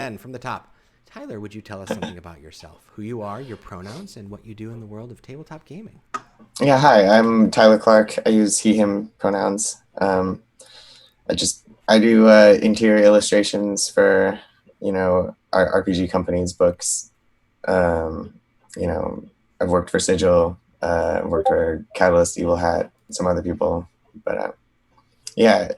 And from the top, Tyler, would you tell us something about yourself, who you are, your pronouns, and what you do in the world of tabletop gaming? Yeah, hi, I'm Tyler Clark. I use he, him pronouns. I do interior illustrations for, RPG companies, books. Um, you know, I've worked for Sigil, worked for Catalyst, Evil Hat, some other people. But yeah,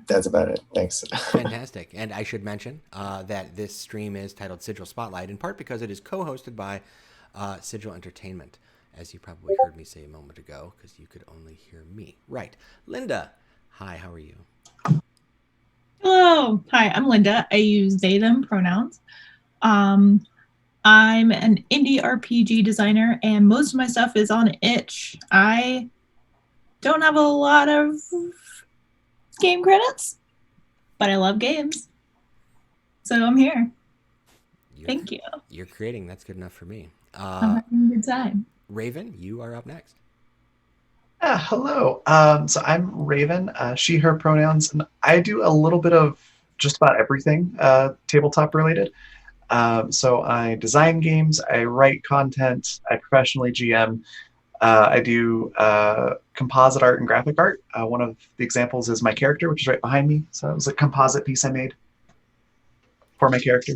that's about it. Thanks. Fantastic. And I should mention that this stream is titled Sigil Spotlight, in part because it is co-hosted by Sigil Entertainment, as you probably heard me say a moment ago, because you could only hear me. Right. Linda, hi, how are you? Hello. Hi, I'm Linda. I use they, them pronouns. Um, I'm an indie RPG designer, and most of my stuff is on itch. I don't have a lot of game credits, but I love games. So I'm here. Thank you. You're creating. That's good enough for me. I'm having a good time. Ravyn, you are up next. Hello. So I'm Ravyn, she, her pronouns, and I do a little bit of just about everything tabletop related. So I design games, I write content, I professionally GM, I do composite art and graphic art. One of the examples is my character, which is right behind me. So it was a composite piece I made for my character.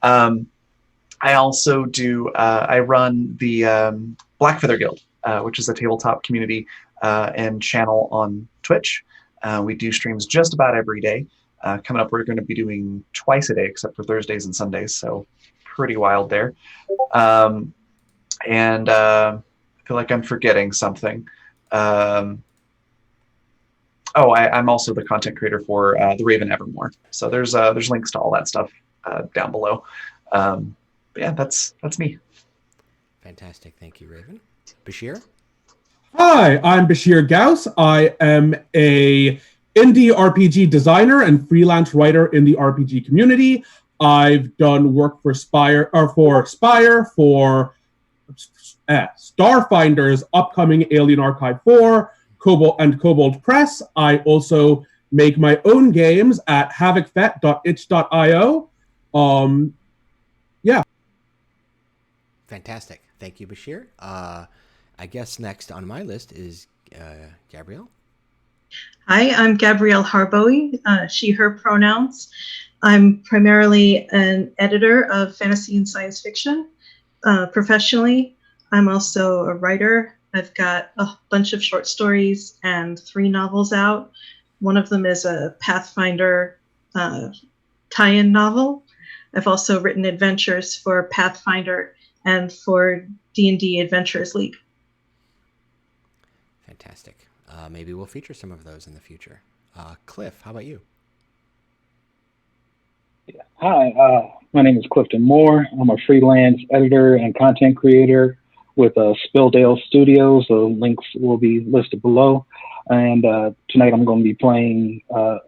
I also do, I run the Black Feather Guild, which is a tabletop community and channel on Twitch. We do streams just about every day. Coming up, we're going to be doing twice a day, except for Thursdays and Sundays, so pretty wild there. And I feel like I'm forgetting something. I'm also the content creator for the Ravyn Evermore. So there's links to all that stuff down below. But yeah, that's me. Fantastic. Thank you, Ravyn. Bashir? Hi, I'm Bashir Gauss. I am a indie RPG designer and freelance writer in the RPG community. I've done work for Spire, for Starfinder's upcoming Alien Archive 4, Cobalt Press. I also make my own games at havocfet.itch.io. Yeah. Fantastic. Thank you, Bashir. I guess next on my list is Gabrielle. Hi, I'm Gabrielle Harboe, she, her pronouns. I'm primarily an editor of fantasy and science fiction. Professionally, I'm also a writer. I've got a bunch of short stories and 3 novels out. One of them is a Pathfinder tie-in novel. I've also written adventures for Pathfinder and for D&D Adventurers League. Fantastic. Maybe we'll feature some of those in the future. Cliff, how about you? Yeah. Hi, my name is Clifton Moore. I'm a freelance editor and content creator with Spilldale Studios. The links will be listed below. And tonight I'm going to be playing a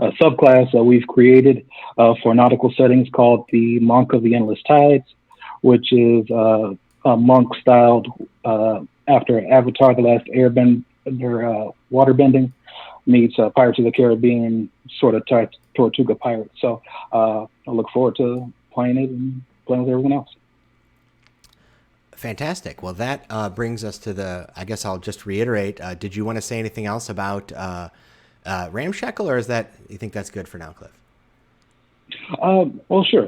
subclass that we've created for nautical settings called the Monk of the Endless Tides, which is a monk styled after Avatar: The Last Airbender waterbending meets Pirates of the Caribbean sort of Tortuga Pirates. So I look forward to playing it and playing with everyone else. Fantastic. Well, that brings us to I guess I'll just reiterate, did you want to say anything else about Ramshackle, or you think that's good for now, Cliff? Well, sure.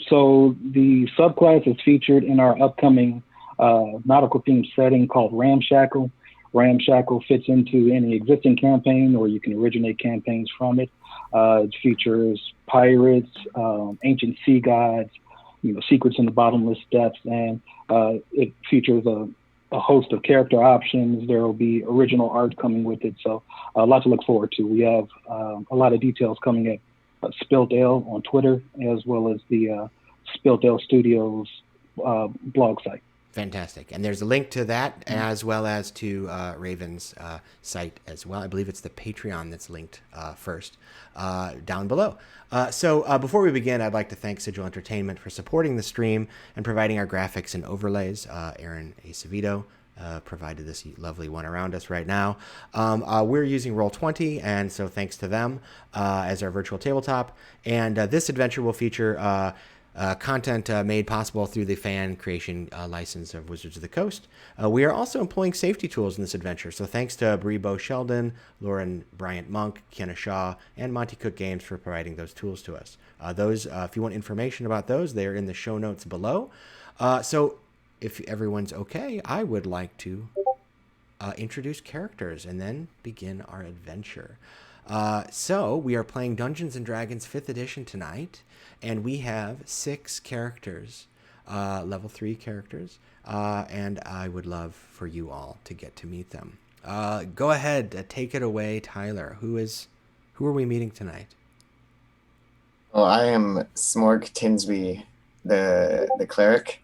So the subclass is featured in our upcoming nautical themed setting called Ramshackle. Ramshackle fits into any existing campaign, or you can originate campaigns from it. It features pirates, ancient sea gods, secrets in the bottomless depths, and it features a host of character options. There will be original art coming with it, so a lot to look forward to. We have a lot of details coming at Spilldale on Twitter, as well as the Spilldale Studios blog site. Fantastic. And there's a link to that as well as to Ravyn's site as well. I believe it's the Patreon that's linked first down below. So before we begin, I'd like to thank Sigil Entertainment for supporting the stream and providing our graphics and overlays. Aaron Acevedo, provided this lovely one around us right now. We're using Roll20, and so thanks to them as our virtual tabletop. And this adventure will feature content made possible through the fan creation license of Wizards of the Coast. We are also employing safety tools in this adventure, so thanks to Brie, Beau, Sheldon, Lauren Bryant Monk, Kenna Shaw, and Monty Cook Games for providing those tools to us. Those, if you want information about those, they are in the show notes below. So if everyone's okay, I would like to introduce characters and then begin our adventure. So we are playing Dungeons & Dragons 5th edition tonight, and we have 6 characters, level 3 characters, and I would love for you all to get to meet them. Go ahead, take it away, Tyler. Who are we meeting tonight? Well, I am Smorg Tinsby, the cleric.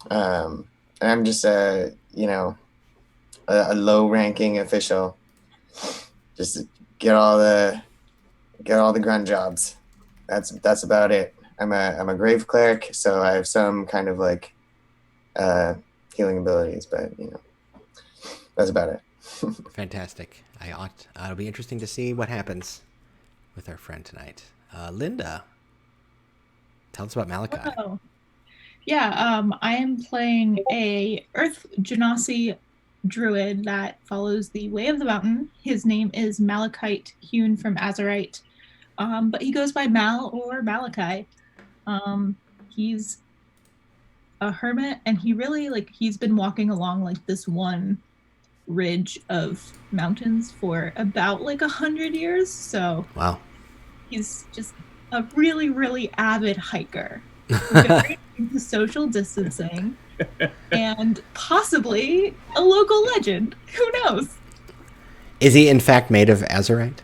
And I'm just a low-ranking official. Just get all the grunt jobs. That's about it. I'm a grave cleric, so I have some kind of like healing abilities, but that's about it. Fantastic. It'll be interesting to see what happens with our friend tonight. Linda, tell us about Malachi. Oh. Yeah, I am playing a Earth Genasi druid that follows the Way of the Mountain. His name is Malachite, hewn from Azurite, but he goes by Mal or Malachi. He's a hermit, and he really he's been walking along this one ridge of mountains for about 100 years. So wow, he's just a really, really avid hiker. Very into social distancing and possibly a local legend. Who knows? Is he in fact made of Azurite?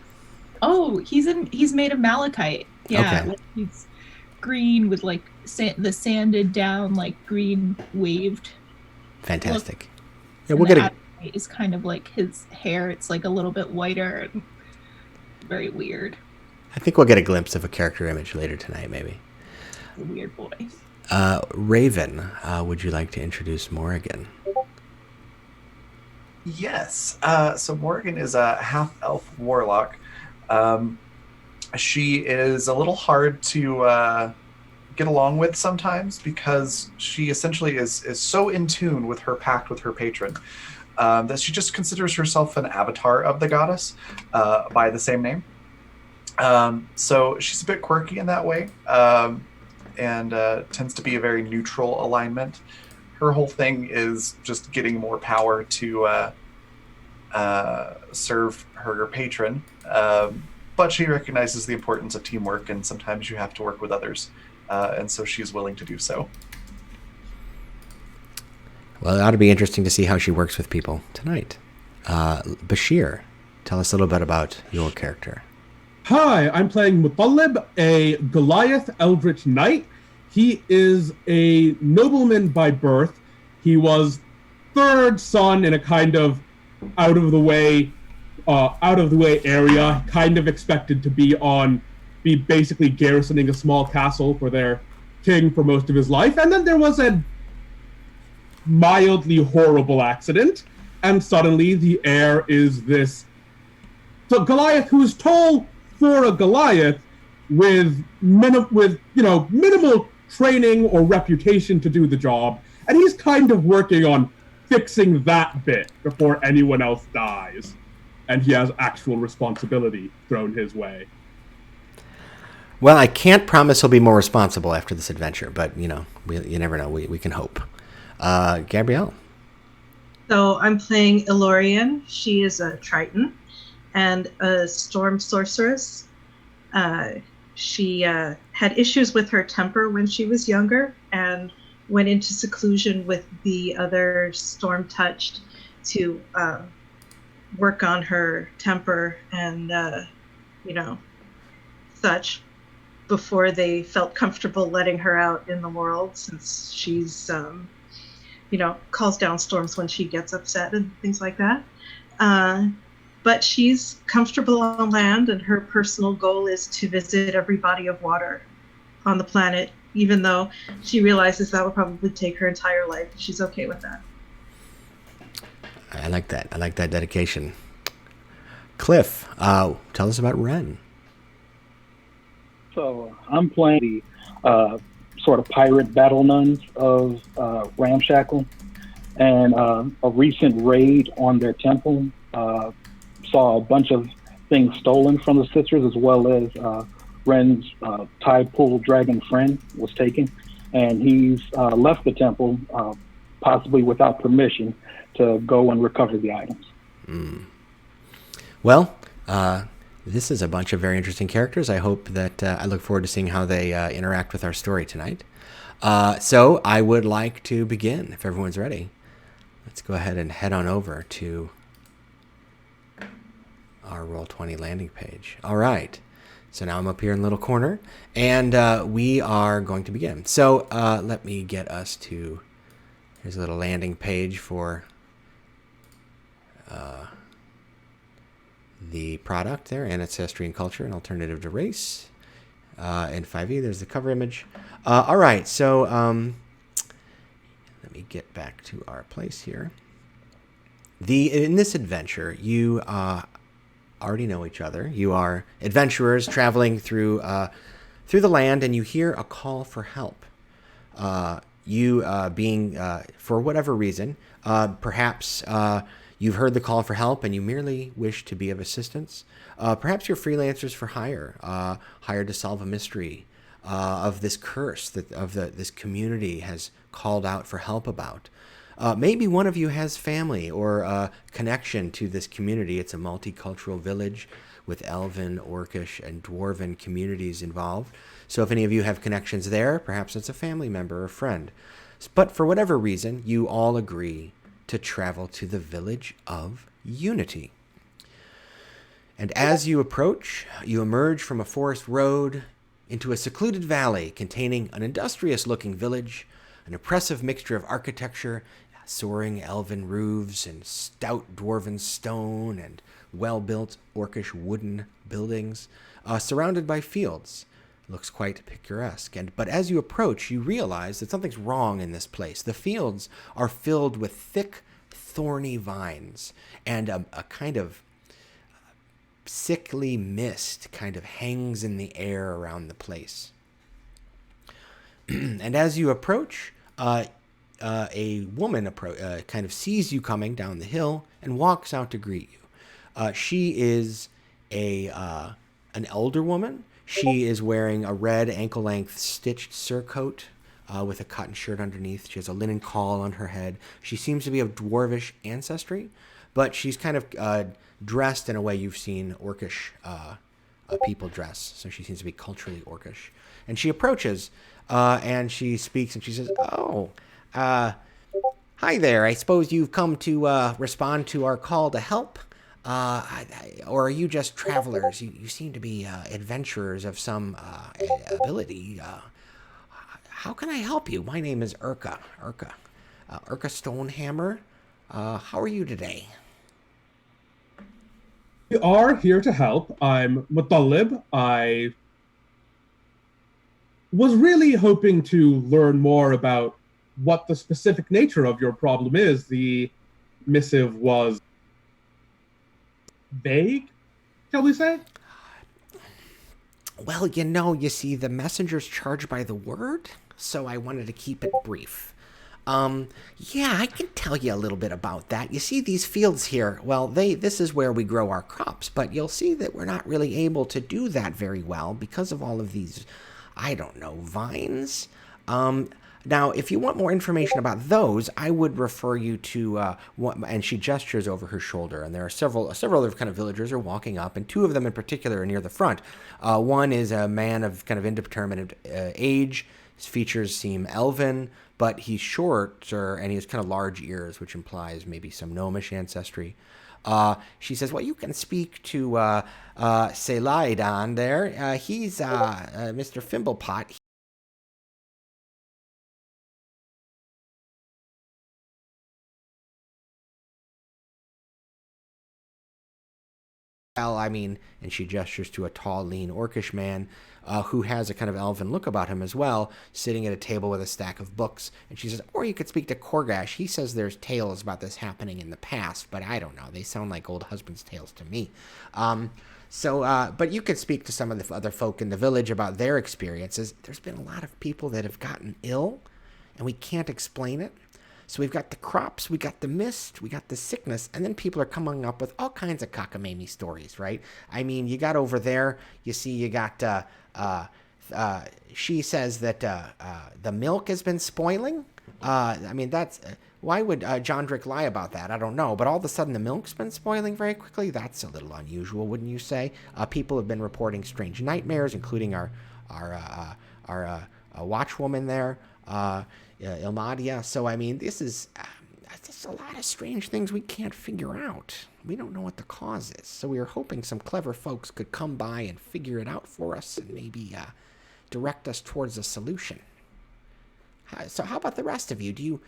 Oh, he's made of malachite. Yeah, okay. He's green with the sanded down green waved. Fantastic. Yeah, we'll get it. Is kind of his hair. It's a little bit whiter and very weird. I think we'll get a glimpse of a character image later tonight, maybe. A weird boy. Ravyn, would you like to introduce Morrigan? Yes. So Morrigan is a half-elf warlock. She is a little hard to get along with sometimes because she essentially is so in tune with her pact with her patron that she just considers herself an avatar of the goddess by the same name. So she's a bit quirky in that way. And tends to be a very neutral alignment. Her whole thing is just getting more power to serve her patron, but she recognizes the importance of teamwork, and sometimes you have to work with others, and so she's willing to do so. Well, it ought to be interesting to see how she works with people tonight. Bashir, tell us a little bit about your character. Hi, I'm playing Mutallib, a Goliath Eldritch Knight. He is a nobleman by birth. He was third son in a kind of out of the way area, kind of expected to be basically garrisoning a small castle for their king for most of his life. And then there was a mildly horrible accident, and suddenly the heir is this Goliath who's tall for a Goliath with minimal training or reputation to do the job, and he's kind of working on fixing that bit before anyone else dies, and he has actual responsibility thrown his way. Well, I can't promise he'll be more responsible after this adventure, but you never know. We can hope. Gabrielle. So I'm playing Ilorian. She is a Triton and a storm sorceress. She had issues with her temper when she was younger and went into seclusion with the other storm touched to work on her temper and such before they felt comfortable letting her out in the world, since she's calls down storms when she gets upset and things like that. But she's comfortable on land, and her personal goal is to visit every body of water on the planet, even though she realizes that will probably take her entire life. She's okay with that. I like that. I like that dedication. Cliff, tell us about Ren. So I'm playing the sort of pirate battle nuns of Ramshackle, and a recent raid on their temple saw a bunch of things stolen from the sisters, as well as Ren's tide pool dragon friend was taken, and he's left the temple, possibly without permission, to go and recover the items. Well, this is a bunch of very interesting characters. I hope that I look forward to seeing how they interact with our story tonight. So I would like to begin, if everyone's ready. Let's go ahead and head on over to our Roll20 landing page. All right. So now I'm up here in the little corner, and we are going to begin. So let me get us to, here's a little landing page for the product there, Ancestry and Culture, an alternative to race. In 5e, there's the cover image. All right, so let me get back to our place here. In this adventure, you already know each other. You are adventurers traveling through the land, and you hear a call for help. You being, for whatever reason, perhaps you've heard the call for help and you merely wish to be of assistance. Perhaps you're freelancers for hire, hired to solve a mystery of this curse that this community has called out for help about. Maybe one of you has family or a connection to this community. It's a multicultural village with elven, orcish, and dwarven communities involved. So if any of you have connections there, perhaps it's a family member or friend. But for whatever reason, you all agree to travel to the village of Unity. And as you approach, you emerge from a forest road into a secluded valley containing an industrious-looking village, an impressive mixture of architecture, soaring elven roofs and stout dwarven stone and well-built orcish wooden buildings, surrounded by fields. Looks quite picturesque. But as you approach, you realize that something's wrong in this place. The fields are filled with thick, thorny vines, and a kind of sickly mist kind of hangs in the air around the place. And as you approach, a woman kind of sees you coming down the hill and walks out to greet you. She is an elder woman. She is wearing a red ankle-length stitched surcoat with a cotton shirt underneath. She has a linen caul on her head. She seems to be of dwarvish ancestry, but she's kind of dressed in a way you've seen orcish people dress. So she seems to be culturally orcish. And she approaches and she speaks and she says, "Oh, hi there. I suppose you've come to respond to our call to help? Or are you just travelers? You seem to be adventurers of some ability. How can I help you? My name is Urka Stonehammer. How are you today?" We are here to help. I'm Muttalib. I was really hoping to learn more about what the specific nature of your problem is. The missive was vague, shall we say? Well, you see, the messenger's charged by the word, so I wanted to keep it brief. Yeah, I can tell you a little bit about that. You see these fields here, well, this is where we grow our crops, but you'll see that we're not really able to do that very well because of all of these, I don't know, vines. Now, if you want more information about those, I would refer you to, and she gestures over her shoulder, and there are several other kind of villagers are walking up, and two of them in particular are near the front. One is a man of kind of indeterminate age. His features seem elven, but he's shorter, and he has kind of large ears, which implies maybe some gnomish ancestry. She says, well, you can speak to Selaidan there. He's Mr. Fimblepot. Well, I mean, and she gestures to a tall, lean, orcish man who has a kind of elven look about him as well, sitting at a table with a stack of books. And she says, or you could speak to Korgash. He says there's tales about this happening in the past, but I don't know. They sound like old husband's tales to me. But you could speak to some of the other folk in the village about their experiences. There's been a lot of people that have gotten ill, and we can't explain it. So we've got the crops, we got the mist, we got the sickness, and then people are coming up with all kinds of cockamamie stories, right? I mean, you got over there, you see, you got, she says that the milk has been spoiling. I mean, that's, why would John Drick lie about that? I don't know. But all of a sudden the milk's been spoiling very quickly. That's a little unusual, wouldn't you say? People have been reporting strange nightmares, including our watchwoman there, Ilmadia. So, I mean, this is just a lot of strange things we can't figure out. We don't know what the cause is. So we were hoping some clever folks could come by and figure it out for us and maybe direct us towards a solution. So how about the rest of you? Do you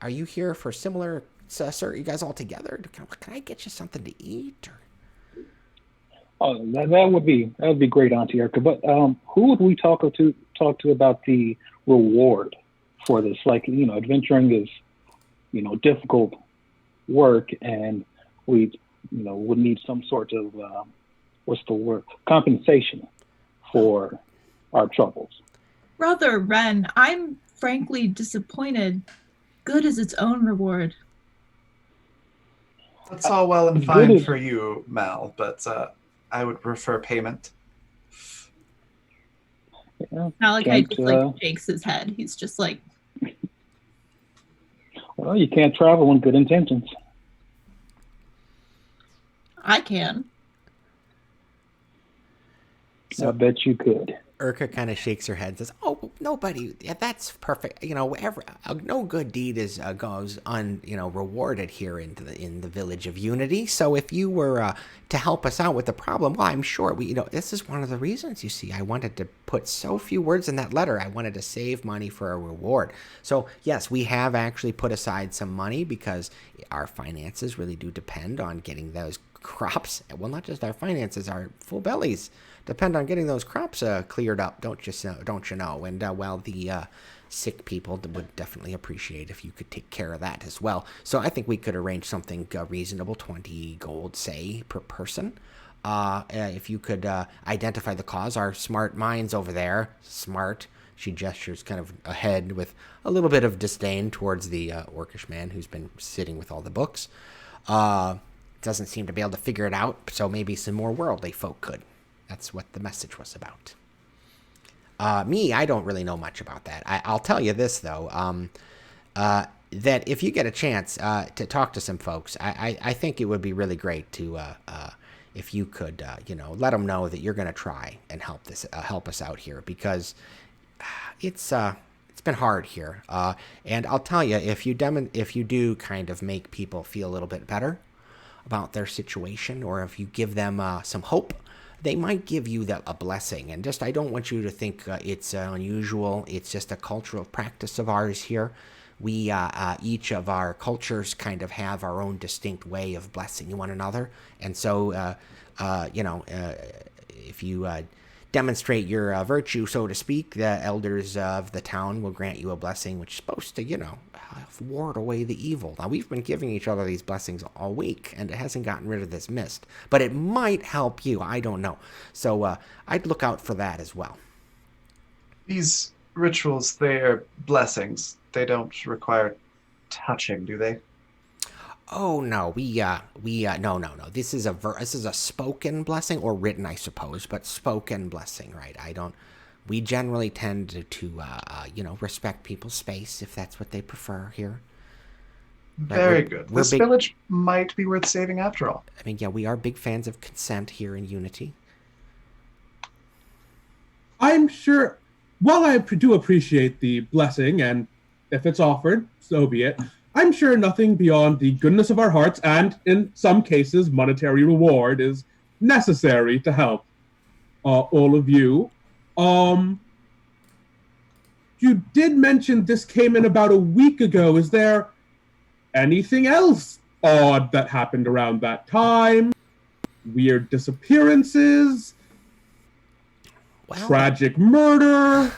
are you here for similar? Sir, are you guys all together? Can I get you something to eat? Or? Oh, that would be great, Auntie Erica. But who would we talk to about the reward for this? Like, adventuring is, difficult work, and we, would need some sort of what's the word? Compensation for our troubles. Brother Ren, I'm frankly disappointed. Good is its own reward. That's all well and fine for you, Mal, but I would prefer payment. Yeah, Malachi just shakes his head. He's just like, well, you can't travel with good intentions. I can. So, I bet you could. Urka kind of shakes her head and says, "Oh, nobody. Yeah, that's perfect. No good deed goes rewarded here in the village of Unity. So if you were to help us out with the problem, well, I'm sure this is one of the reasons. You see, I wanted to put so few words in that letter. I wanted to save money for a reward. So yes, we have actually put aside some money because our finances really do depend on getting those crops. Well, not just our finances, our full bellies depend on getting those crops cleared up, don't you know? And while the sick people would definitely appreciate if you could take care of that as well. So I think we could arrange something reasonable, 20 gold, say, per person. If you could identify the cause, our smart minds over there, smart, she gestures kind of ahead with a little bit of disdain towards the orcish man who's been sitting with all the books. Doesn't seem to be able to figure it out, so maybe some more worldly folk could. That's what the message was about. Me, I don't really know much about that. I'll tell you this, though, that if you get a chance to talk to some folks, I think it would be really great to, if you could, let them know that you're going to try and help us out here, because it's been hard here. And I'll tell you, if you do kind of make people feel a little bit better about their situation, or if you give them some hope, they might give you a blessing. And I don't want you to think it's unusual. It's just a cultural practice of ours here. We, each of our cultures kind of have our own distinct way of blessing one another. And so, if you demonstrate your virtue, so to speak, the elders of the town will grant you a blessing, which is supposed to, ward away the evil. Now, we've been giving each other these blessings all week, and it hasn't gotten rid of this mist. But it might help you. I don't know. So I'd look out for that as well. These rituals, they're blessings. They don't require touching, do they? Oh no, no. This is a spoken blessing, or written, I suppose, but spoken blessing, right? We generally tend to respect people's space if that's what they prefer here. Very good. This village might be worth saving after all. I mean, yeah, we are big fans of consent here in Unity. I'm sure, while I do appreciate the blessing, and if it's offered, so be it, I'm sure nothing beyond the goodness of our hearts, and in some cases, monetary reward, is necessary to help all of you. You did mention this came in about a week ago. Is there anything else odd that happened around that time? Weird disappearances? tragic murder?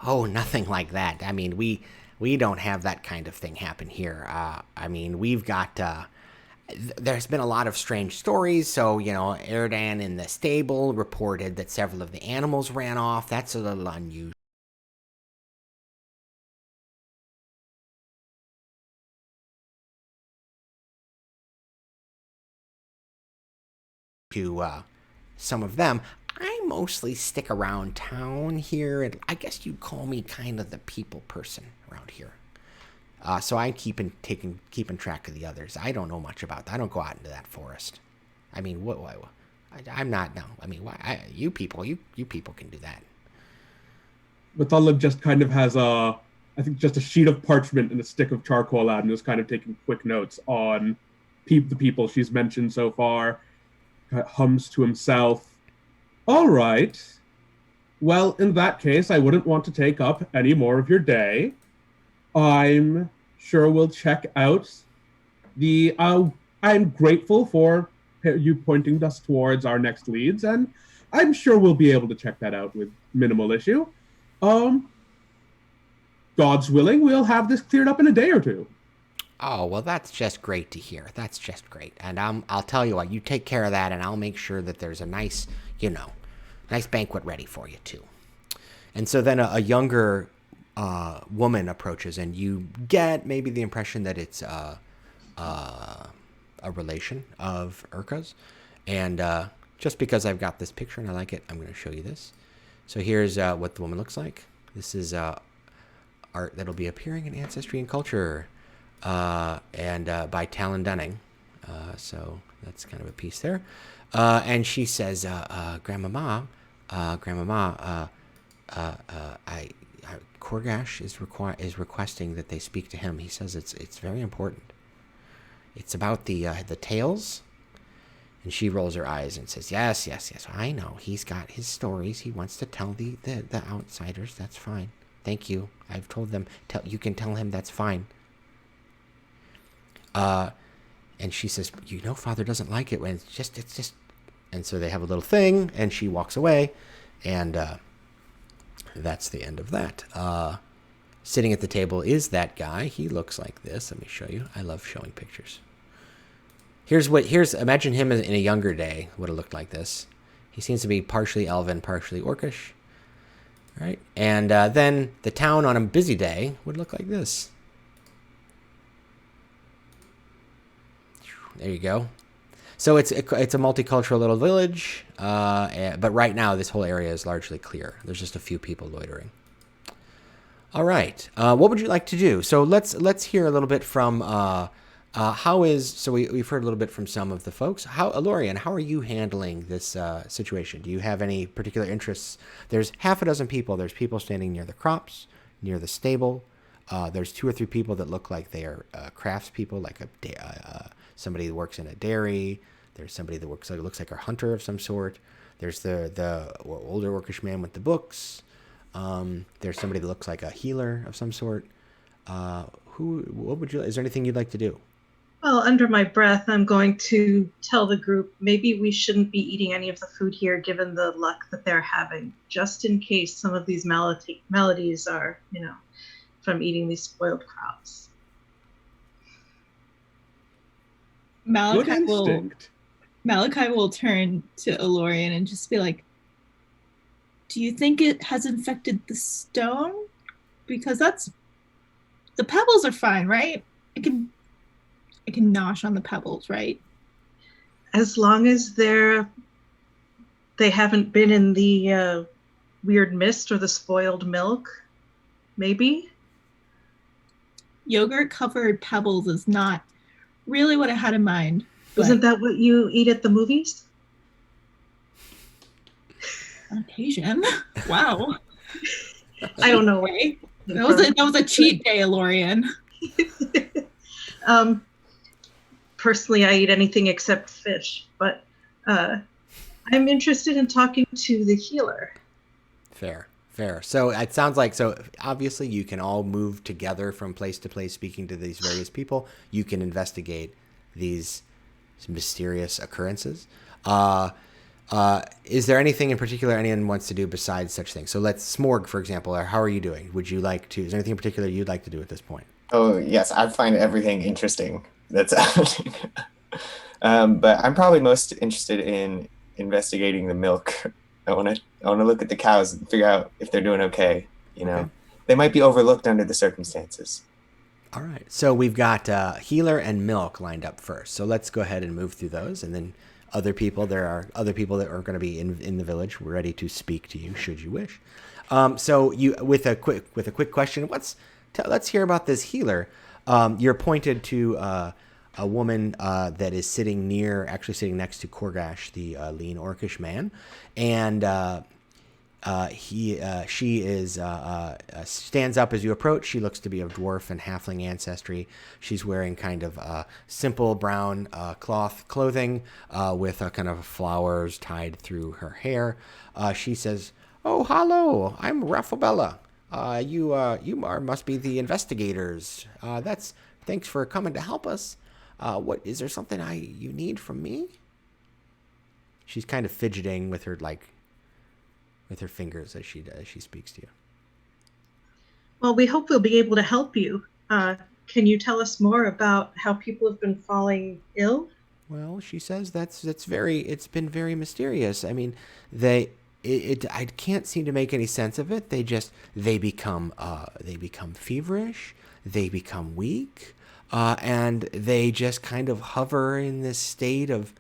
Oh, nothing like that. I mean, we don't have that kind of thing happen here. I mean, we've got there's been a lot of strange stories. So, Erdan in the stable reported that several of the animals ran off. That's a little unusual. To some of them. I mostly stick around town here, and I guess you'd call me kind of the people person around here. So I'm keeping track of the others. I don't know much about that. I don't go out into that forest. I mean, I'm not. No, I mean, you people can do that. Matalib just kind of has I think just a sheet of parchment and a stick of charcoal out, and just kind of taking quick notes on the people she's mentioned so far. Hums to himself. All right. Well, in that case, I wouldn't want to take up any more of your day. I'm sure we'll check out the... I'm grateful for you pointing us towards our next leads, and I'm sure we'll be able to check that out with minimal issue. God's willing, we'll have this cleared up in a day or two. Oh, well, that's just great to hear. That's just great. And I'll tell you what, you take care of that, and I'll make sure that there's a nice, nice banquet ready for you, too. And so then a younger woman approaches, and you get maybe the impression that it's a relation of Urka's. And just because I've got this picture and I like it, I'm going to show you this. So here's what the woman looks like. This is art that'll be appearing in Ancestry and Culture. And by Talon Dunning. So that's kind of a piece there. And she says, Grandmama, Korgash is requesting that they speak to him. He says it's very important. It's about the tales. And she rolls her eyes and says, yes, I know. He's got his stories. He wants to tell the outsiders. That's fine. Thank you. I've told them. You can tell him that's fine. And she says, Father doesn't like it when it's just, and so they have a little thing, and she walks away, and that's the end of that. Sitting at the table is that guy. He looks like this. Let me show you. I love showing pictures. Imagine him in a younger day would have looked like this. He seems to be partially elven, partially orcish. All right. And then the town on a busy day would look like this. There you go. So it's a multicultural little village, but right now this whole area is largely clear. There's just a few people loitering. All right. What would you like to do? So let's hear a little bit from we've heard a little bit from some of the folks. Lorian, how are you handling this situation? Do you have any particular interests? There's half a dozen people. There's people standing near the crops, near the stable. There's 2 or 3 people that look like they are craftspeople, like somebody that works in a dairy. There's somebody that looks like a hunter of some sort. There's the older orcish man with the books. There's somebody that looks like a healer of some sort. Is there anything you'd like to do? Well, under my breath, I'm going to tell the group maybe we shouldn't be eating any of the food here given the luck that they're having, just in case some of these maladies are, from eating these spoiled crops. Malachi will turn to Elorian and just be like, do you think it has infected the stone? Because the pebbles are fine, right? I can nosh on the pebbles, right? As long as they haven't been in the weird mist or the spoiled milk, maybe? Yogurt-covered pebbles is not really what I had in mind. Isn't that what you eat at the movies? On occasion. Wow. I don't know. Okay. That was a cheat day, Elorian. Personally, I eat anything except fish, but I'm interested in talking to the healer. Fair. So it sounds like, obviously you can all move together from place to place speaking to these various people. You can investigate these mysterious occurrences. Is there anything in particular anyone wants to do besides such things? So let's Smorg, for example. How are you doing? Would you like to? Is there anything in particular you'd like to do at this point? Oh yes, I find everything interesting that's happening. But I'm probably most interested in investigating the milk. I want to look at the cows and figure out if they're doing okay. You know, they might be overlooked under the circumstances. All right. So we've got healer and milk lined up first. So let's go ahead and move through those, and then other people. There are other people that are going to be in the village, ready to speak to you, should you wish. So you with a quick question. Let's hear about this healer. You're pointed to a woman that is sitting next to Korgash, the lean orcish man, and she stands up as you approach. She looks to be of dwarf and halfling ancestry. She's wearing kind of simple brown cloth clothing with kind of flowers tied through her hair. She says, "Oh, hello, I'm Raffabella. You must be the investigators. Thanks for coming to help us. What is there something you need from me?" She's kind of fidgeting with her fingers as she speaks to you. Well, we hope we'll be able to help you. Can you tell us more about how people have been falling ill? Well, she says it's been very mysterious. I mean, I can't seem to make any sense of it. They become feverish, they become weak, and they just kind of hover in this state of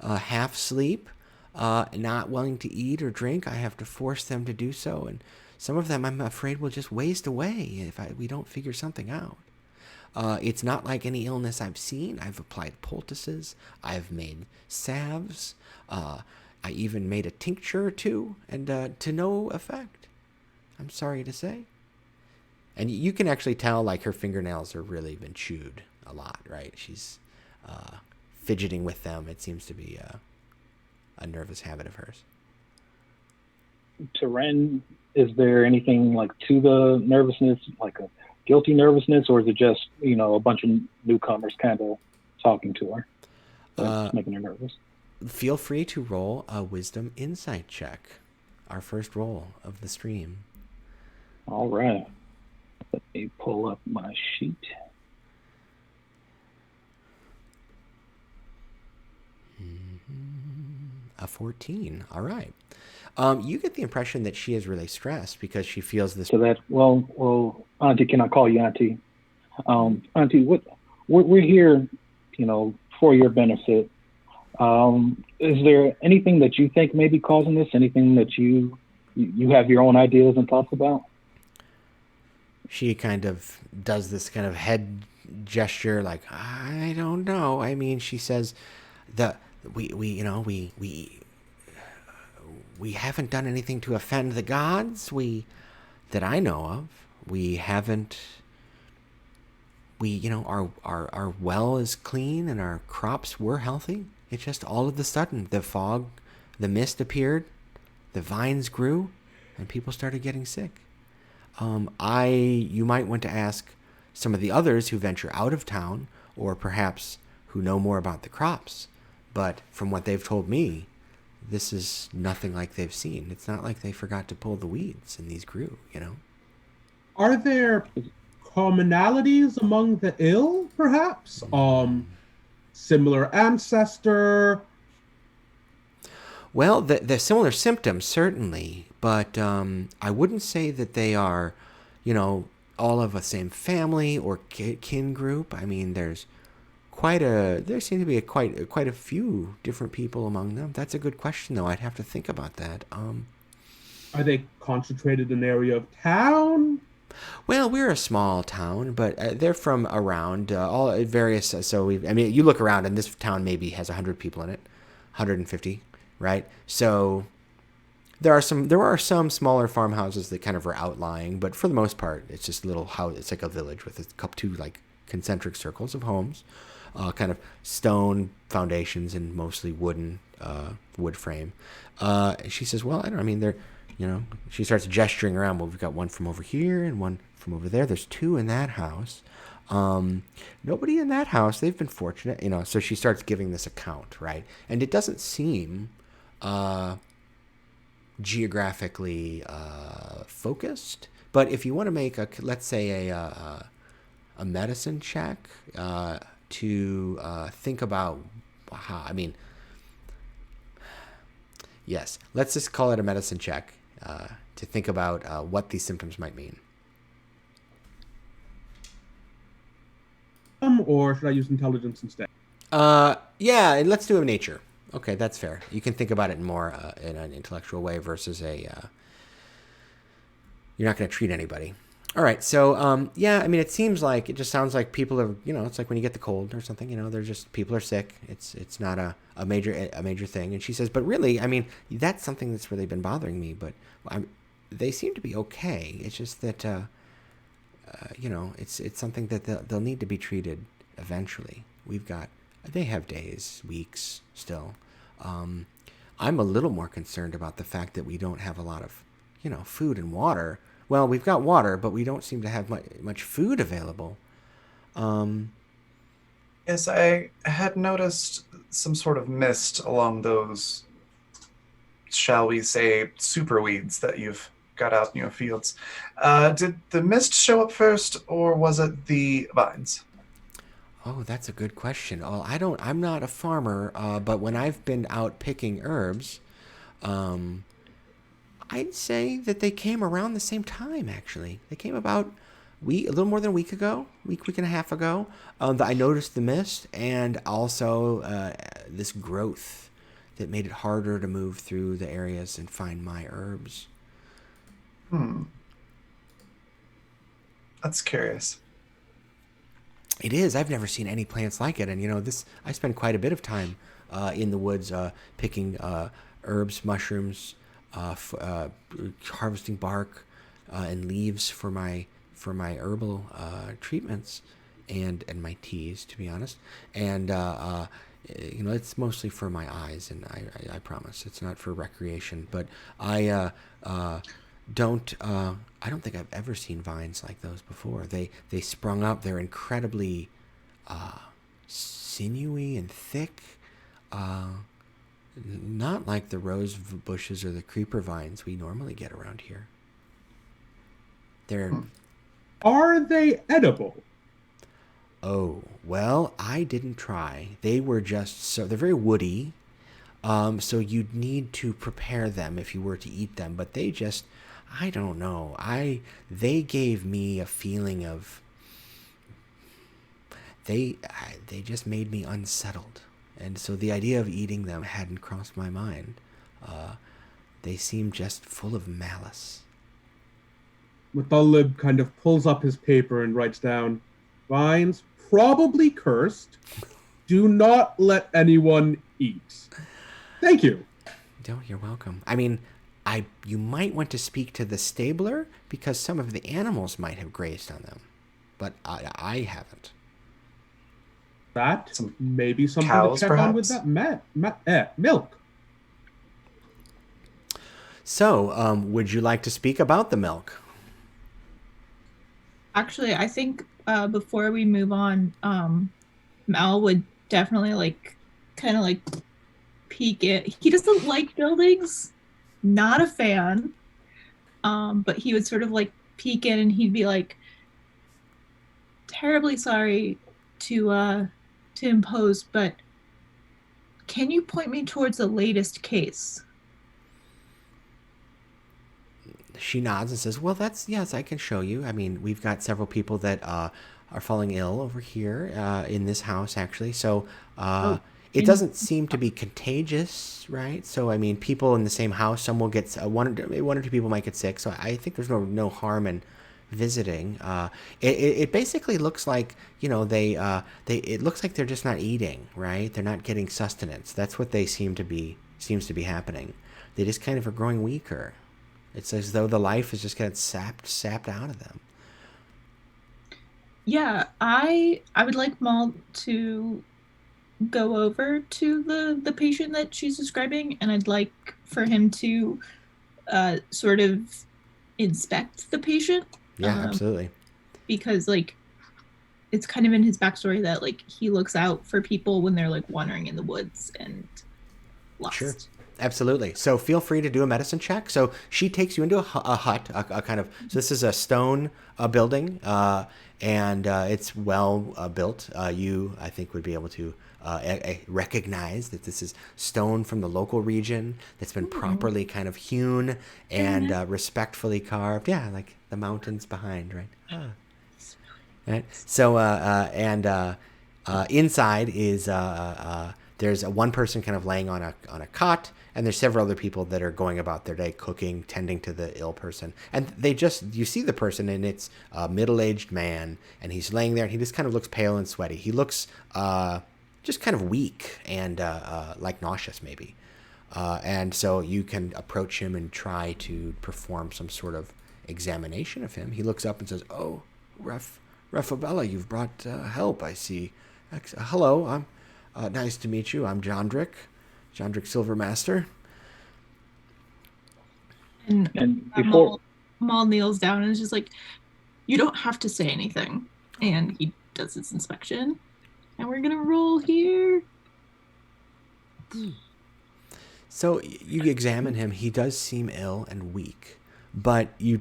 half sleep, not willing to eat or drink. I have to force them to do so, and some of them, I'm afraid, will just waste away if we don't figure something out. It's not like any illness I've seen. I've applied poultices. I've made salves. I even made a tincture or two, and to no effect. I'm sorry to say. And you can actually tell, like, her fingernails are really been chewed a lot, right? She's fidgeting with them. It seems to be a nervous habit of hers. To Ren, is there anything like to the nervousness, like a guilty nervousness, or is it just, a bunch of newcomers kind of talking to her, that's making her nervous? Feel free to roll a wisdom insight check. Our first roll of the stream. All right. Let me pull up my sheet. A 14. All right. You get the impression that she is really stressed because she feels this. So that, well, Auntie, can I call you Auntie? Auntie, we're here, for your benefit. Is there anything that you think may be causing this? Anything that you have your own ideas and thoughts about? She kind of does this kind of head gesture, like, I don't know. I mean, she says that we haven't done anything to offend the gods. That I know of. We haven't. Our well is clean and our crops were healthy. It's just all of a sudden the mist appeared, the vines grew, and people started getting sick. You might want to ask some of the others who venture out of town, or perhaps who know more about the crops. But from what they've told me, this is nothing like they've seen. It's not like they forgot to pull the weeds and these grew, Are there commonalities among the ill, perhaps? Similar ancestor? Well, the similar symptoms, certainly, but I wouldn't say that they are, all of the same family or kin group. I mean, there seem to be quite a few different people among them. That's a good question, though. I'd have to think about that. Are they concentrated in an area of town? Well, we're a small town, but they're from around all various. You look around, and this town maybe has 100 people in it, 150, right? So there are some smaller farmhouses that kind of are outlying, but for the most part, it's just a little house. It's like a village with two like concentric circles of homes, kind of stone foundations and mostly wood frame. She says, "Well, I don't. I mean, they're." She starts gesturing around. Well, we've got one from over here and one from over there. There's two in that house. Nobody in that house. They've been fortunate, So she starts giving this account, right? And it doesn't seem geographically focused. But if you want to make let's say a medicine check to think about how, I mean, yes, let's just call it a medicine check to think about what these symptoms might mean. Or should I use intelligence instead? Yeah, and let's do a nature. Okay, that's fair. You can think about it more in an intellectual way versus a. You're not going to treat anybody. All right, so yeah, I mean, it just sounds like people are, it's like when you get the cold or something, they're just, people are sick. It's not a major thing. And she says, but really, I mean, that's something that's really been bothering me. But they seem to be okay. It's just that, it's something that they'll need to be treated eventually. They have days, weeks still. I'm a little more concerned about the fact that we don't have a lot of, food and water. Well, we've got water, but we don't seem to have much food available. Yes, I had noticed some sort of mist along those, shall we say, super weeds that you've got out in your fields. Did the mist show up first, or was it the vines? Oh, that's a good question. Oh, I'm not a farmer, but when I've been out picking herbs, I'd say that they came around the same time, actually. They came about a little more than a week ago, week and a half ago. I noticed the mist and also this growth that made it harder to move through the areas and find my herbs. That's curious. It is. I've never seen any plants like it. And, I spend quite a bit of time in the woods picking herbs, mushrooms, harvesting bark and leaves for my herbal treatments and my teas, to be honest. And it's mostly for my eyes, and I promise it's not for recreation. But I don't think I've ever seen vines like those before. They sprung up. They're incredibly sinewy and thick. Not like the rose bushes or the creeper vines we normally get around here. Are they edible? Oh, well, I didn't try. They were they're very woody. So you'd need to prepare them if you were to eat them, but I don't know. They gave me a feeling of, they just made me unsettled. And so the idea of eating them hadn't crossed my mind. They seemed just full of malice. Muttalib kind of pulls up his paper and writes down, vines probably cursed. Do not let anyone eat. Thank you. No, you're welcome. I mean, you might want to speak to the stabler because some of the animals might have grazed on them, but I haven't. That maybe something cows, to check perhaps? on with that milk. So, would you like to speak about the milk? Actually, I think before we move on, Mal would definitely kind of peek it. He doesn't like buildings, not a fan, but he would sort of peek in and he'd be like, terribly sorry to impose, but can you point me towards the latest case? She nods and says, well, yes, I can show you. I mean, we've got several people that are falling ill over here in this house, actually. So it doesn't seem to be contagious, right? So, I mean, people in the same house, some will get, one or two people might get sick. So I think there's no harm in visiting. It basically looks like, it looks like they're just not eating, right? They're not getting sustenance. That's what they seems to be happening. They just kind of are growing weaker. It's as though the life is just getting sapped out of them. Yeah, I would like Mal to go over to the patient that she's describing, and I'd like for him to sort of inspect the patient. Yeah, absolutely. Because it's kind of in his backstory that he looks out for people when they're wandering in the woods and lost. Sure. Absolutely. So feel free to do a medicine check. So she takes you into a hut, a kind of. So this is a stone building, and it's well built. You, I think, would be able to recognize that this is stone from the local region that's been properly kind of hewn and respectfully carved. Yeah, like the mountains behind, right? Right. So inside is there's one person kind of laying on a cot, and there's several other people that are going about their day, cooking, tending to the ill person. And you see the person, and it's a middle-aged man, and he's laying there, and he just kind of looks pale and sweaty. He looks just kind of weak and like nauseous maybe. And so you can approach him and try to perform some sort of examination of him. He looks up and says, "Oh, Refabella, you've brought help, I see. Hello, I'm nice to meet you. I'm Jondrick Silvermaster." And before Maul kneels down and is just like, "You don't have to say anything." And he does his inspection. And we're gonna roll here. So you examine him. He does seem ill and weak, but you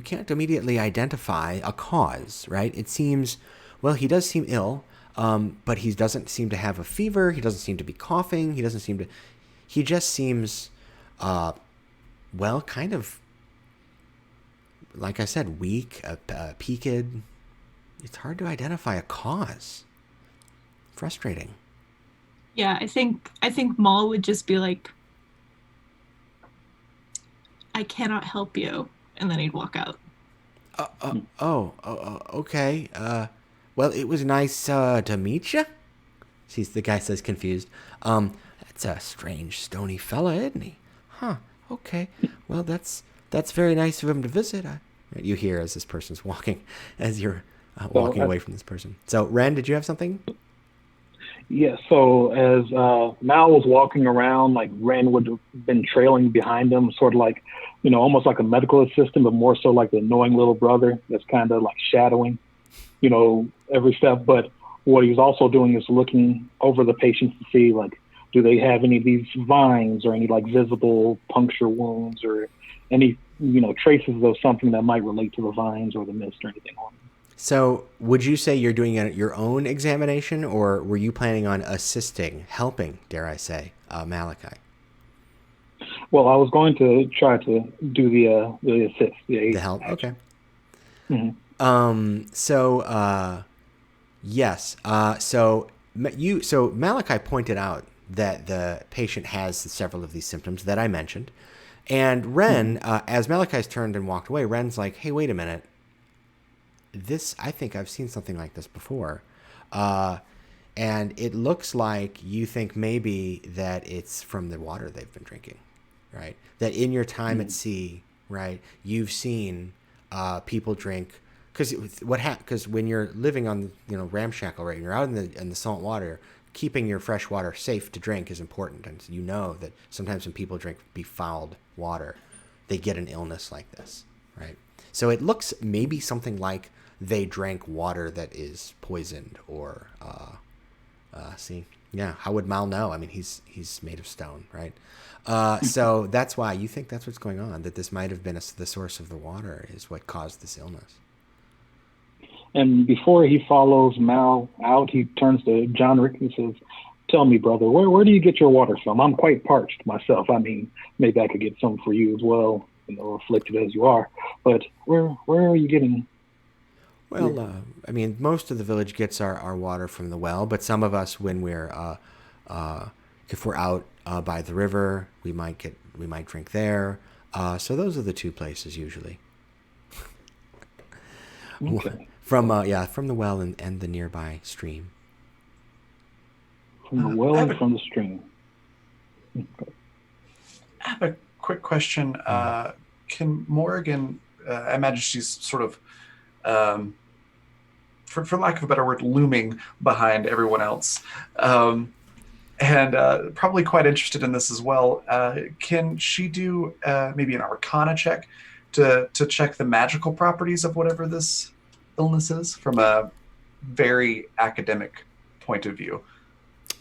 can't immediately identify a cause, right? It seems, well, he does seem ill, but he doesn't seem to have a fever. He doesn't seem to be coughing. He just seems, well, kind of, like I said, weak, peaked. It's hard to identify a cause. Frustrating. Yeah, I think Maul would just be like, "I cannot help you," and then he'd walk out. Okay. Well, it was nice to meet you. The guy says, confused. That's a strange, stony fella, isn't he? Huh. Okay. Well, that's very nice of him to visit. You hear as this person's walking, as you're walking away from this person. So, Ren, did you have something? Yeah, so as Mal was walking around, like Ren would have been trailing behind him, sort of like, almost like a medical assistant, but more so like the annoying little brother that's kind of like shadowing, every step. But what he's also doing is looking over the patients to see, like, do they have any of these vines or any like visible puncture wounds or any, traces of something that might relate to the vines or the mist or anything on them. So would you say you're doing your own examination, or were you planning on helping, dare I say, Malachi? Well, I was going to try to do the assist. The help? Okay. Mm-hmm. Yes. So Malachi pointed out that the patient has several of these symptoms that I mentioned. And Ren, as Malachi's turned and walked away, Ren's like, "Hey, wait a minute. I think I've seen something like this before." And it looks like you think maybe that it's from the water they've been drinking, right? That in your time at sea, right, you've seen people drink, because when you're living on, ramshackle, right, and you're out in the salt water, keeping your fresh water safe to drink is important. And you know that sometimes when people drink befouled water, they get an illness like this, right? So it looks maybe something like they drank water that is poisoned, or how would Mal know? I mean, he's made of stone, right? So that's why you think that's what's going on, that this might have been the source of the water is what caused this illness. And before he follows Mal out, he turns to John Rick and says, "Tell me, brother, where do you get your water from? I'm quite parched myself. I mean, maybe I could get some for you as well, afflicted as you are. But where are you getting?" Well, I mean, most of the village gets our water from the well, but some of us, when we're if we're out by the river, we might drink there. So those are the two places usually. Okay. From the well and the nearby stream. From the well and from the stream. Okay. I have a quick question. Can Morrigan, I imagine she's sort of, for lack of a better word, looming behind everyone else, and probably quite interested in this as well. Can she do maybe an Arcana check to check the magical properties of whatever this illness is from a very academic point of view?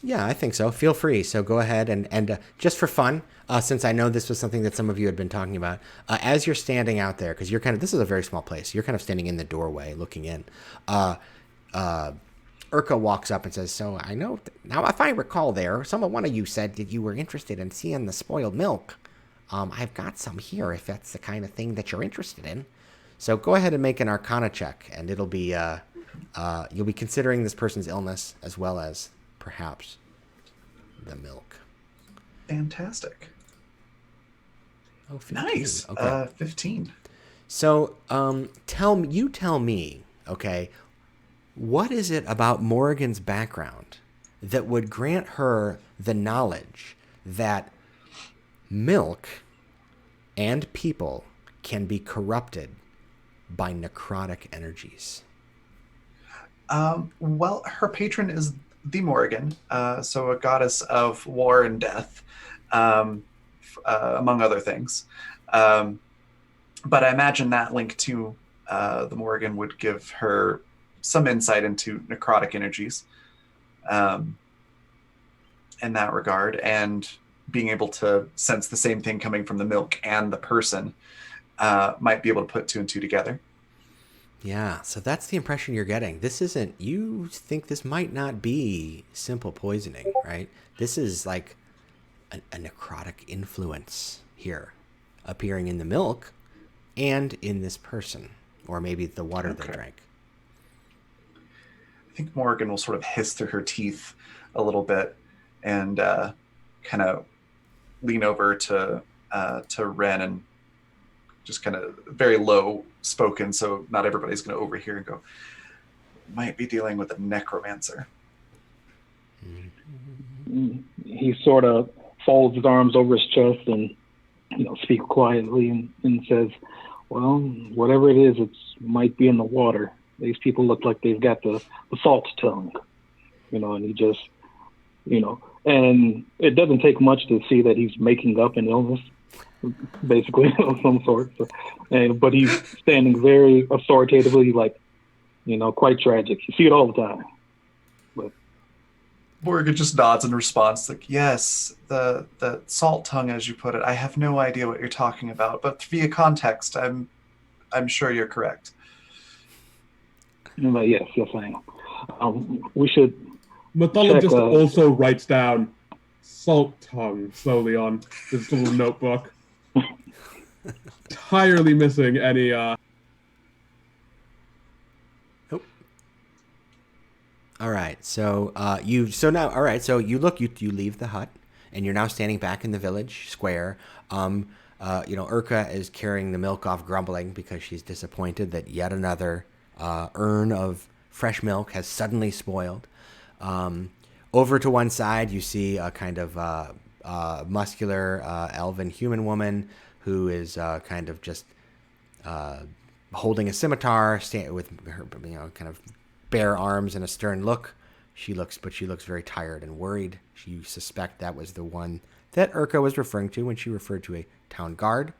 Yeah, I think so. Feel free. So go ahead and just for fun, since I know this was something that some of you had been talking about, as you're standing out there, because this is a very small place. You're kind of standing in the doorway looking in. Urka walks up and says, so I know, now if I recall one of you said that you were interested in seeing the spoiled milk. I've got some here if that's the kind of thing that you're interested in. So go ahead and make an Arcana check, and it'll be, you'll be considering this person's illness as well as perhaps the milk. Fantastic. Oh, 15. Nice. Okay. 15. So tell me, okay, what is it about Morrigan's background that would grant her the knowledge that milk and people can be corrupted by necrotic energies? Well, her patron is the Morrigan, so a goddess of war and death, among other things. But I imagine that link to the Morrigan would give her some insight into necrotic energies in that regard, and being able to sense the same thing coming from the milk and the person might be able to put two and two together. Yeah, so that's the impression you're getting. You think this might not be simple poisoning, right? This is like a necrotic influence here appearing in the milk and in this person, or maybe the water they drank. I think Morrigan will sort of hiss through her teeth a little bit and kind of lean over to Ren and just kind of very low spoken, so not everybody's going to overhear, and go, might be dealing with a necromancer. He sort of folds his arms over his chest and, speaks quietly and says, well, whatever it is, it might be in the water. These people look like they've got the salt tongue, and he just, and it doesn't take much to see that he's making up an illness, basically, of some sort. So, but he's standing very authoritatively, like, quite tragic. You see it all the time. But Morgan just nods in response, like, yes, the salt tongue, as you put it. I have no idea what you're talking about, but via context, I'm sure you're correct. Yes, I am. We should. Mythologist also writes down salt tongue slowly on his little notebook. Entirely missing any All right. So you leave the hut, and you're now standing back in the village square. Urka is carrying the milk off, grumbling because she's disappointed that yet another urn of fresh milk has suddenly spoiled. Over to one side, you see a kind of muscular elven human woman who is kind of just holding a scimitar, with her kind of bare arms and a stern look. She looks very tired and worried. You suspect that was the one that Urka was referring to when she referred to a town guard.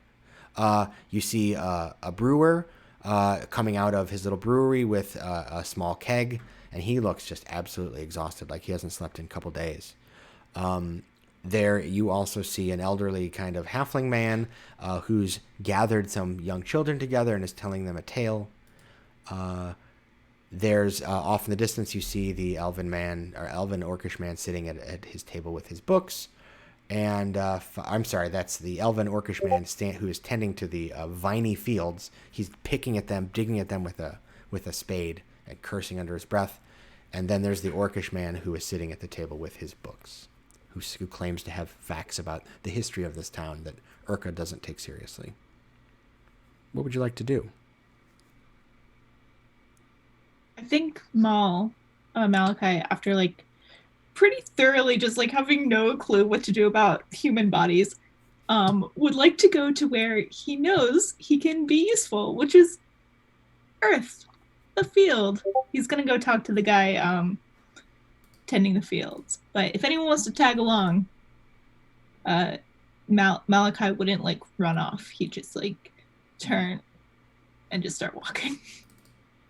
You see a brewer coming out of his little brewery with a small keg, and he looks just absolutely exhausted, like he hasn't slept in a couple days. There you also see an elderly kind of halfling man who's gathered some young children together and is telling them a tale. There's off in the distance, you see the elven orcish man sitting at his table with his books. And that's the elven orcish man who is tending to the viney fields. He's picking at them, digging at them with a spade and cursing under his breath. And then there's the orcish man who is sitting at the table with his books, who claims to have facts about the history of this town that Urka doesn't take seriously. What would you like to do? I think Malachi, after pretty thoroughly just having no clue what to do about human bodies, would like to go to where he knows he can be useful, which is Earth, the field. He's gonna go talk to the guy tending the fields. But if anyone wants to tag along, Malachi wouldn't run off. He'd just turn and just start walking.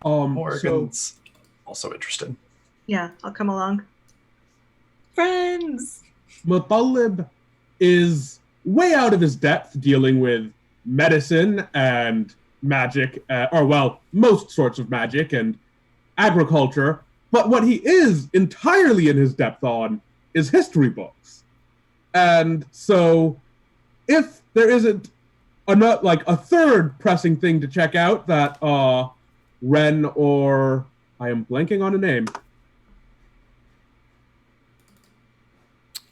Morgan's also interested. Yeah, I'll come along. Friends. Muthalib is way out of his depth dealing with medicine and magic, most sorts of magic and agriculture. But what he is entirely in his depth on is history books. And so if there isn't a third pressing thing to check out that Ren or I am blanking on a name.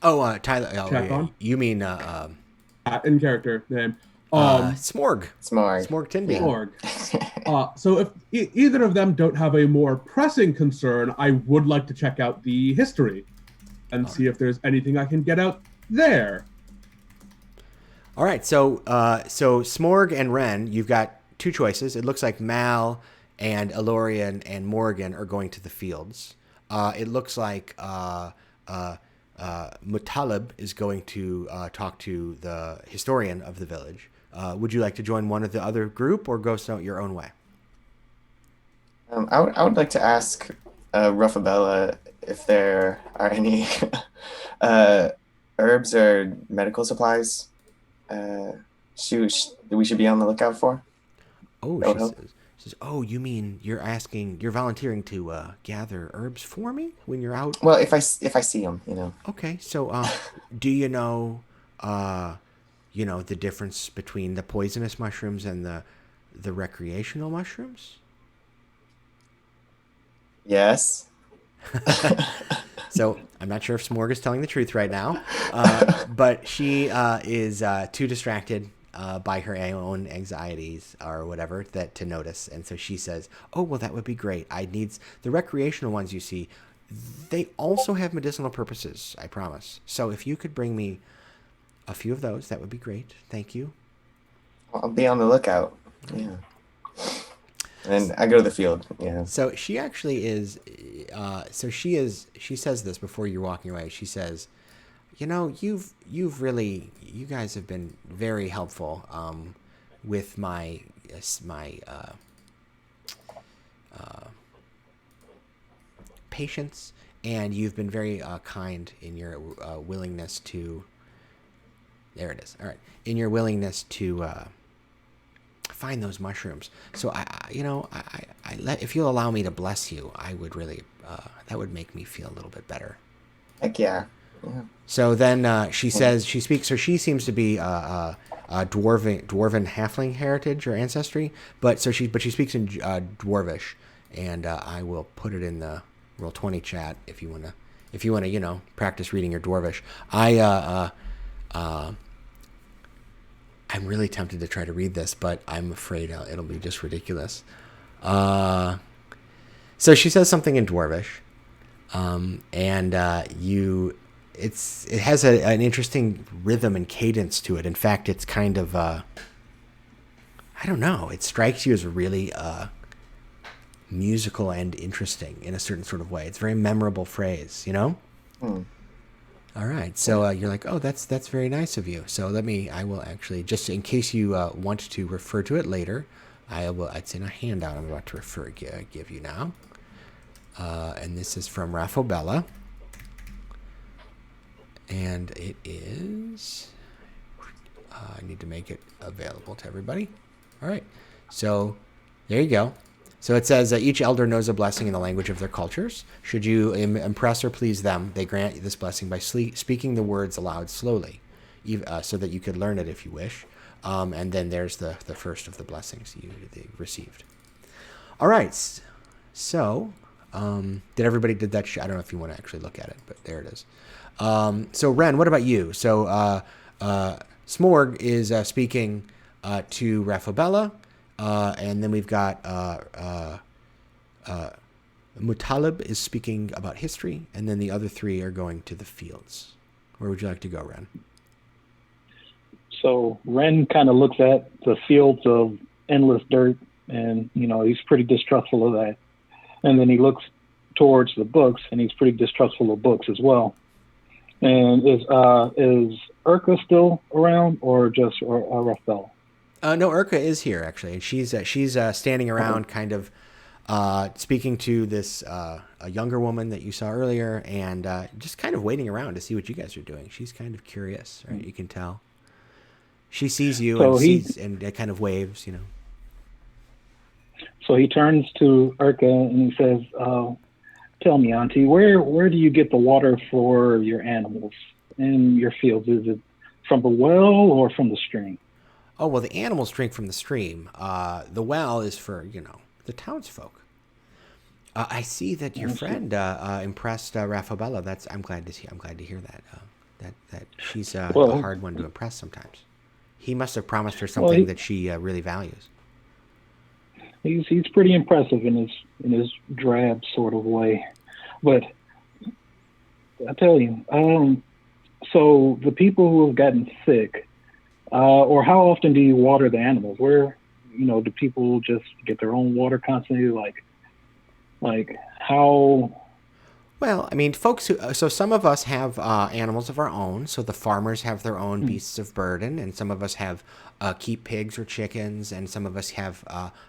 Tyler. Check on? You mean In character name. Smorg. Smorg Tinby. Smorg. So if either of them don't have a more pressing concern, I would like to check out the history and see if there's anything I can get out there. All right, so Smorg and Ren, you've got two choices. It looks like Mal and Elorian and Morgan are going to the fields. It looks like Muthalib is going to talk to the historian of the village. Would you like to join one of the other group or go your own way? I would like to ask Ruffabella if there are any herbs or medical supplies we should be on the lookout for. Oh, she says, oh, you mean you're volunteering to gather herbs for me when you're out? Well, if I see them, Okay, so do you know the difference between the poisonous mushrooms and the recreational mushrooms? Yes. So I'm not sure if Smorg is telling the truth right now, but she is too distracted by her own anxieties or whatever to notice. And so she says, oh, well, that would be great. The recreational ones you see, they also have medicinal purposes, I promise. So if you could bring me a few of those, that would be great. Thank you. I'll be on the lookout. Yeah. And I go to the field. Yeah. So she actually is. She says this before you're walking away. She says, you guys have been very helpful with my patience, and you've been very kind in your willingness to. There it is. All right, in your willingness to. Find those mushrooms. So if you'll allow me to bless you, I would really that would make me feel a little bit better. Heck yeah. So then she says she speaks. So she seems to be a dwarven halfling heritage or ancestry, but she speaks in Dwarvish, and I will put it in the Roll20 chat if you wanna practice reading your Dwarvish. I'm really tempted to try to read this, but I'm afraid it'll be just ridiculous. So she says something in Dwarvish, and it has an interesting rhythm and cadence to it. In fact, it's kind of I don't know. It strikes you as really musical and interesting in a certain sort of way. It's a very memorable phrase, All right, so you're like, oh, that's very nice of you. So I will actually, just in case you want to refer to it later, it's in a handout I'm about to give you now. And this is from Ruffabella. And it is, I need to make it available to everybody. All right, so there you go. So it says each elder knows a blessing in the language of their cultures. Should you impress or please them, they grant this blessing by speaking the words aloud slowly, so that you could learn it if you wish. And then there's the first of the blessings they received. All right. So did everybody did that? I don't know if you want to actually look at it, but there it is. So Ren, what about you? So Smorg is speaking to Ruffabella. And then we've got Muthalib is speaking about history, and then the other three are going to the fields. Where would you like to go, Ren? So Ren kind of looks at the fields of endless dirt, and he's pretty distrustful of that. And then he looks towards the books, and he's pretty distrustful of books as well. And is Urka still around, or just Raphael? No, Urka is here actually, and she's standing around, kind of speaking to this a younger woman that you saw earlier, and just kind of waiting around to see what you guys are doing. She's kind of curious, right? You can tell. She sees you and it kind of waves, you know. So he turns to Urka and he says, "Tell me, Auntie, where do you get the water for your animals in your fields? Is it from the well or from the stream?" Oh, well, the animals drink from the stream. The well is for, you know, the townsfolk. I see that your friend impressed Raffabella. I'm glad to hear that. That she's a hard one to impress sometimes. He must have promised her something that she really values. He's pretty impressive in his drab sort of way, but I tell you, so the people who have gotten sick, or how often do you water the animals? Where, you know, do people just get their own water constantly? Like how? Well, I mean, so some of us have animals of our own. So the farmers have their own beasts of burden, and some of us have keep pigs or chickens, and some of us have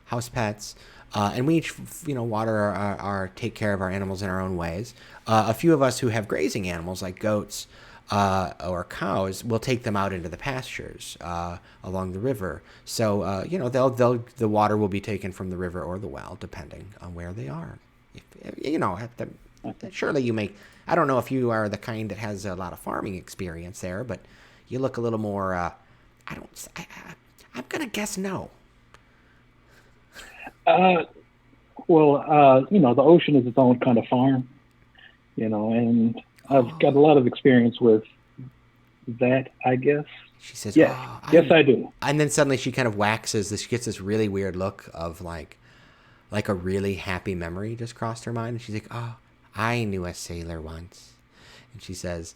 house pets. And we each, you know, water take care of our animals in our own ways. A few of us who have grazing animals like goats or cows will take them out into the pastures along the river. So you know, the water will be taken from the river or the well, depending on where they are. You know, surely you may. I don't know if you are the kind that has a lot of farming experience there, but you look a little more. I'm gonna guess no. Well, you know, the ocean is its own kind of farm, you know, and I've got a lot of experience with that, I guess. She says, yes, yes, I do. And then suddenly she kind of waxes this. She gets this really weird look of like a really happy memory just crossed her mind. And she's like, "Oh, I knew a sailor once." And she says,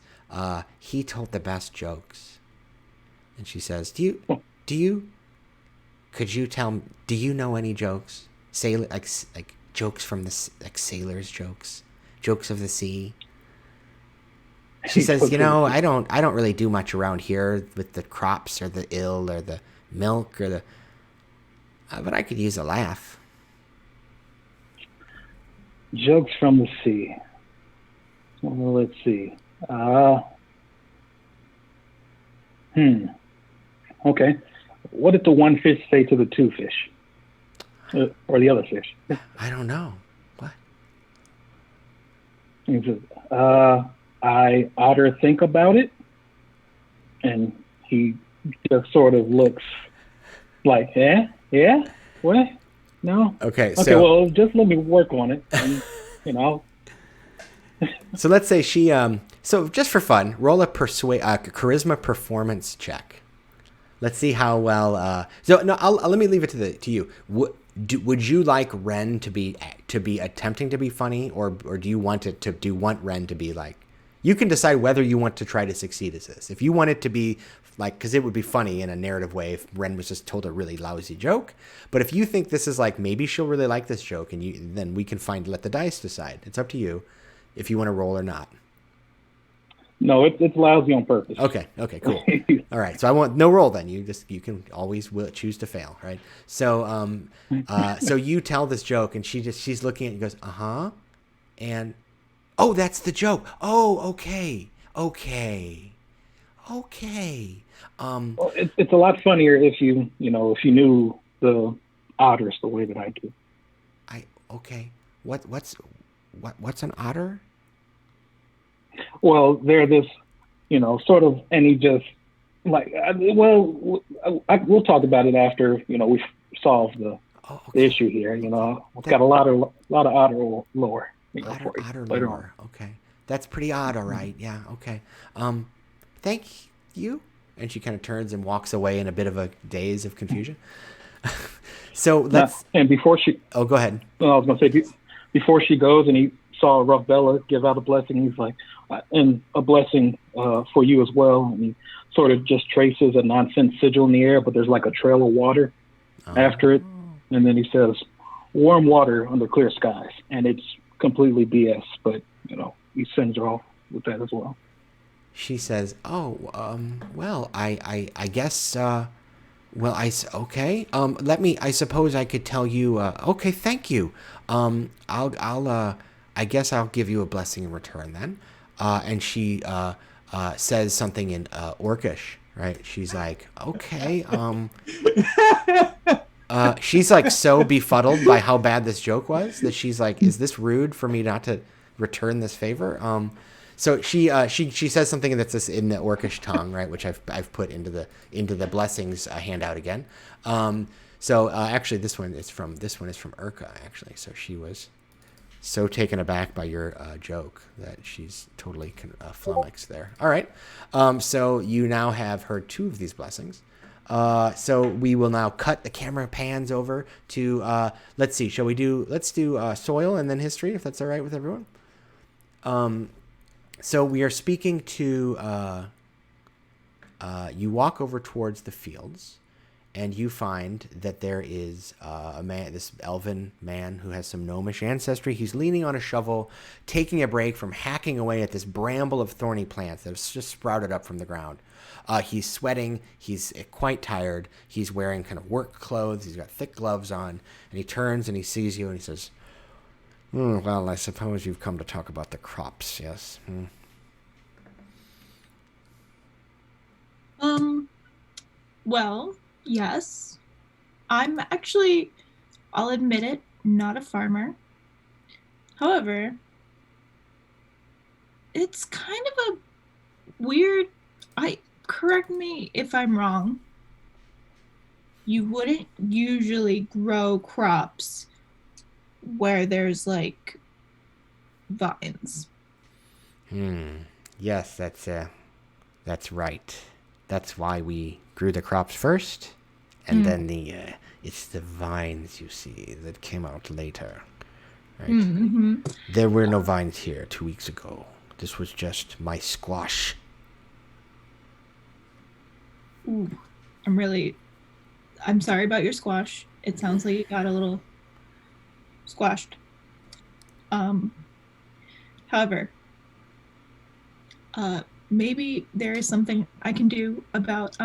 "He told the best jokes." And she says, could you tell me, do you know any jokes? Sailor, like jokes from the, like sailors' jokes of the sea. She says, "You know, I don't really do much around here with the crops or the ill or the milk or but I could use a laugh." Jokes from the sea. Well, let's see. Okay. What did the one fish say to the two fish? Or the other fish? I don't know. What? He says, I oughter think about it. And he just sort of looks like, yeah, what? No. Okay. Okay. Well, just let me work on it, and you know. So let's say she. So just for fun, roll a charisma performance check. Let's see how well. So no, let me leave it to you. Would you like Ren to be attempting to be funny, or do you want Ren to be like? You can decide whether you want to try to succeed as this. If you want it to be like, because it would be funny in a narrative way if Ren was just told a really lousy joke. But if you think this is like, maybe she'll really like this joke, and then we can let the dice decide. It's up to you if you want to roll or not. No, it's lousy on purpose. Okay, cool. All right, so I want no roll then. You can always choose to fail, right? So so you tell this joke, and she's looking at you and goes, uh-huh, and oh, that's the joke. Oh, okay. Well, it's a lot funnier if you knew the otters the way that I do. Okay. What's an otter? Well, they're this, sort of, and he just like, we'll talk about it after, we've solved the issue here. We've got a lot of otter lore. Otter lore. Okay. That's pretty odd, all right. Yeah, okay. Thank you. And she kind of turns and walks away in a bit of a daze of confusion. So let's. And before she. Oh, go ahead. I was going to say, before she goes, and he saw Raffabella give out a blessing, he's like, and a blessing for you as well. And he sort of just traces a nonsense sigil in the air, but there's like a trail of water after it. And then he says, warm water under clear skies. And it's completely BS, but, he sends her off with that as well. She says, well, I guess Well, okay. I suppose I could tell you. Okay, thank you. I guess I'll give you a blessing in return then. And she says something in Orcish, right? She's like, okay. She's like so befuddled by how bad this joke was that she's like, is this rude for me not to return this favor? So she says something that's in the Orcish tongue, right, which I've put into the blessings handout again. Actually, this one is from Urka actually. So she was so taken aback by your joke that she's totally flummoxed there. All right. So you now have heard 2 of these blessings. So we will now cut the camera pans over to let's see. Let's do soil and then history, if that's all right with everyone. So we are speaking to, you walk over towards the fields and you find that there is a man, this elven man who has some gnomish ancestry. He's leaning on a shovel, taking a break from hacking away at this bramble of thorny plants that has just sprouted up from the ground. He's sweating. He's quite tired. He's wearing kind of work clothes. He's got thick gloves on, and he turns and he sees you and he says, well, I suppose you've come to talk about the crops, yes? Well, yes. I'm actually, I'll admit it, not a farmer. However, it's kind of a weird, correct me if I'm wrong. You wouldn't usually grow crops where there's like vines. Yes, that's right. That's why we grew the crops first, and then it's the vines, you see, that came out later. Right? Mm-hmm. There were no vines here 2 weeks ago. This was just my squash. Ooh, I'm sorry about your squash. It sounds like you got a little squashed. However, maybe there is something I can do about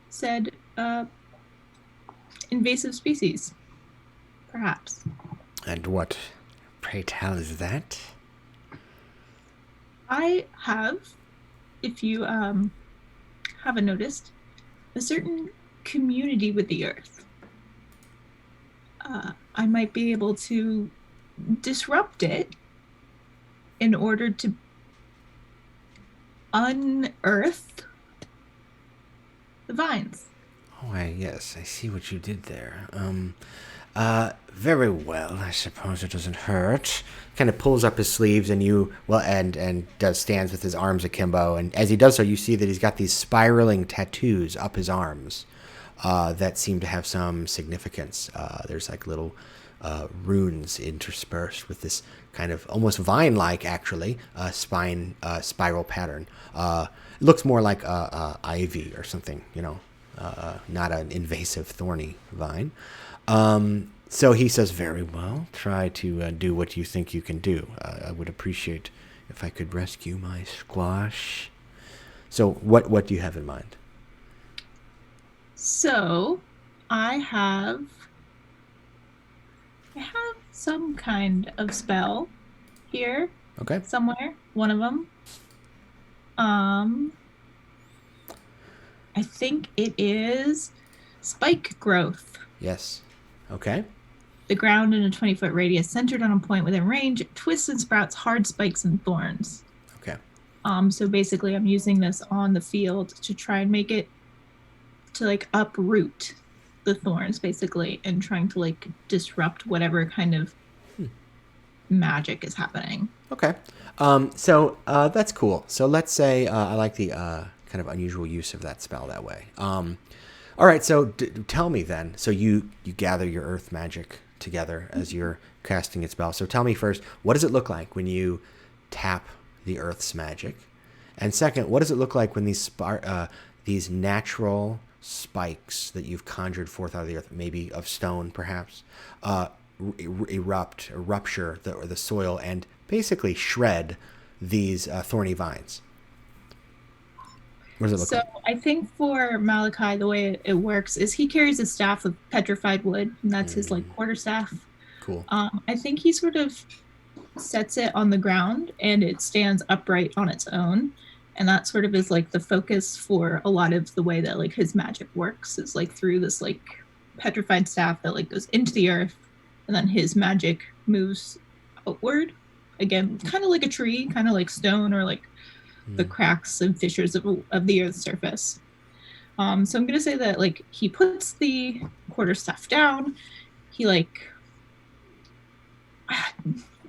said invasive species, perhaps. And what, pray tell, is that? I have, if you haven't noticed, a certain community with the earth. I might be able to disrupt it in order to unearth the vines. Oh, yes, I see what you did there. Very well, I suppose it doesn't hurt. Kind of pulls up his sleeves and stands with his arms akimbo. And as he does so, you see that he's got these spiraling tattoos up his arms that seem to have some significance. There's like little runes interspersed with this kind of almost vine-like, actually, spiral pattern. It looks more like ivy or something, not an invasive thorny vine. So he says, very well, try to do what you think you can do. I would appreciate if I could rescue my squash. So what do you have in mind? So I have some kind of spell here. Okay. Somewhere. One of them. I think it is spike growth. Yes. Okay. The ground in a 20-foot radius centered on a point within range twists and sprouts hard spikes and thorns. Okay. So basically I'm using this on the field to try and make it to like uproot the thorns basically and trying to like disrupt whatever kind of magic is happening. Okay. So that's cool. So let's say I like the kind of unusual use of that spell that way. All right, so tell me then. So you gather your earth magic together as you're casting its spell. So tell me first, what does it look like when you tap the earth's magic? And second, what does it look like when these natural spikes that you've conjured forth out of the earth, maybe of stone perhaps, rupture the soil and basically shred these thorny vines? What does it look So like? I think for Malachi, the way it works is he carries a staff of petrified wood, and that's his like quarterstaff. Cool. I think he sort of sets it on the ground and it stands upright on its own. And that sort of is like the focus for a lot of the way that like his magic works is like through this like petrified staff that like goes into the earth, and then his magic moves outward. Again, kind of like a tree, kind of like stone or like the cracks and fissures of the earth's surface. So I'm gonna say that like he puts the quarterstaff down. He like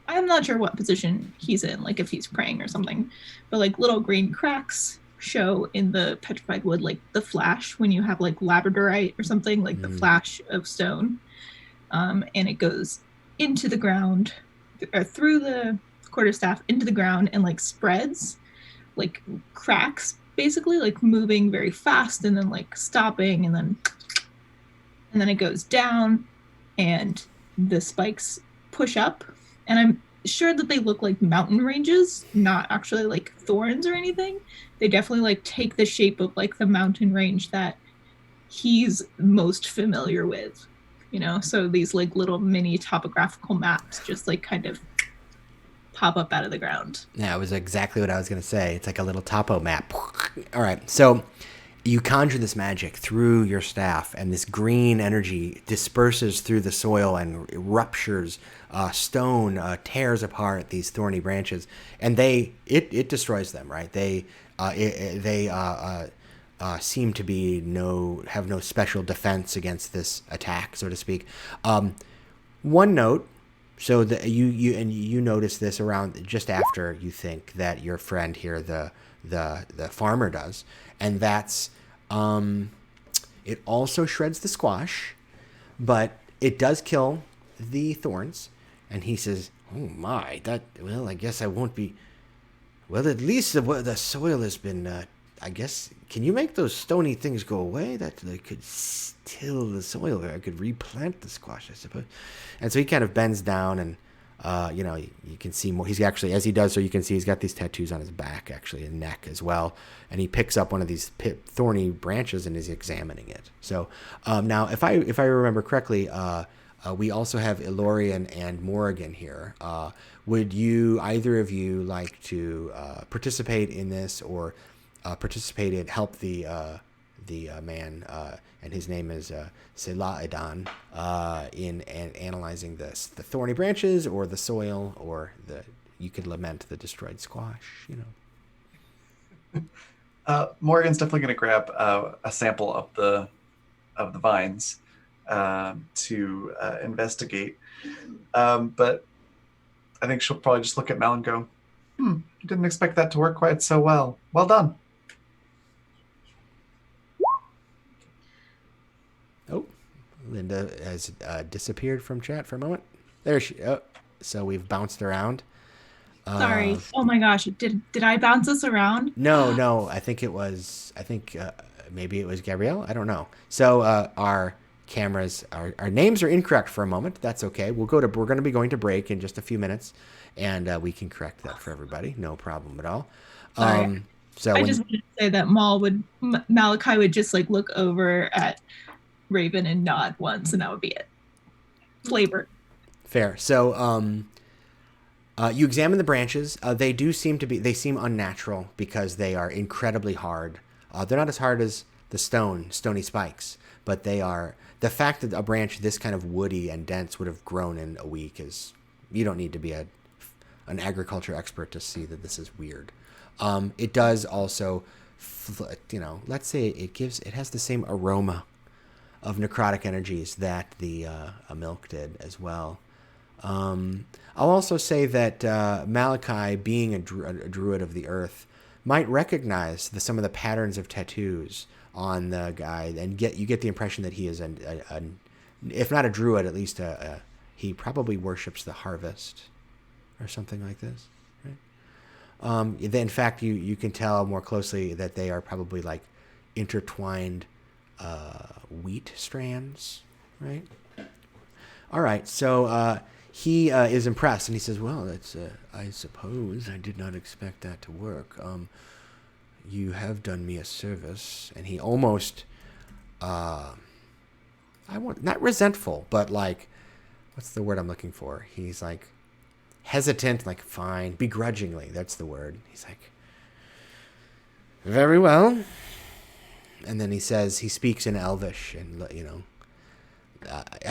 I'm not sure what position he's in, like if he's praying or something, but like little green cracks show in the petrified wood, like the flash when you have like labradorite or something, like the flash of stone. And it goes into the ground or through the quarterstaff into the ground and like spreads, like cracks, basically like moving very fast and then like stopping and then it goes down and the spikes push up, and I'm sure that they look like mountain ranges, not actually like thorns or anything. They definitely like take the shape of like the mountain range that he's most familiar with, you know. So these like little mini topographical maps just like kind of pop up out of the ground. Yeah, it was exactly what I was going to say. It's like a little topo map. All right, so you conjure this magic through your staff, and this green energy disperses through the soil and ruptures stone, tears apart these thorny branches, and it destroys them. Right? They seem to be have no special defense against this attack, so to speak. One note. So you notice this around just after you think that your friend here, the farmer, does, and that's it also shreds the squash, but it does kill the thorns. And he says, "Oh my, I guess I won't be. Well, at least the soil has been. I guess, can you make those stony things go away? That they could still the soil, or I could replant the squash, I suppose." And so he kind of bends down, and you can see more. He's actually, as he does so, you can see he's got these tattoos on his back, actually, and neck as well. And he picks up one of these thorny branches and is examining it. So now, if I remember correctly, we also have Ilorian and Morrigan here. Would either of you like to participate in this, or help the man, and his name is Selaidan, in analyzing the thorny branches or the soil, or you could lament the destroyed squash, Morgan's definitely going to grab a sample of the vines to investigate, but I think she'll probably just look at Mel and go, "Didn't expect that to work quite so well. Well done." Oh, Linda has disappeared from chat for a moment. There she. Oh, so we've bounced around. Sorry. Oh my gosh, did I bounce us around? No. I think maybe it was Gabrielle. I don't know. So our cameras, our names are incorrect for a moment. That's okay. We're going to be going to break in just a few minutes, and we can correct that for everybody. No problem at all. Sorry. So I just wanted to say that Malachi would just like look over at Ravyn and nod once, and that would be it. Flavor. Fair. So you examine the branches. They seem unnatural because they are incredibly hard. They're not as hard as the stony spikes, but they are. The fact that a branch this kind of woody and dense would have grown in a week is, you don't need to be an agriculture expert to see that this is weird. It does also, let's say it has the same aroma of necrotic energies that the milk did as well. I'll also say that Malachi, being a druid of the earth, might recognize some of the patterns of tattoos on the guy, and you get the impression that he is if not a druid, at least he probably worships the harvest or something like this, right? In fact, you can tell more closely that they are probably like intertwined wheat strands, right? All right, so he is impressed, and he says, "Well, that's I suppose I did not expect that to work. you have done me a service. And he almost, not resentful, but like, what's the word I'm looking for? He's like hesitant, like, fine, begrudgingly. That's the word. He's like, very well. And then he speaks in Elvish, and,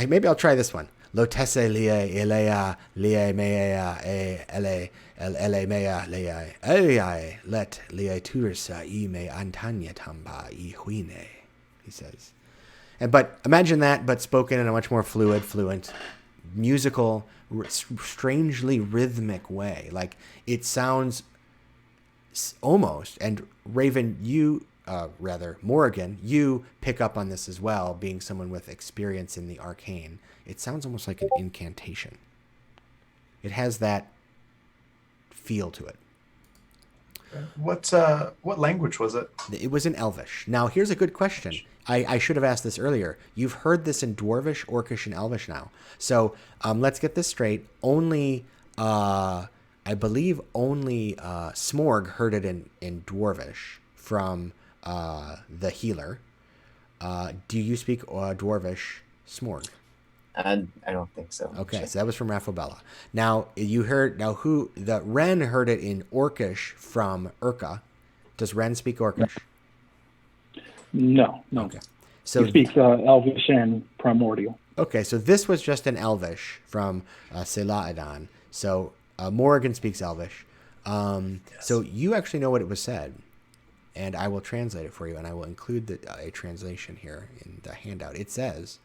maybe I'll try this one. Lotese lie elea lie mea ele mea lie elei let lie tursa I me antanya tamba I huine, he says. But imagine that, but spoken in a much more fluent, musical, strangely rhythmic way. Like, it sounds almost, and Ravyn, Morrigan, you pick up on this as well, being someone with experience in the arcane. It sounds almost like an incantation. It has that feel to it. What language was it? It was in Elvish. Now, here's a good question. I should have asked this earlier. You've heard this in Dwarvish, Orcish, and Elvish now. So let's get this straight. I believe only Smorg heard it in Dwarvish from the healer. Do you speak Dwarvish, Smorg? I don't think so. Okay, so that was from Raphobella. Now Ren heard it in Orcish from Urka. Does Ren speak Orcish? No. Okay. So he speaks Elvish and Primordial. Okay, so this was just an Elvish from Selaadan. So Morrigan speaks Elvish. Yes. So you actually know what it was said, and I will translate it for you, and I will include a translation here in the handout. It says,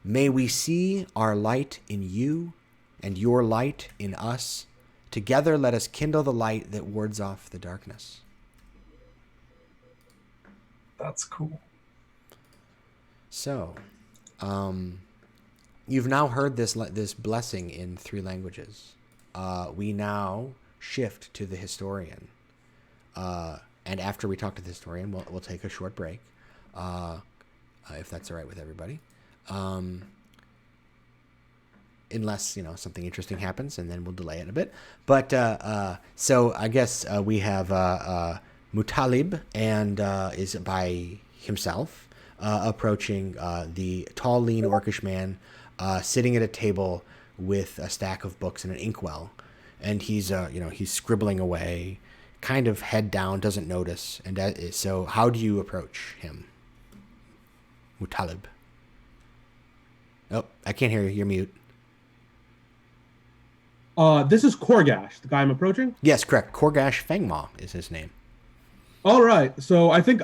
"May we see our light in you and your light in us. Together let us kindle the light that wards off the darkness." That's cool. So, you've now heard this blessing in 3 languages. We now shift to the historian. And after we talk to the historian, we'll take a short break, if that's all right with everybody. Unless, something interesting happens, and then we'll delay it a bit. But so I guess we have Mutalib, and is by himself, approaching the tall, lean Orcish man, sitting at a table with a stack of books and an inkwell, and he's scribbling away, kind of head down, doesn't notice. And so, how do you approach him, Mutalib? Oh, I can't hear you. You're mute. This is Korgash, the guy I'm approaching? Yes, correct. Korgash Fengmaw is his name. All right. So I think,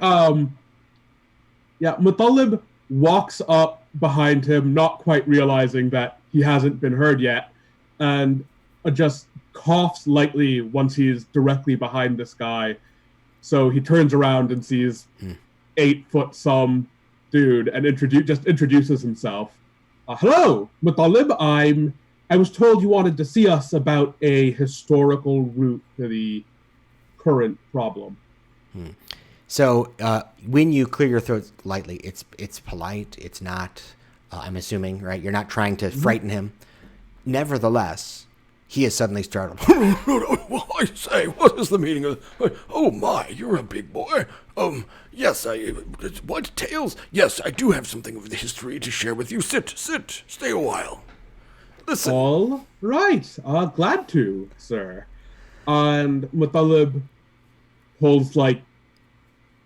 Mutalib walks up behind him, not quite realizing that he hasn't been heard yet, and just coughs lightly once he's directly behind this guy. So he turns around and sees 8-foot some dude and introduces himself. Hello, Mutalib. I was told you wanted to see us about a historical route to the current problem. So when you clear your throat lightly, it's polite. It's not, I'm assuming, right? You're not trying to frighten him. Nevertheless, he is suddenly startled. I say, what is the meaning of... Oh my, you're a big boy. Yes, what tales? Yes, I do have something of the history to share with you. Sit, stay a while. Listen. All right. Glad to, sir. And Mutalib pulls,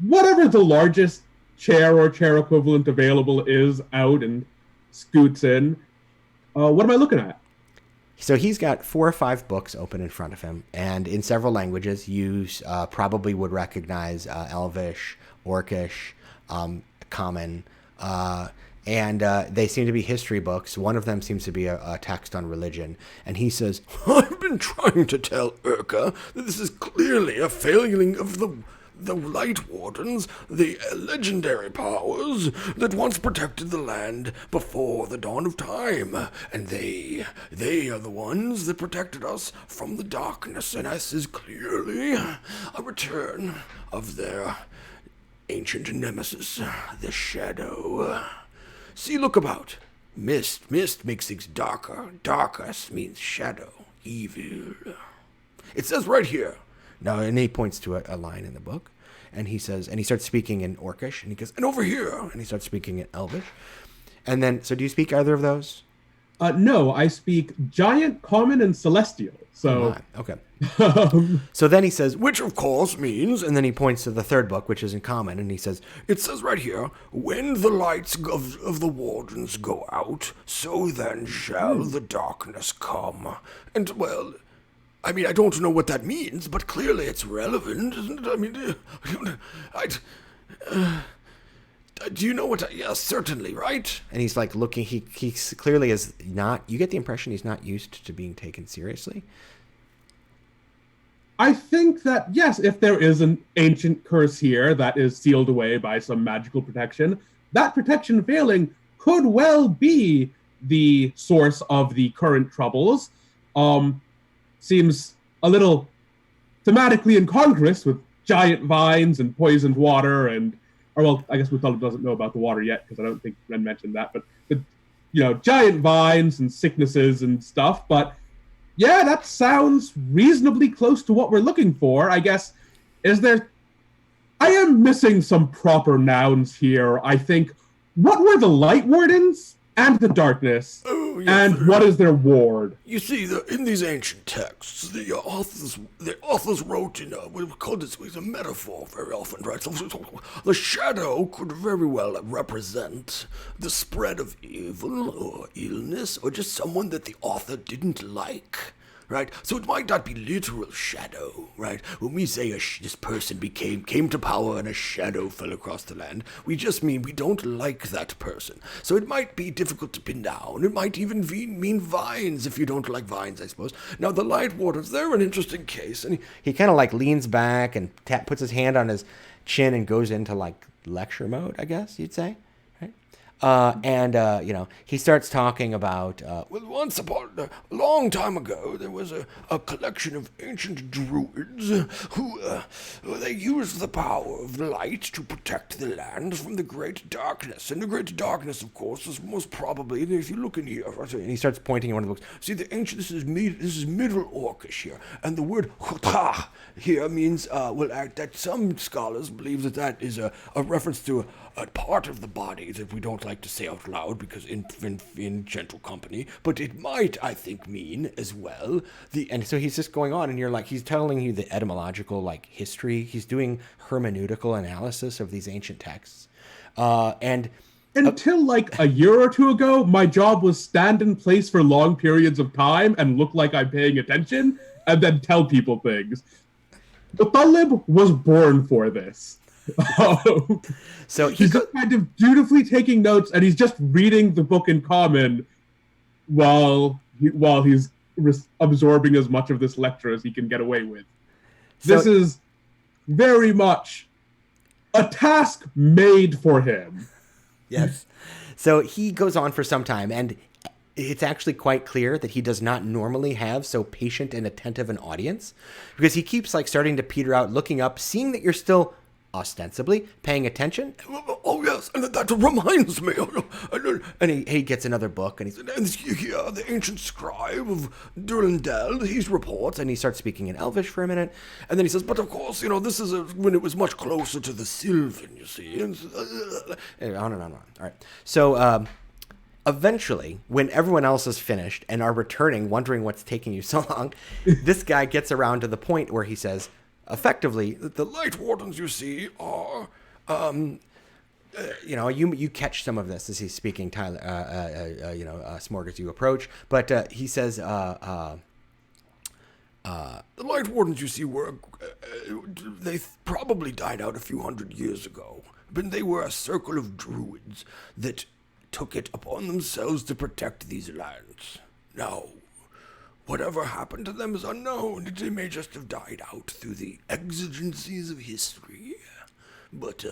whatever the largest chair or chair equivalent available is out and scoots in. What am I looking at? So he's got 4 or 5 books open in front of him, and in several languages. You probably would recognize Elvish, Orcish, Common, and they seem to be history books. One of them seems to be a text on religion, and he says, I've been trying to tell Urka that this is clearly a failing of the Light Wardens, the legendary powers that once protected the land before the dawn of time. And they are the ones that protected us from the darkness, and this is clearly a return of their ancient nemesis, the Shadow. See, look about. Mist makes things darker. Darkness means shadow, evil. It says right here. Now, and he points to a line in the book. and he says, and he starts speaking in Orcish, and he goes, and over here, and he starts speaking in Elvish. And then, so do you speak either of those? No, I speak Giant, Common, and Celestial. So, okay. So then he says, which of course means, and then he points to the third book, which is in Common, and he says, it says right here, when the lights of the wardens go out, so then shall the darkness come. And, well, I mean, I don't know what that means, but clearly it's relevant, isn't it? I mean, do you know what? Yes, certainly, right? And he's like looking. He clearly is not. You get the impression he's not used to being taken seriously. I think that yes, if there is an ancient curse here that is sealed away by some magical protection, that protection failing could well be the source of the current troubles. Seems a little thematically incongruous with giant vines and poisoned water and. Or well, I guess Mutala doesn't know about the water yet because I don't think Ren mentioned that. But giant vines and sicknesses and stuff. But yeah, that sounds reasonably close to what we're looking for. I guess I am missing some proper nouns here. I think what were the Light Wardens and the Darkness, and what is their ward? You see, in these ancient texts, the authors wrote in we call this a metaphor very often, right? So the shadow could very well represent the spread of evil or illness, or just someone that the author didn't like. Right, so it might not be literal shadow, right? When we say this person came to power and a shadow fell across the land, we just mean we don't like that person. So it might be difficult to pin down. It might even mean vines if you don't like vines, I suppose. Now the Light Wardens, they're an interesting case, and he kind of like leans back and puts his hand on his chin and goes into like lecture mode, I guess you'd say. He starts talking about, once upon a long time ago, there was a collection of ancient druids who they used the power of light to protect the land from the great darkness. And the great darkness, of course, is most probably, if you look in here, and he starts pointing in one of the books. See, this is Middle Orcish here, and the word chotah here means, that some scholars believe that is a reference to a part of the body that we don't like to say out loud because in gentle company, but it might, I think, mean as well and so he's just going on, and you're like, he's telling you the etymological history. He's doing hermeneutical analysis of these ancient texts, and until a year or two ago, my job was stand in place for long periods of time and look like I'm paying attention, and then tell people things. The Talib was born for this. So he's just kind of dutifully taking notes, and he's just reading the book in Common while he's absorbing as much of this lecture as he can get away with. This is very much a task made for him. Yes. So he goes on for some time, and it's actually quite clear that he does not normally have so patient and attentive an audience, because he keeps starting to peter out, looking up, seeing that you're still ostensibly paying attention. Oh yes, and that reminds me. And he gets another book, and he's here, the ancient scribe of Durandal, he reports, and he starts speaking in Elvish for a minute, and then he says, but of course, this is when it was much closer to the Sylvan, you see, and on and on. All right, so eventually, when everyone else is finished and are returning, wondering what's taking you so long, this guy gets around to the point where he says, effectively, the Light Wardens, you see, are, you catch some of this as he's speaking, Tyler, Smorg, as you approach, but he says, the Light Wardens, you see, they probably died out a few hundred years ago, but they were a circle of druids that took it upon themselves to protect these lands. Now, whatever happened to them is unknown. They may just have died out through the exigencies of history. But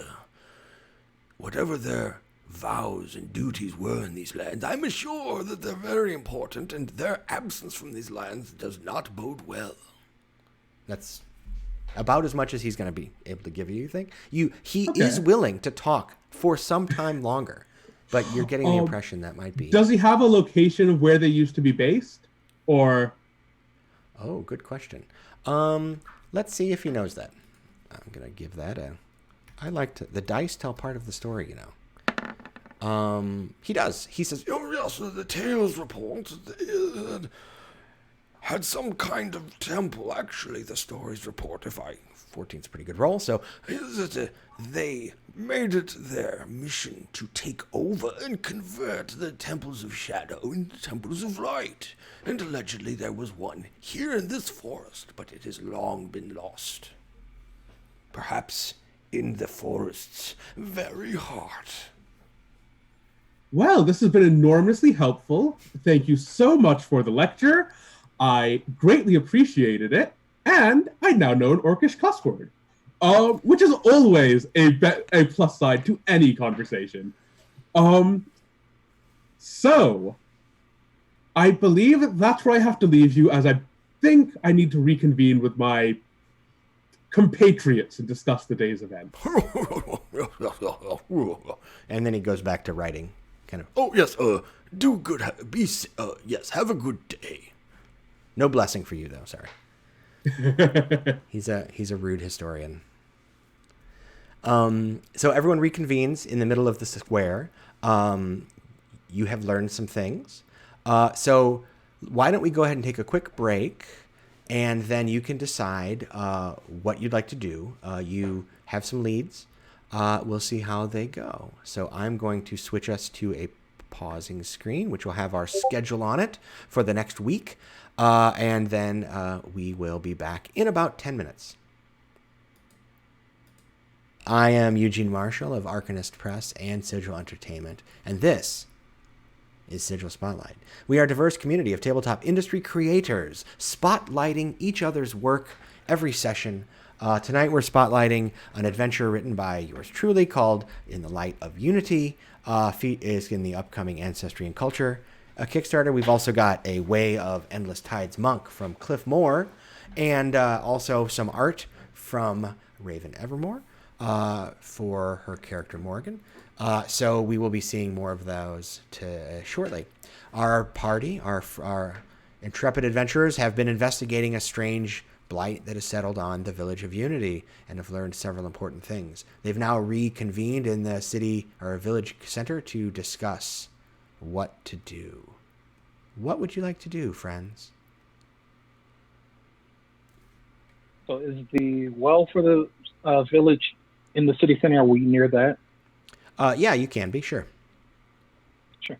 whatever their vows and duties were in these lands, I'm assured that they're very important, and their absence from these lands does not bode well. That's about as much as he's going to be able to give you, you think? He is willing to talk for some time longer, but you're getting the impression that might be... Does he have a location of where they used to be based? Or... Oh, good question. Let's see if he knows that. I'm going to give that I like to. The dice tell part of the story, you know. He does. He says, Oh, yes, the tales report they had some kind of temple. Actually, the stories report, if I 14's a pretty good roll. So is that they made it their mission to take over and convert the temples of shadow into temples of light. And allegedly there was one here in this forest, but it has long been lost. Perhaps in the forest's very heart. Well, this has been enormously helpful. Thank you so much for the lecture. I greatly appreciated it, and I now know an Orcish cuss word, which is always a plus side to any conversation. So, I believe that's where I have to leave you, as I think I need to reconvene with my compatriots and discuss the day's event. and then he goes back to writing, kind of. Oh, yes, do good, yes, have a good day. No blessing for you, though. Sorry. He's a rude historian. So everyone reconvenes in the middle of the square. You have learned some things. So why don't we go ahead and take a quick break, and then you can decide what you'd like to do. You have some leads. We'll see how they go. So I'm going to switch us to a pausing screen, which will have our schedule on it for the next week. And then we will be back in about 10 minutes. I am Eugene Marshall of Arcanist Press and Sigil Entertainment, and this is Sigil Spotlight. We are a diverse community of tabletop industry creators, spotlighting each other's work every session. Tonight we're spotlighting an adventure written by yours truly called In the Light of Unity. Is in the upcoming Ancestry and Culture Kickstarter. We've also got a Way of Endless Tides Monk from Cliff Moore, and also some art from Ravyn Evermore for her character Morgan. So we will be seeing more of those shortly. Our party, our intrepid adventurers, have been investigating a strange blight that has settled on the Village of Unity and have learned several important things. They've now reconvened in the city or village center to discuss what to do. What would you like to do, friends? So is the well for the village in the city center, are we near that? Yeah, you can be, sure.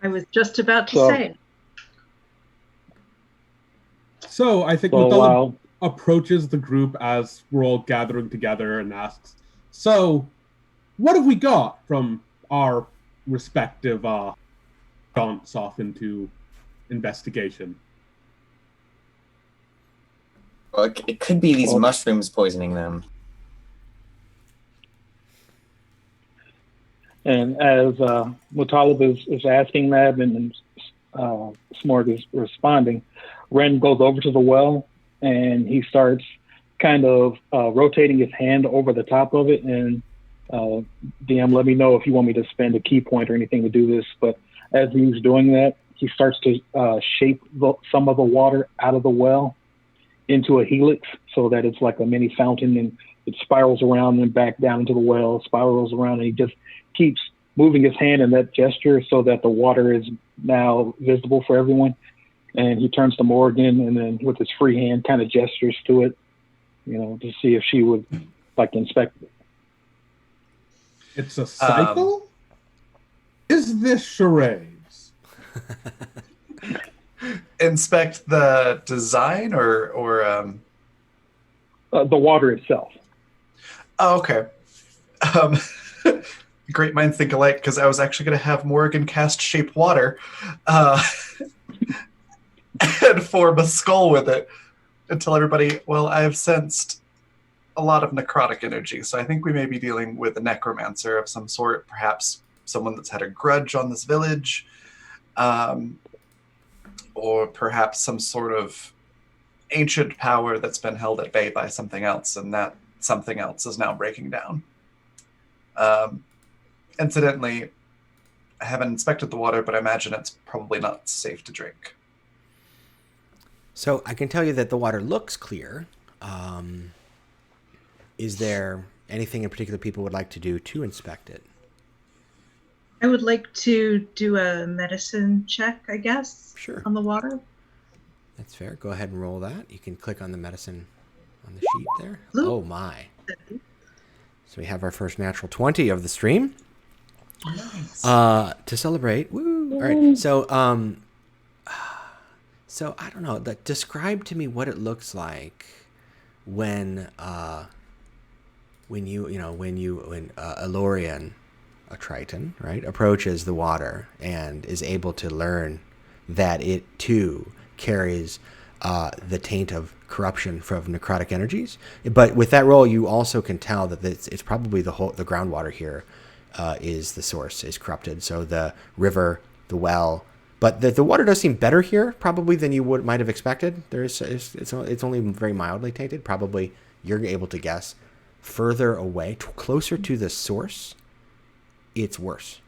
I was just about to say. So I think Mathilda approaches the group as we're all gathering together and asks, so what have we got from our respective jaunts off into investigation? Well, it could be these mushrooms poisoning them. And as Mutalib is asking that and Smorg is responding, Ren goes over to the well and he starts kind of rotating his hand over the top of it. And DM, let me know if you want me to spend a key point or anything to do this. But as he's doing that, he starts to shape some of the water out of the well into a helix so that it's like a mini fountain, and it spirals around and back down into the well, spirals around, and he just keeps moving his hand in that gesture so that the water is now visible for everyone. And he turns to Morgan and then with his free hand kind of gestures to it, to see if she would like to inspect it. It's a cycle? Is this charades? Inspect the design or the water itself. Oh, okay. Great minds think alike, because I was actually going to have Morgan cast Shape Water and form a skull with it and tell everybody, well, I've sensed a lot of necrotic energy, so I think we may be dealing with a necromancer of some sort, perhaps someone that's had a grudge on this village, or perhaps some sort of ancient power that's been held at bay by something else, and that something else is now breaking down. Incidentally, I haven't inspected the water, but I imagine it's probably not safe to drink. So I can tell you that the water looks clear. Is there anything in particular people would like to do to inspect it? I would like to do a medicine check, I guess, Sure. on the water. That's fair. Go ahead and roll that. You can click on the medicine on the sheet there. Ooh. Oh my. So we have our first natural 20 of the stream. Nice. To celebrate. Woo. All right. So I don't know. Describe to me what it looks like when Elorian, a Triton, right, approaches the water and is able to learn that it too carries the taint of corruption from necrotic energies. But with that roll, you also can tell that it's probably the groundwater here is the source, is corrupted. So the river, the well, but the water does seem better here probably than you might have expected. It's only very mildly tainted. Probably you're able to guess further away, closer to the source, it's worse.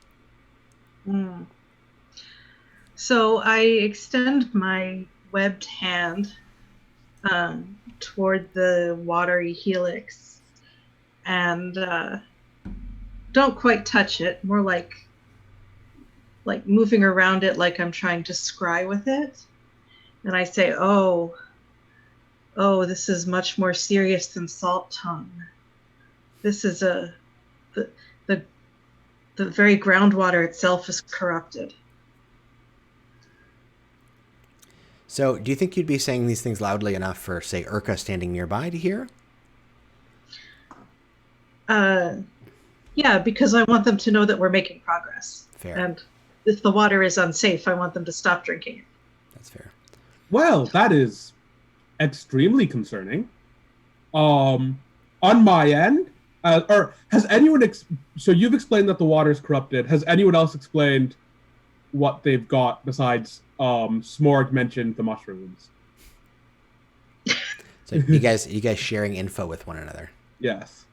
So I extend my webbed hand toward the watery helix and don't quite touch it, more like moving around it like I'm trying to scry with it. And I say, oh, this is much more serious than salt tongue. This is the very groundwater itself is corrupted. So do you think you'd be saying these things loudly enough for, say, Urka standing nearby to hear? Yeah, because I want them to know that we're making progress. Fair. And if the water is unsafe, I want them to stop drinking it. That's fair. Well, that is extremely concerning. On my end, or has anyone? So you've explained that the water is corrupted. Has anyone else explained what they've got besides Smorg mentioned the mushrooms? So you guys sharing info with one another? Yes.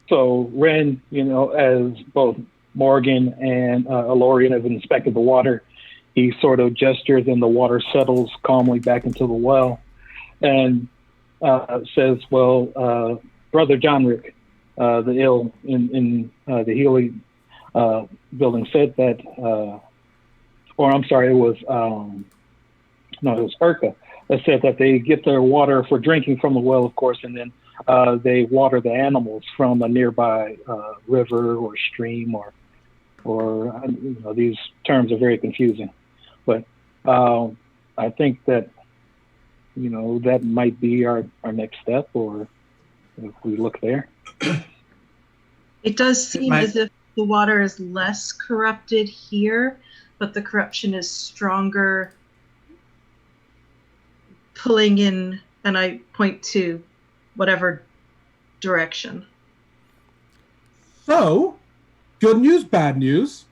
So Ren, as both Morgan and Elorian have inspected the water, he sort of gestures and the water settles calmly back into the well and says, well, Brother Johnrick, the ill in the Healy building said that, or I'm sorry, it was Urka that said that they get their water for drinking from the well, of course, and then they water the animals from a nearby river or stream or these terms are very confusing. But I think that, that might be our next step, or if we look there. It does seem as if the water is less corrupted here, but the corruption is stronger, pulling in, and I point to whatever direction. So, good news, bad news.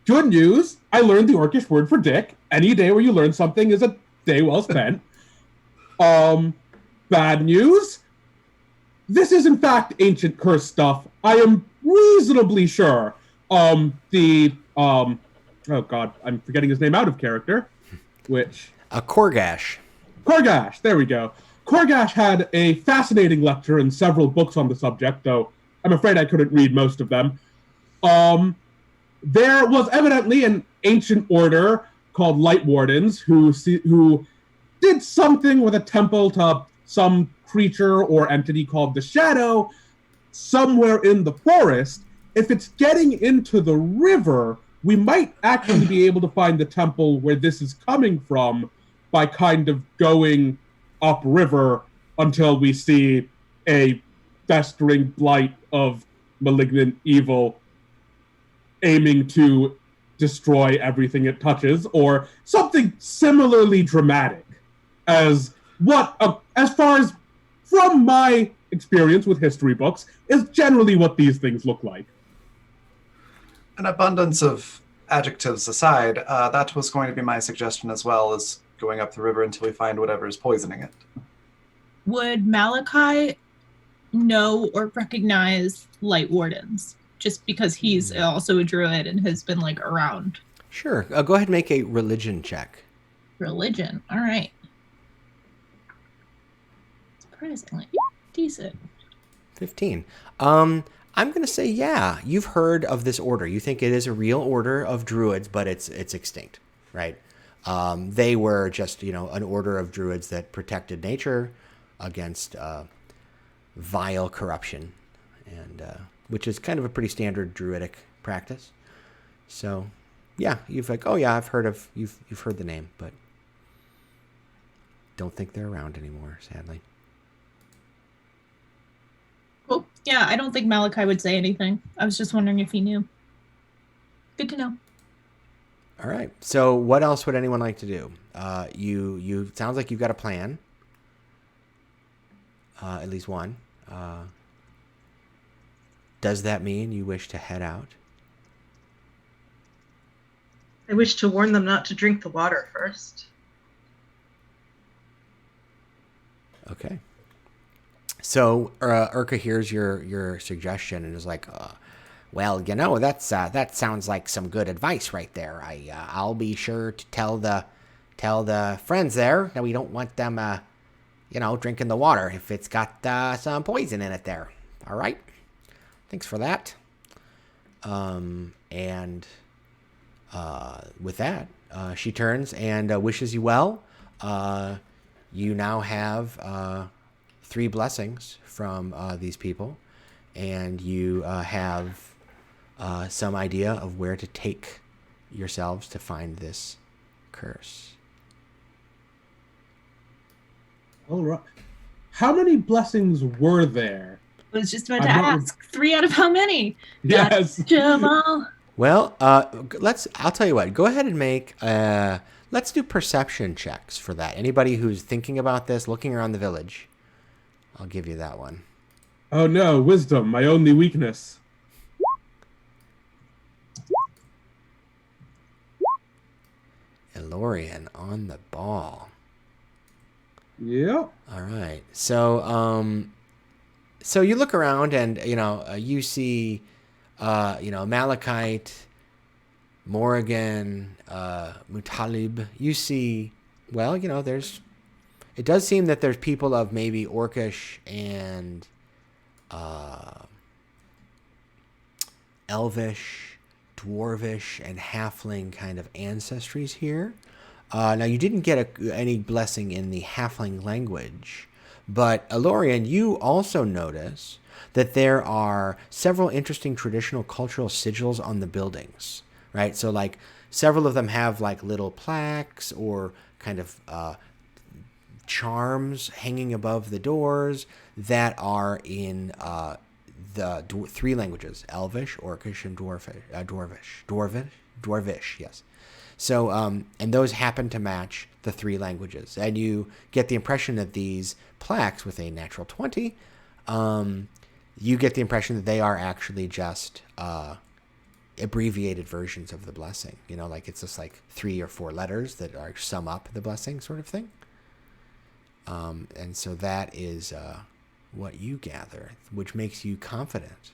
Good news, I learned the Orcish word for dick. Any day where you learn something is a day well spent. Bad news, this is in fact ancient curse stuff. I am reasonably sure. Oh god, I'm forgetting his name out of character. Which? Korgash. Korgash, there we go. Korgash had a fascinating lecture and several books on the subject, though I'm afraid I couldn't read most of them. There was evidently an ancient order called Light Wardens who did something with a temple to some creature or entity called the Shadow somewhere in the forest. If it's getting into the river, we might actually be able to find the temple where this is coming from by kind of going upriver until we see a festering blight of malignant evil aiming to destroy everything it touches, or something similarly dramatic as far as from my experience with history books, is generally what these things look like. An abundance of adjectives aside, that was going to be my suggestion as well, as going up the river until we find whatever is poisoning it. Would Malachi know or recognize Light Wardens? Just because he's also a druid and has been around. Sure. Go ahead and make a religion check. Religion. All right. Surprisingly decent. 15. I'm going to say, yeah, you've heard of this order. You think it is a real order of druids, but it's extinct, right? They were just, an order of druids that protected nature against vile corruption, and which is kind of a pretty standard druidic practice. So, yeah, you've I've heard the name, but don't think they're around anymore, sadly. Well, yeah, I don't think Malachi would say anything. I was just wondering if he knew. Good to know. All right. So what else would anyone like to do? You sounds like you've got a plan. At least one. Does that mean you wish to head out? I wish to warn them not to drink the water first. Okay. So Urka hears your suggestion and is like, well, that sounds like some good advice right there. I'll be sure to tell the friends there that we don't want them drinking the water if it's got some poison in it there. All right. Thanks for that. And with that, she turns and wishes you well. You now have 3 blessings from these people, and you have some idea of where to take yourselves to find this curse. All right. How many blessings were there? I was just about to ask. 3 out of how many? Yes. Jamal. Well, I'll tell you what. Go ahead and make. Let's do perception checks for that. Anybody who's thinking about this, looking around the village, I'll give you that one. Oh no, wisdom, my only weakness. Elorian on the ball. Yeah. All right. So, so you look around and, you see, Malachite, Morrigan, Mutalib. You see, well, it does seem that there's people of maybe Orcish and Elvish, Dwarvish, and Halfling kind of ancestries here. Now, you didn't get any blessing in the Halfling language, but Elorian, you also notice that there are several interesting traditional cultural sigils on the buildings, right? So, like, several of them have, like, little plaques or kind of charms hanging above the doors that are in the 3 languages: Elvish, Orcish, and Dwarvish. Yes. So, and those happen to match the 3 languages, and you get the impression that these plaques with a natural 20, you get the impression that they are actually just abbreviated versions of the blessing. Like it's just like 3 or 4 letters that are sum up the blessing, sort of thing. And so that is what you gather, which makes you confident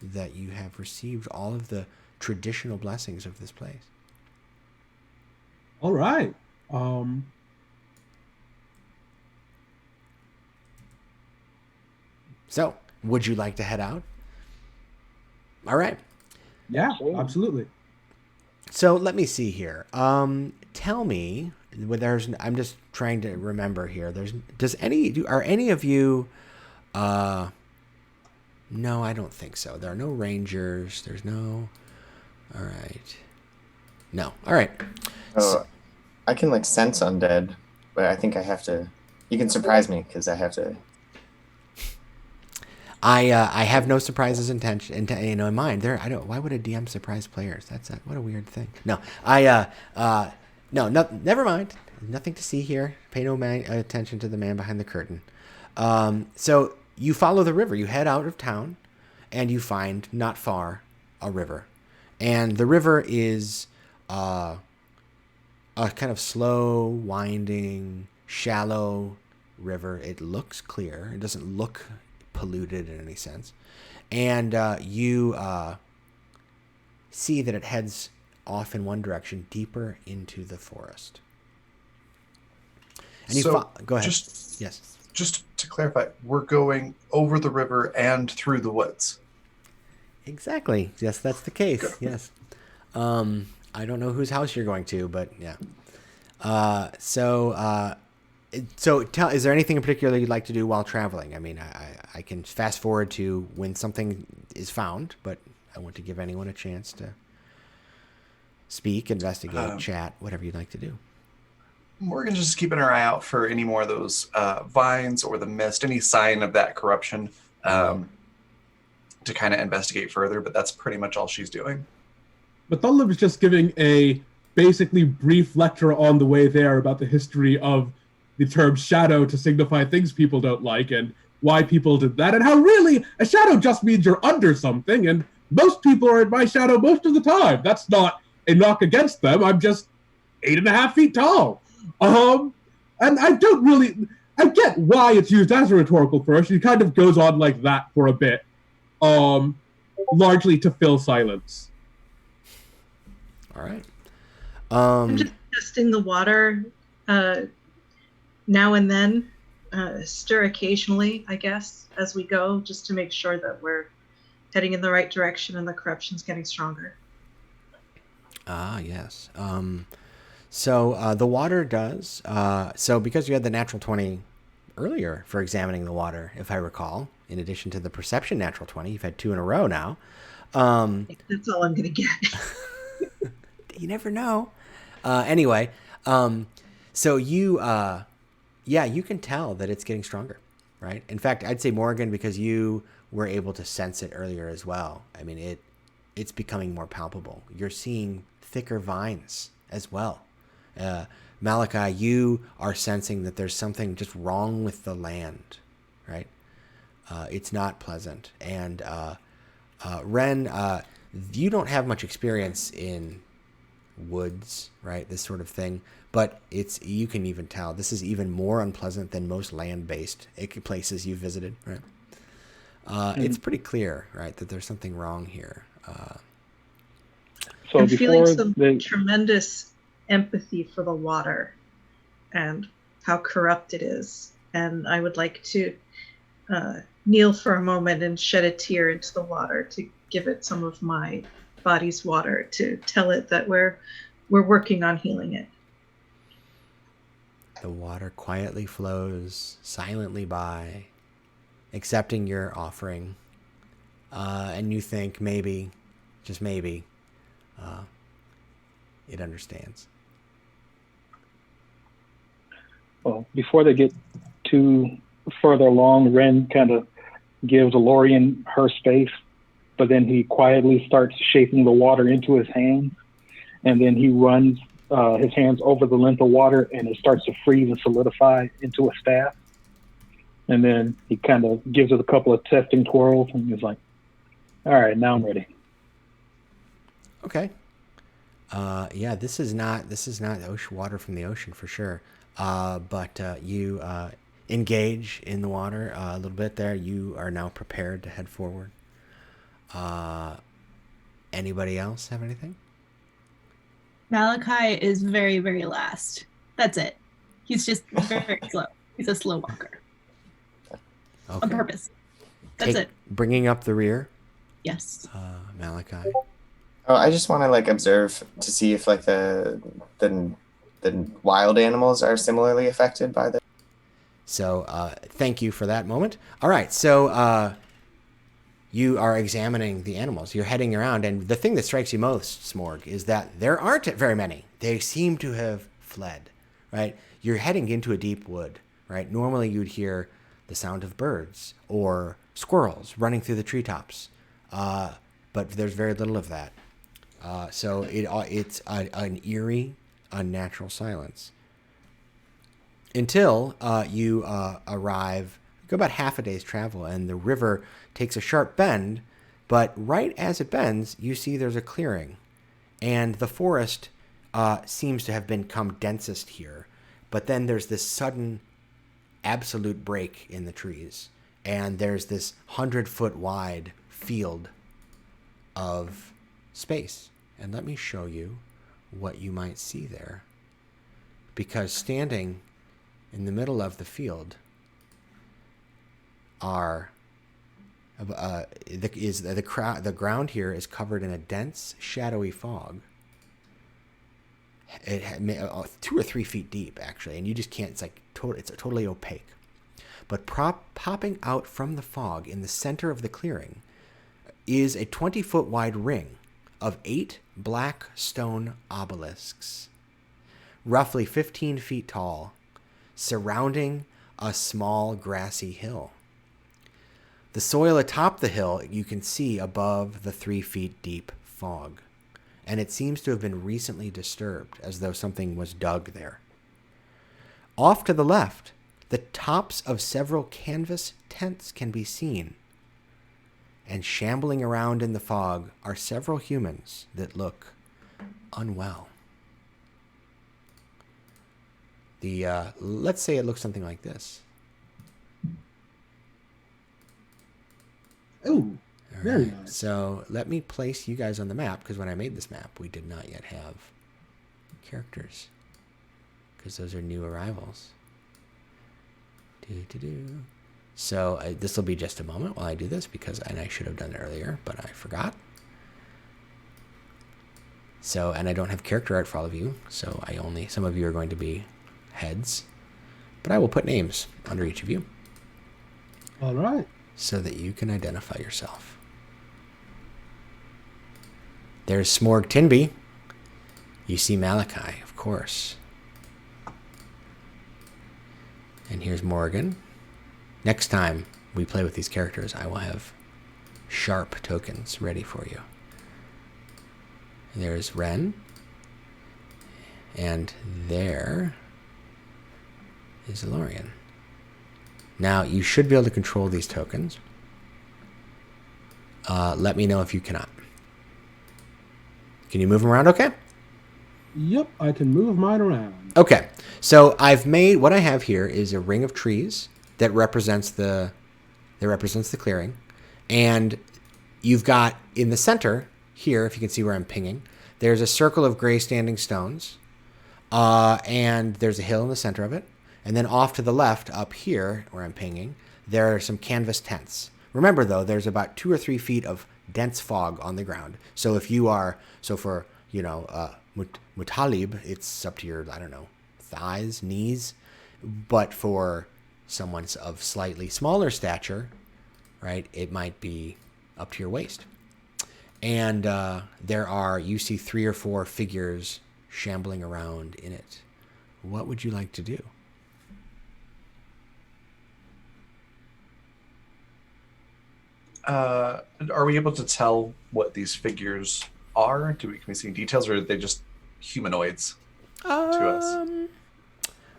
that you have received all of the traditional blessings of this place. All right. So, would you like to head out? All right. Yeah, absolutely. So let me see here. Tell me, I'm just trying to remember here. Are any of you? No, I don't think so. There are no rangers. There's no. All right. No. All right. Oh, I can like sense undead, but I think I have to. You can surprise me because I have to. I have no surprises in mind. Why would a DM surprise players? What a weird thing. No, never mind. Nothing to see here. Pay no attention to the man behind the curtain. So you follow the river. You head out of town, and you find not far a river, and the river is a kind of slow, winding, shallow river. It looks clear. It doesn't look polluted in any sense, and you see that it heads off in one direction, deeper into the forest. And So, go ahead. Just just to clarify, we're going over the river and through the woods. Exactly. Yes, that's the case. Yes. I don't know whose house you're going to, but yeah. Is there anything in particular you'd like to do while traveling? I mean, I can fast forward to when something is found, but I want to give anyone a chance to speak, investigate, chat, whatever you'd like to do. Morgan's just keeping her eye out for any more of those vines or the mist, any sign of that corruption, to kind of investigate further, but that's pretty much all she's doing. But Thunder was just giving a basically brief lecture on the way there about the history of the term shadow to signify things people don't like and why people did that, and how really a shadow just means you're under something, and most people are in my shadow most of the time. That's not a knock against them. I'm just 8.5 feet tall. And I get why it's used as a rhetorical first. She kind of goes on like that for a bit, largely to fill silence. All right. I'm just testing the water now and then, stir occasionally, I guess, as we go, just to make sure that we're heading in the right direction and the corruption's getting stronger. Ah, yes. So the water does. So because you had the natural 20 earlier for examining the water, if I recall, in addition to the perception natural 20, you've had 2 in a row now. That's all I'm going to get. You never know. Anyway, so you can tell that it's getting stronger, right? In fact, I'd say Morgan, because you were able to sense it earlier as well. I mean, it's becoming more palpable. You're seeing thicker vines as well. Malachi, you are sensing that there's something just wrong with the land, right? It's not pleasant. And Ren, you don't have much experience in woods, right? This sort of thing. But you can even tell this is even more unpleasant than most land-based places you've visited, right? It's pretty clear, right, that there's something wrong here. So I'm feeling some tremendous empathy for the water and how corrupt it is. And I would like to kneel for a moment and shed a tear into the water to give it some of my body's water, to tell it that we're working on healing it. The water quietly flows silently by, accepting your offering. And you think maybe, just maybe, it understands. Well, before they get too further along, Ren kind of gives Lorian her space, but then he quietly starts shaping the water into his hands, and then he runs his hands over the length of water, and it starts to freeze and solidify into a staff. And then he kind of gives it a couple of testing twirls, and he's like, all right, now I'm ready. Okay. Yeah, this is not ocean water from the ocean for sure. But you engage in the water a little bit there. You are now prepared to head forward. Anybody else have anything? Malachi is very, very last. That's it. He's just very, very slow. He's a slow walker. Okay. On purpose. That's it. Bringing up the rear. Yes. Malachi. Oh, I just want to observe to see if the wild animals are similarly affected by this. So thank you for that moment. All right, so you are examining the animals. You're heading around, and the thing that strikes you most, Smorg, is that there aren't very many. They seem to have fled, right? You're heading into a deep wood, right? Normally you'd hear the sound of birds or squirrels running through the treetops, but there's very little of that. So it's an eerie, unnatural silence. Until you arrive, go about half a day's travel, and the river takes a sharp bend, but right as it bends, you see there's a clearing, and the forest seems to have become densest here, but then there's this sudden absolute break in the trees, and there's this 100-foot wide field of space. And let me show you what you might see there, because standing in the middle of the field are the ground here is covered in a dense, shadowy fog. It 2 or 3 feet deep, actually, and you just can't. It's totally opaque. But popping out from the fog in the center of the clearing is a 20-foot wide ring of 8 black stone obelisks, roughly 15 feet tall, surrounding a small grassy hill. The soil atop the hill you can see above the 3 feet deep fog, and it seems to have been recently disturbed, as though something was dug there. Off to the left, the tops of several canvas tents can be seen, and shambling around in the fog are several humans that look unwell. Let's say it looks something like this. Oh, very Right. nice. So let me place you guys on the map, because when I made this map, we did not yet have characters, because those are new arrivals. So this will be just a moment while I do this, and I should have done it earlier, but I forgot. So, and I don't have character art for all of you, so some of you are going to be heads, but I will put names under each of you. All right. So that you can identify yourself. There's Smorg Tinby. You see Malachi, of course. And here's Morgan. Next time we play with these characters, I will have sharp tokens ready for you. And there's Ren. And there is Lorian. Now, you should be able to control these tokens. Let me know if you cannot. Can you move them around okay? Yep, I can move mine around. Okay, so what I have here is a ring of trees that represents the clearing, and you've got in the center here, if you can see where I'm pinging, there's a circle of gray standing stones, and there's a hill in the center of it, and then off to the left up here where I'm pinging, there are some canvas tents. Remember though, there's about 2 or 3 feet of dense fog on the ground. So for Mutalib, it's up to your, thighs, knees. But for someone of slightly smaller stature, right, it might be up to your waist. And you see 3 or 4 figures shambling around in it. What would you like to do? Are we able to tell what these figures are? Can we see details, or are they just humanoids to us?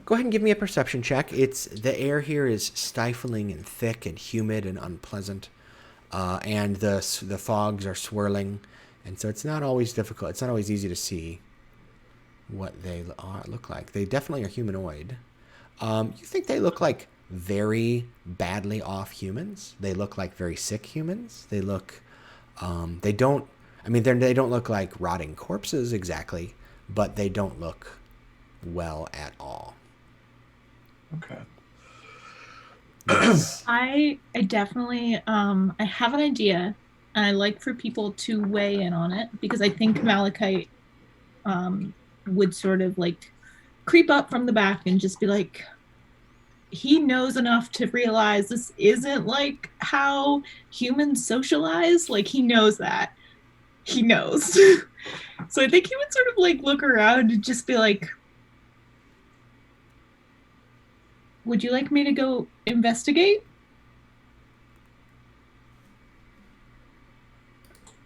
Go ahead and give me a perception check. The air here is stifling and thick and humid and unpleasant, and the fogs are swirling, and so it's not always difficult. It's not always easy to see what they look like. They definitely are humanoid. You think they look like very badly off humans? They look like very sick humans. They look, they don't look like rotting corpses exactly, but they don't look well at all. Okay. Yes. I definitely I have an idea, and I like for people to weigh in on it, because I think Malachite would sort of like creep up from the back and just be like, he knows enough to realize this isn't like how humans socialize. Like, he knows that. He knows. So I think he would sort of like look around and just be like, would you like me to go investigate?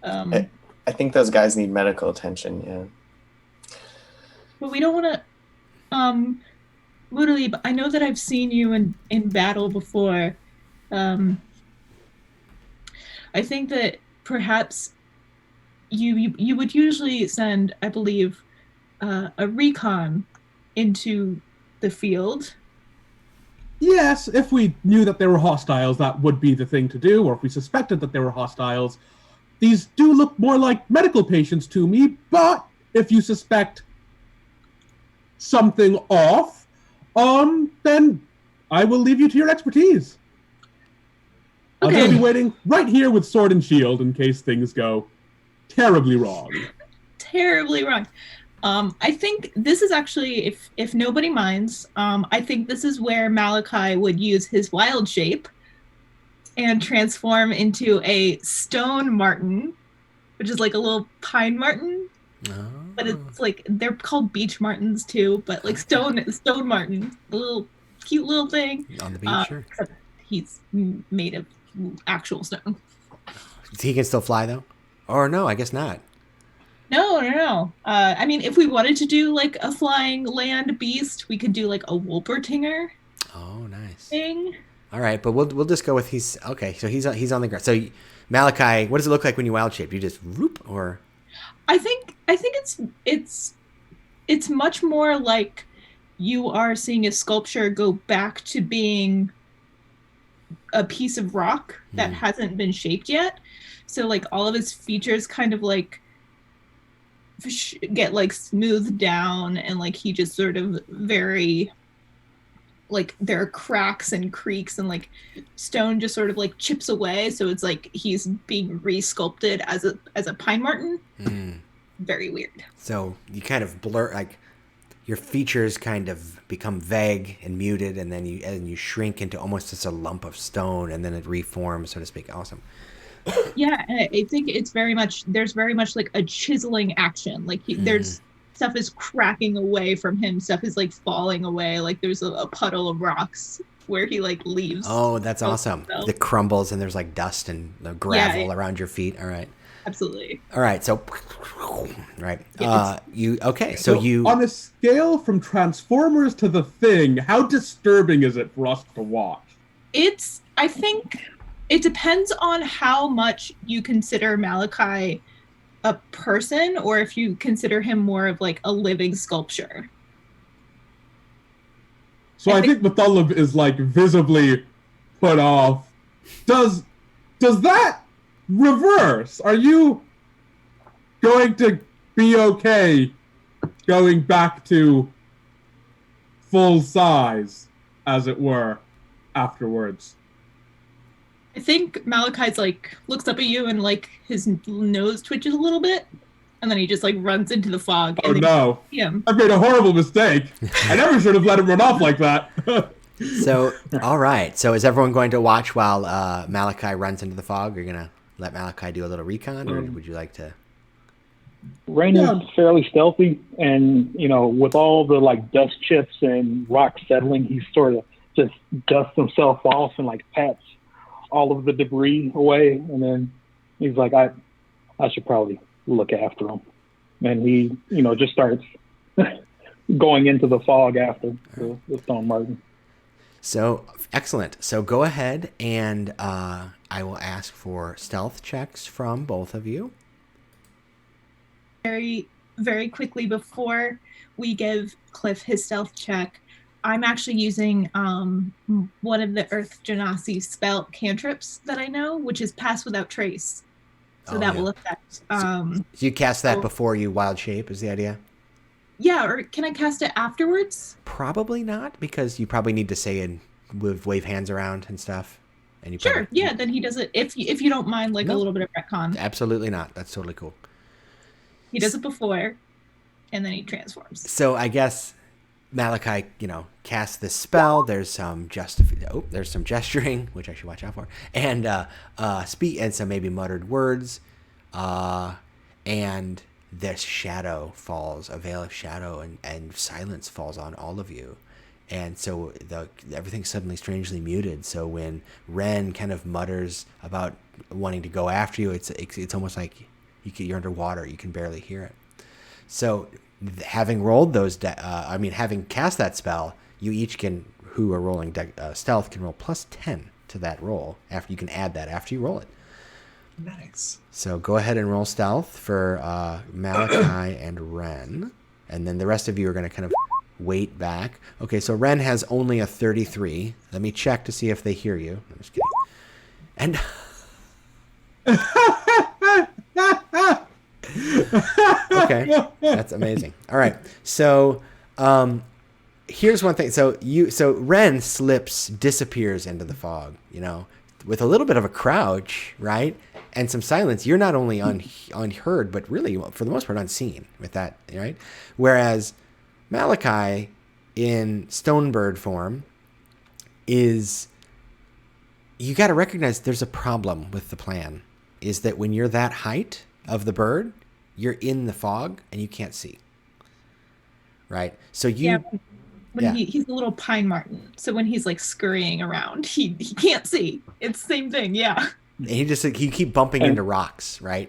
I think those guys need medical attention, yeah. But we don't want to, literally, but I know that I've seen you in battle before. I think that perhaps you would usually send, I believe, a recon into the field. Yes, if we knew that they were hostiles, that would be the thing to do, or if we suspected that they were hostiles. These do look more like medical patients to me, but if you suspect something off, then I will leave you to your expertise. I'm Okay. going to be waiting right here with sword and shield in case things go terribly wrong. Terribly wrong. I think this is actually, if nobody minds, I think this is where Malachi would use his wild shape and transform into a stone marten, which is like a little pine marten. Oh. But it's like they're called beech martens too, but like stone marten, a little cute little thing. On the beach, sure. Except he's made of actual stone. He can still fly though, or no? I guess not. No. I mean, if we wanted to do like a flying land beast, we could do like a Wolpertinger Oh, nice. thing. All right, but we'll just go with he's okay. So he's on the ground. So Malachi, what does it look like when you wild shape? You just whoop or? I think it's much more like you are seeing a sculpture go back to being a piece of rock that hasn't been shaped yet. So like all of his features kind of like get like smoothed down, and like he just sort of very like there are cracks and creaks, and like stone just sort of like chips away, so it's like he's being re-sculpted as a pine marten. Very weird. So you kind of blur, like your features kind of become vague and muted, and then you shrink into almost just a lump of stone, and then it reforms, so to speak. Awesome. Yeah, and I think there's very much like a chiseling action. Like there's stuff is cracking away from him, stuff is like falling away. Like there's a puddle of rocks where he like leaves. Oh, that's awesome. It crumbles and there's like dust and gravel around your feet. All right. Absolutely. All right. So, right. Yeah, So you on a scale from Transformers to The Thing, how disturbing is it for us to watch? I think it depends on how much you consider Malachi a person, or if you consider him more of like a living sculpture. So I think Mathalib is like visibly put off. Does that reverse? Are you going to be okay going back to full size, as it were, afterwards? I think Malachi's like looks up at you and like his nose twitches a little bit, and then he just like runs into the fog. Oh no! Him. I've made a horrible mistake. I never should have let him run off like that. So all right. So is everyone going to watch while Malachi runs into the fog? You're gonna let Malachi do a little recon, or would you like to? Rain is fairly stealthy, and with all the like dust chips and rock settling, he sort of just dusts himself off and like pats all of the debris away, and then he's like, I should probably look after him. And he, just starts going into the fog after the stone marten. So, excellent. So go ahead and I will ask for stealth checks from both of you. Very, very quickly before we give Cliff his stealth check, I'm actually using one of the Earth Genasi spell cantrips that I know, which is Pass Without Trace. So that will affect... So you cast that before you wild shape, is the idea? Yeah, or can I cast it afterwards? Probably not, because you probably need to say it with wave hands around and stuff. And you Sure, yeah, then he does it, if you don't mind, like a little bit of retcon. Absolutely not. That's totally cool. He does it before, and then he transforms. So I guess Malachi, casts this spell. There's some there's some gesturing, which I should watch out for, and speak, and some maybe muttered words, and this shadow falls, a veil of shadow, and silence falls on all of you, and so everything's suddenly strangely muted. So when Ren kind of mutters about wanting to go after you, it's almost like you're underwater. You can barely hear it. So having rolled those, having cast that spell, you each who are rolling stealth can roll plus 10 to that roll. After you can add that after you roll it. Nice. So go ahead and roll stealth for Malachi and Ren, and then the rest of you are going to kind of wait back. Okay, so Ren has only a 33. Let me check to see if they hear you. I'm just kidding. And okay, that's amazing. All right, so here's one thing. So Ren disappears into the fog. with a little bit of a crouch, right, and some silence, you're not only unheard, but really, for the most part, unseen with that, right? Whereas Malachi, in Stonebird form, is, you got to recognize there's a problem with the plan. Is that when you're that height of the bird, you're in the fog and you can't see. Right? So you... When he's a little pine marten, so when he's like scurrying around, he can't see. It's the same thing, yeah. And he keep bumping into rocks, right?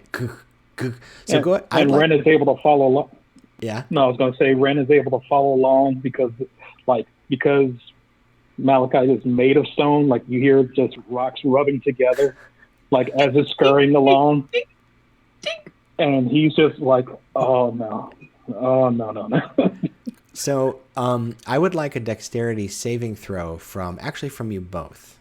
So go ahead. And Ren is able to follow along. Yeah. No, I was going to say Ren is able to follow along because Malachi is made of stone. Like you hear just rocks rubbing together, like as it's scurrying along. And he's just like, oh no. So I would like a dexterity saving throw from you both.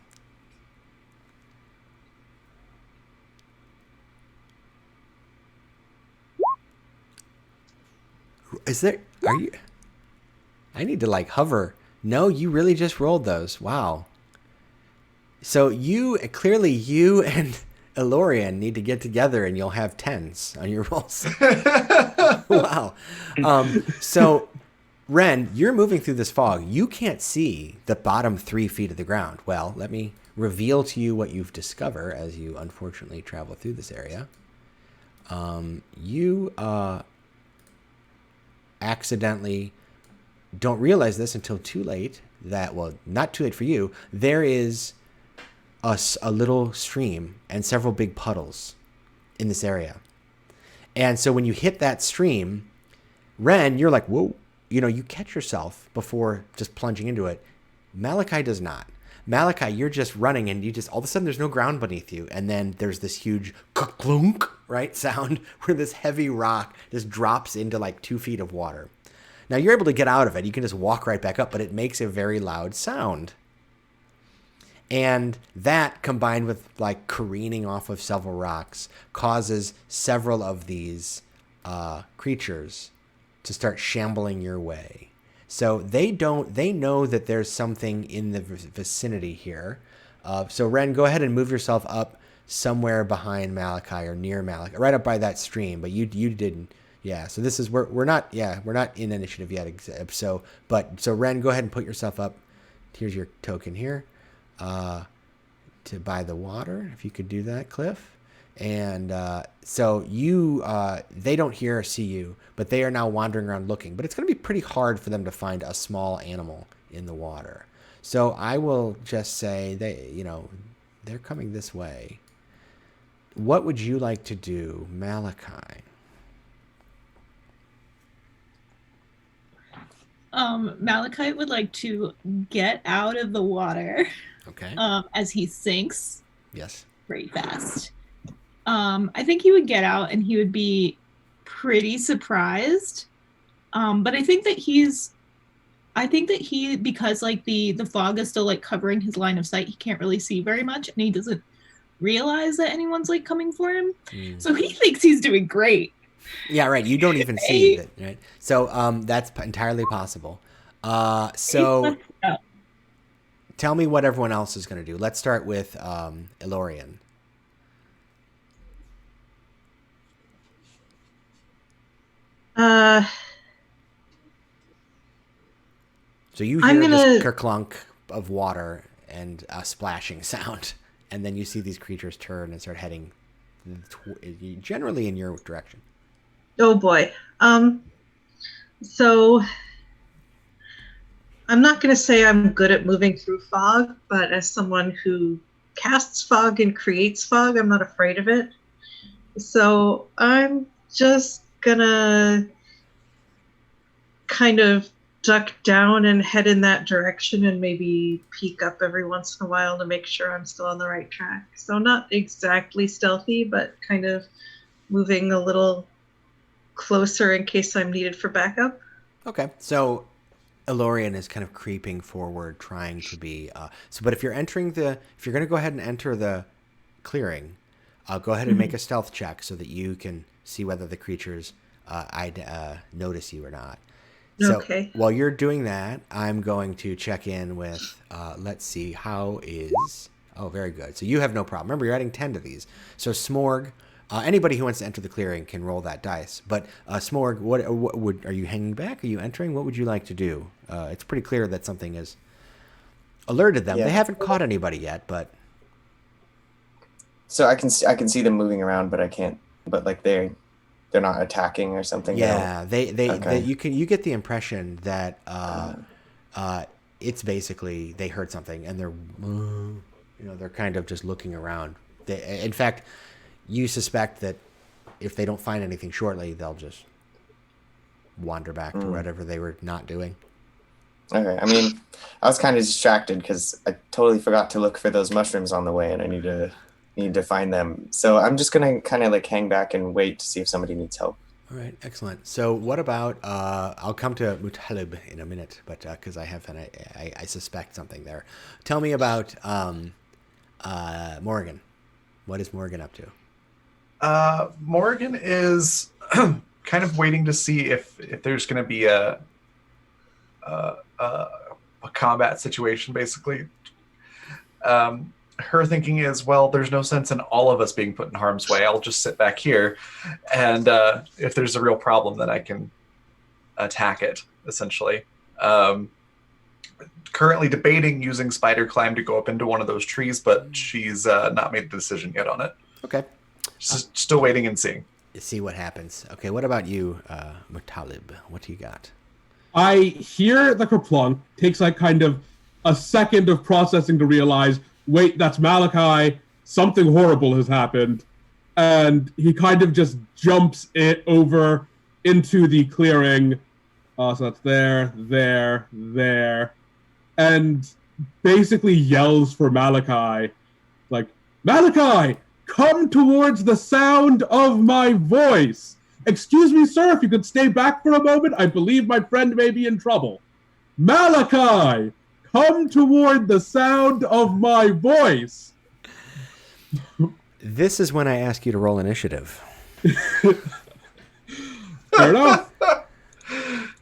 I need to like hover. No, you really just rolled those. Wow. So clearly you and Elorian need to get together and you'll have 10s on your rolls. Wow. So Ren, you're moving through this fog. You can't see the bottom 3 feet of the ground. Well, let me reveal to you what you've discovered as you unfortunately travel through this area. You accidentally don't realize this until too late. Not too late for you. There is a little stream and several big puddles in this area. And so when you hit that stream, Ren, you're like, whoa. You catch yourself before just plunging into it. Malachi does not. Malachi, you're just running and all of a sudden there's no ground beneath you. And then there's this huge clunk, right, sound where this heavy rock just drops into like 2 feet of water. Now you're able to get out of it. You can just walk right back up, but it makes a very loud sound. And that, combined with like careening off of several rocks, causes several of these creatures to start shambling your way. So they know that there's something in the vicinity here. So Ren, go ahead and move yourself up somewhere behind Malachi or near Malachi, right up by that stream. But you didn't. Yeah. So this is we're not in initiative yet. So Ren, go ahead and put yourself up. Here's your token here, to by the water. If you could do that, Cliff. And so they don't hear or see you, but they are now wandering around looking. But it's going to be pretty hard for them to find a small animal in the water. So I will just say they're coming this way. What would you like to do, Malachi? Malachi would like to get out of the water. Okay. As he sinks. Yes. Very fast. I think he would get out and he would be pretty surprised. But I think that because like the fog is still like covering his line of sight, he can't really see very much and he doesn't realize that anyone's like coming for him. So he thinks he's doing great. Yeah, right. You don't even see it, right? So that's entirely possible. So tell me what everyone else is going to do. Let's start with Elorian. So you hear this kerclunk of water and a splashing sound, and then you see these creatures turn and start heading generally in your direction. Oh boy. So I'm not going to say I'm good at moving through fog, but as someone who casts fog and creates fog, I'm not afraid of it. So I'm just gonna kind of duck down and head in that direction and maybe peek up every once in a while to make sure I'm still on the right track. So not exactly stealthy, but kind of moving a little closer in case I'm needed for backup. Okay. So Elorian is kind of creeping forward, trying to be. But if you're going to go ahead and enter the clearing, go ahead and make a stealth check so that you can see whether the creatures notice you or not. So okay. While you're doing that, I'm going to check in with. Let's see, how is Oh, very good. So you have no problem. Remember, you're adding 10 to these. So Smorg, anybody who wants to enter the clearing can roll that dice. But Smorg, what would, are you hanging back? Are you entering? What would you like to do? It's pretty clear that something has alerted them. Yeah. They haven't caught anybody yet, but So I can see them moving around, but I can't. But like they're not attacking or something. yeah, they Okay. you get the impression that it's basically they heard something and they're kind of just looking around. In fact, you suspect that if they don't find anything shortly, they'll just wander back to whatever they were not doing. Okay. I mean, I was kind of distracted because I totally forgot to look for those mushrooms on the way, and I need to find them. So I'm just gonna kind of like hang back and wait to see if somebody needs help. All right, excellent. So what about, I'll come to Mutalib in a minute, but because I suspect something there. Tell me about Morgan. What is Morgan up to? Morgan is kind of waiting to see if there's going to be a combat situation, basically. Her thinking is, well, there's no sense in all of us being put in harm's way. I'll just sit back here, and if there's a real problem, then I can attack it, essentially. Currently debating using spider climb to go up into one of those trees, but she's not made a decision yet on it. Okay. She's still waiting and seeing. See what happens. Okay, what about you, Mutalib? What do you got? I hear the kerplunk. Takes like kind of a second of processing to realize, wait, that's Malachi. Something horrible has happened. And he kind of just jumps it over into the clearing. So that's there. And basically yells for Malachi. Like, Malachi, come towards the sound of my voice. Excuse me, sir, if you could stay back for a moment. I believe my friend may be in trouble. Malachi, come toward the sound of my voice. This is when I ask you to roll initiative. Fair enough.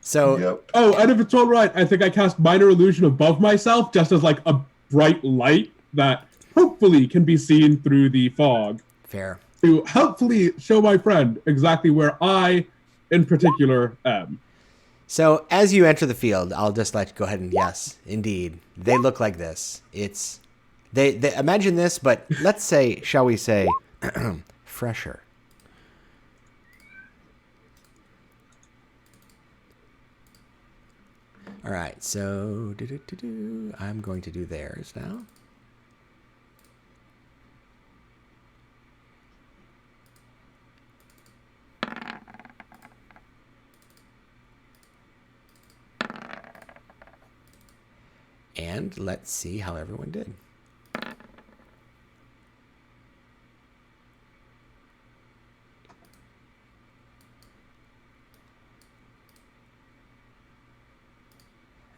So, Yep. Oh, and if it's all right, I think I cast Minor Illusion above myself just as like a bright light that hopefully can be seen through the fog fair. to helpfully show my friend exactly where I, in particular, am. So as you enter the field, I'll just let you go ahead and yes, indeed, they look like this. They imagine this, but let's say, shall we say, fresher. All right, so I'm going to do theirs now. And let's see how everyone did.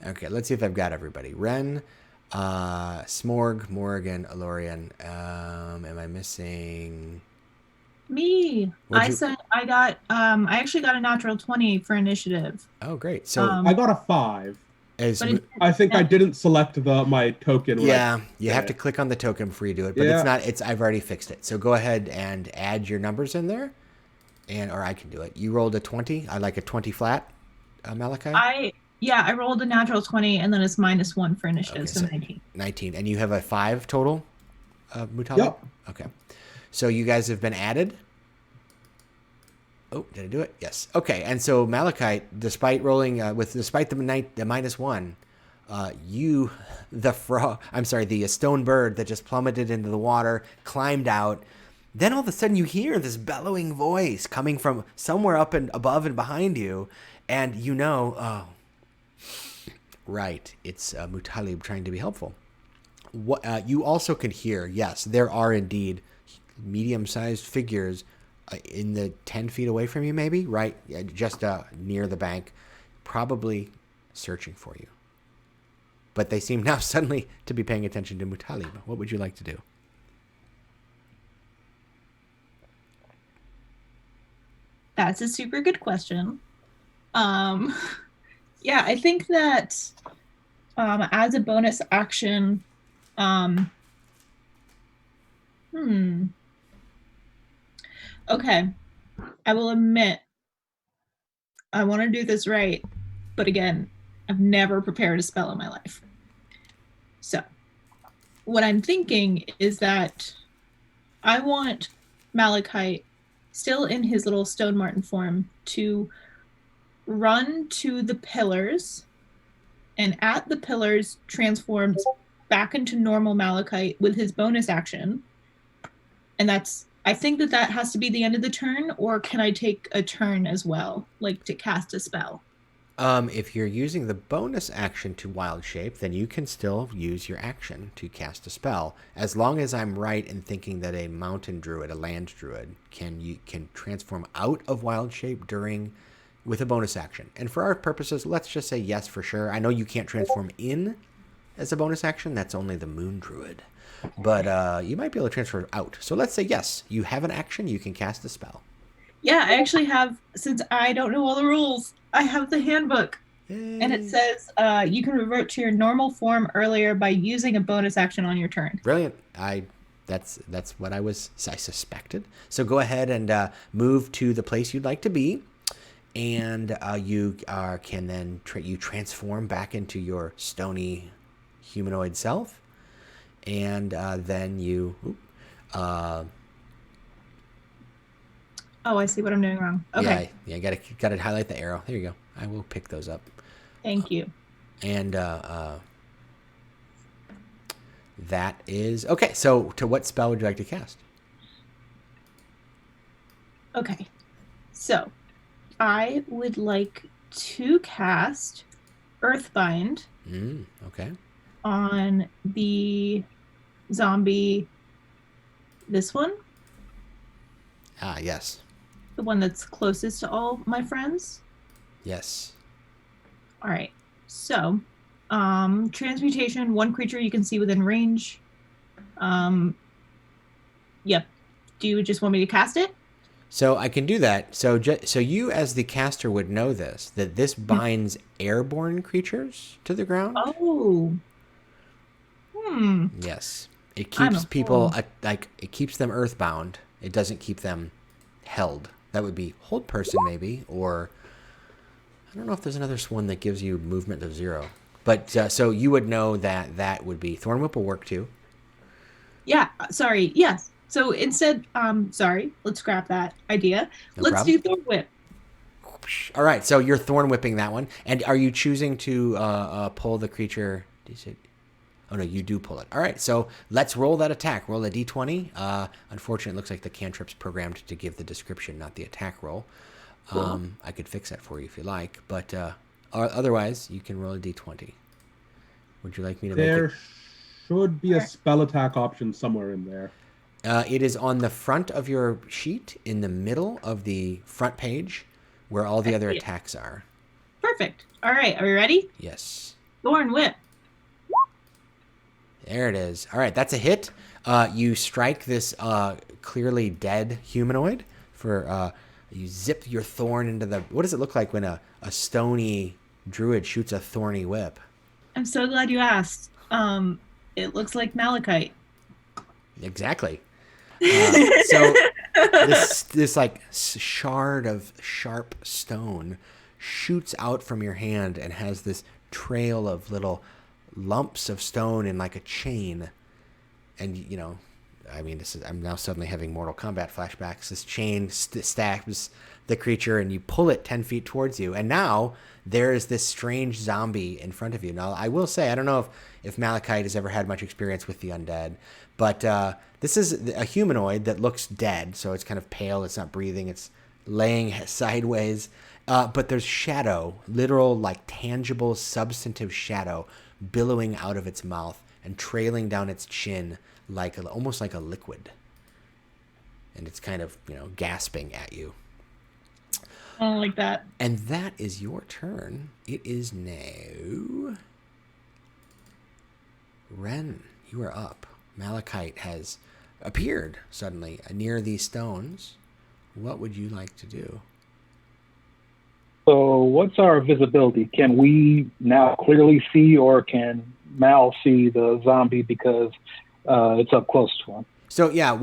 Okay, let's see if I've got everybody. Ren, Smorg, Morgan, Alorian. Am I missing? Me. I actually got a natural 20 for initiative. Oh, great. So I got a 5. But I think I didn't select my token. yeah, right. you have to click on the token before you do it, but I've already fixed it. So go ahead and add your numbers in there, or I can do it. You rolled a 20. I like a 20 flat, Malachi. I rolled a natural 20, and then it's -1 for initiative, Okay, so 19. 19, and you have a 5 total, Mutalib? Yep. Okay. So you guys have been added. Oh, did I do it? Yes. Okay. And so Malachite, despite rolling despite the -1, the stone bird that just plummeted into the water, climbed out. Then all of a sudden you hear this bellowing voice coming from somewhere up and above and behind you, and right, it's Mutalib trying to be helpful. What you also can hear, yes, there are indeed medium-sized figures in the 10 feet away from you, maybe, right? Just near the bank, probably searching for you. But they seem now suddenly to be paying attention to Mutalib. What would you like to do? That's a super good question. Yeah, I think that as a bonus action, Okay. I will admit, I want to do this right, but again, I've never prepared a spell in my life. So, what I'm thinking is that I want Malachite, still in his little stone marten form, to run to the pillars, and at the pillars transforms back into normal Malachite with his bonus action. And I think that has to be the end of the turn, or can I take a turn as well, like to cast a spell? If you're using the bonus action to wild shape, then you can still use your action to cast a spell, as long as I'm right in thinking that a mountain druid, a land druid, can transform out of wild shape with a bonus action. And for our purposes, let's just say yes for sure. I know you can't transform in as a bonus action. That's only the moon druid. But you might be able to transfer out. So let's say yes, you have an action, you can cast a spell. Yeah, I actually have, since I don't know all the rules, I have the handbook. Yay. And it says you can revert to your normal form earlier by using a bonus action on your turn. Brilliant. That's what I suspected. So go ahead and move to the place you'd like to be, and you can then transform back into your stony humanoid self, and then you. Oh, I see what I'm doing wrong. Okay. Yeah. Gotta highlight the arrow. There you go. I will pick those up. Thank you. And that is okay. So, to what spell would you like to cast? Okay. So, I would like to cast Earthbind. Okay. On the zombie. This one. Ah, yes. The one that's closest to all my friends? Yes. All right. So, transmutation, one creature you can see within range. Yep. Do you just want me to cast it? So I can do that. So you as the caster would know that this binds airborne creatures to the ground. Oh. Yes. It keeps people, it keeps them earthbound. It doesn't keep them held. That would be hold person maybe, or I don't know if there's another one that gives you movement of 0. But so you would know that would be Thorn Whip will work too. Yeah. Sorry. Yes. So instead, sorry, let's scrap that idea. Let's do Thorn Whip. All right. So you're Thorn Whipping that one. And are you choosing to pull the creature? Oh, no, you do pull it. All right, so let's roll that attack. Roll a d20. Unfortunately, it looks like the cantrip's programmed to give the description, not the attack roll. Cool. I could fix that for you if you like, but otherwise, you can roll a d20. Would you like me to make it? There should be a spell attack option somewhere in there. It is on the front of your sheet, in the middle of the front page, where all the other attacks are. Perfect. All right, are we ready? Yes. Thorn Whip. There it is. All right, that's a hit. You strike this clearly dead humanoid. You zip your thorn into the... What does it look like when a stony druid shoots a thorny whip? I'm so glad you asked. It looks like malachite. Exactly. So this like shard of sharp stone shoots out from your hand and has this trail of little lumps of stone in like a chain. And I'm now suddenly having Mortal Kombat flashbacks. This chain stabs the creature and you pull it 10 feet towards you, and now there is this strange zombie in front of you. Now I will say, I don't know if Malachite has ever had much experience with the undead, but this is a humanoid that looks dead, so it's kind of pale, it's not breathing, it's laying sideways, but there's shadow, literal like tangible substantive shadow billowing out of its mouth and trailing down its chin almost like a liquid. And it's kind of, gasping at you. I don't like that. And that is your turn. It is now Ren. You are up. Malachite has appeared suddenly near these stones. What would you like to do? So what's our visibility? Can we now clearly see, or can Mal see the zombie because it's up close to him? So yeah,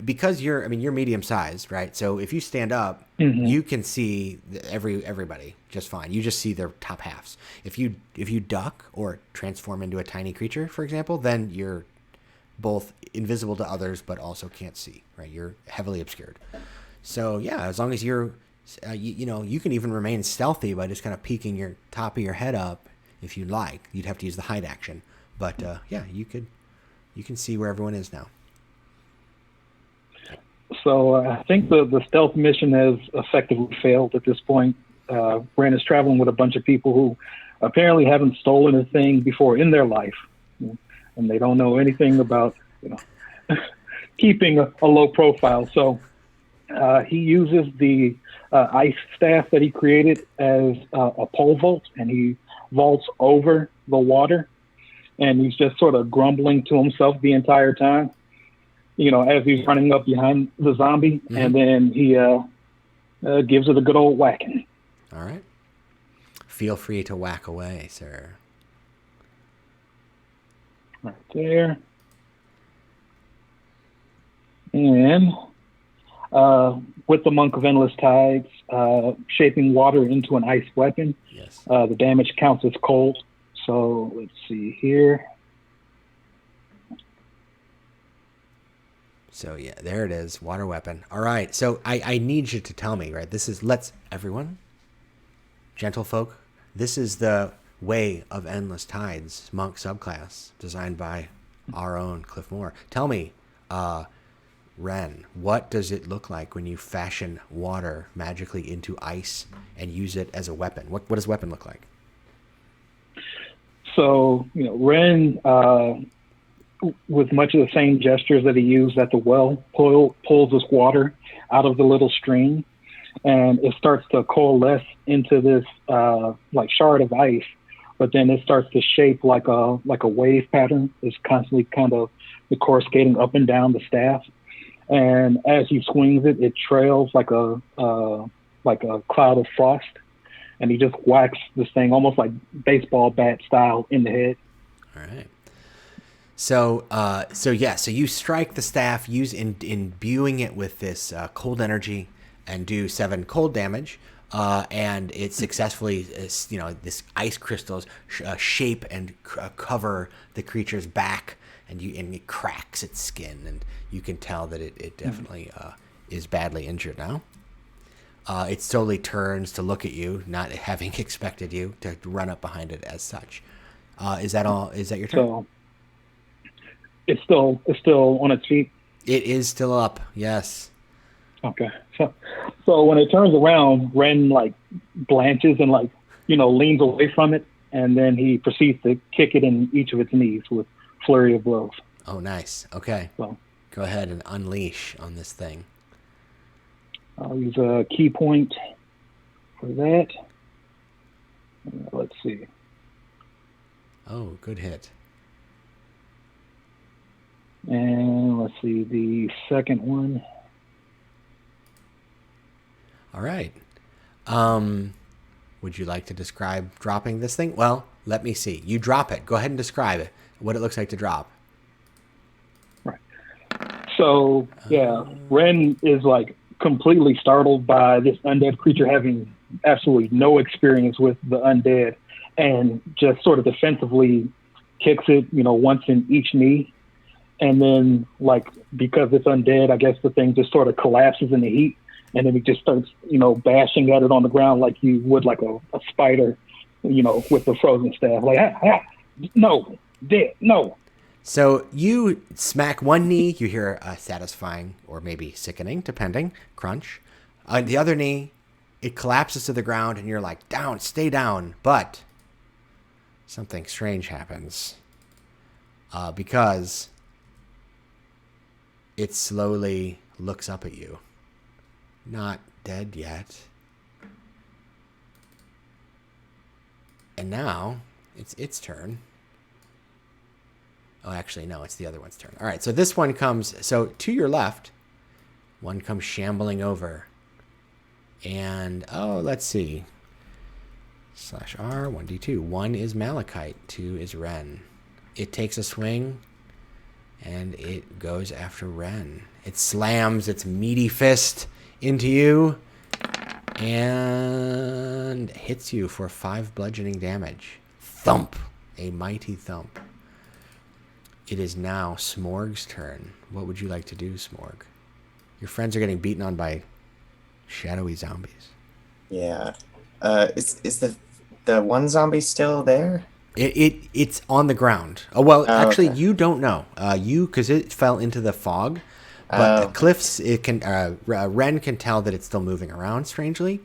because you're medium sized, right? So if you stand up, you can see everybody just fine. You just see their top halves. If you duck or transform into a tiny creature, for example, then you're both invisible to others, but also can't see, right? You're heavily obscured. So yeah, as long as you're, you can even remain stealthy by just kind of peeking your top of your head up if you'd like. You'd have to use the hide action, but yeah, you can see where everyone is now. So I think the stealth mission has effectively failed at this point. Ren is traveling with a bunch of people who apparently haven't stolen a thing before in their life, and they don't know anything about keeping a low profile. So he uses the ice staff that he created as a pole vault, and he vaults over the water, and he's just sort of grumbling to himself the entire time, as he's running up behind the zombie, and then he gives it a good old whacking. All right. Feel free to whack away, sir. Right there. And with the Monk of Endless Tides, shaping water into an ice weapon, yes. The damage counts as cold. So let's see here. So yeah, there it is, water weapon. All right, so I need you to tell me, right? This is, everyone, gentlefolk, this is the Way of Endless Tides monk subclass designed by our own Cliff Moore. Tell me, Ren, what does it look like when you fashion water magically into ice and use it as a weapon? What does weapon look like? So, Ren, with much of the same gestures that he used at the well, pulls this water out of the little stream, and it starts to coalesce into this shard of ice. But then it starts to shape like a wave pattern. It's constantly kind of coruscating up and down the staff, and as he swings it, it trails like a cloud of frost, and he just whacks this thing almost like baseball bat style in the head. All right. So you strike the staff, imbuing it with this cold energy, and do 7 cold damage. And it successfully, this ice crystals shape and cover the creature's back, and it cracks its skin, and you can tell that it definitely is badly injured now. It slowly turns to look at you, not having expected you to run up behind it as such. Is that all? Is that your turn? So it's still on its feet. It is still up. Yes. Okay. So when it turns around, Ren blanches and leans away from it, and then he proceeds to kick it in each of its knees with flurry of blows. Oh, nice. Okay. So go ahead and unleash on this thing. I'll use a key point for that. Let's see. Oh, good hit. And let's see the second one. All right. Would you like to describe dropping this thing? Well, let me see. You drop it. Go ahead and describe it. What it looks like to drop. Right. So, yeah, Ren is completely startled by this undead creature having absolutely no experience with the undead, and just sort of defensively kicks it, once in each knee. And then, because it's undead, I guess the thing just sort of collapses in the heat. And then he just starts, bashing at it on the ground like you would a spider, with the frozen staff. No, dead, no. So you smack one knee, you hear a satisfying or maybe sickening, depending, crunch. On the other knee, it collapses to the ground and you're like, down, stay down. But something strange happens because it slowly looks up at you. Not dead yet. And now it's its turn. Oh, actually, no, it's the other one's turn. All right, so this one comes, so to your left, one comes shambling over. And, let's see. /R, 1d2. 1 is Malachite, 2 is Ren. It takes a swing And it goes after Ren. It slams its meaty fist into you and hits you for 5 bludgeoning damage. Thump. A mighty thump. It is now Smorg's turn. What would you like to do, Smorg? Your friends are getting beaten on by shadowy zombies. Yeah. Is the one zombie still there? It's on the ground. Oh, well, actually, okay. you don't know. Because it fell into the fog. But the cliffs, Ren can tell that it's still moving around strangely.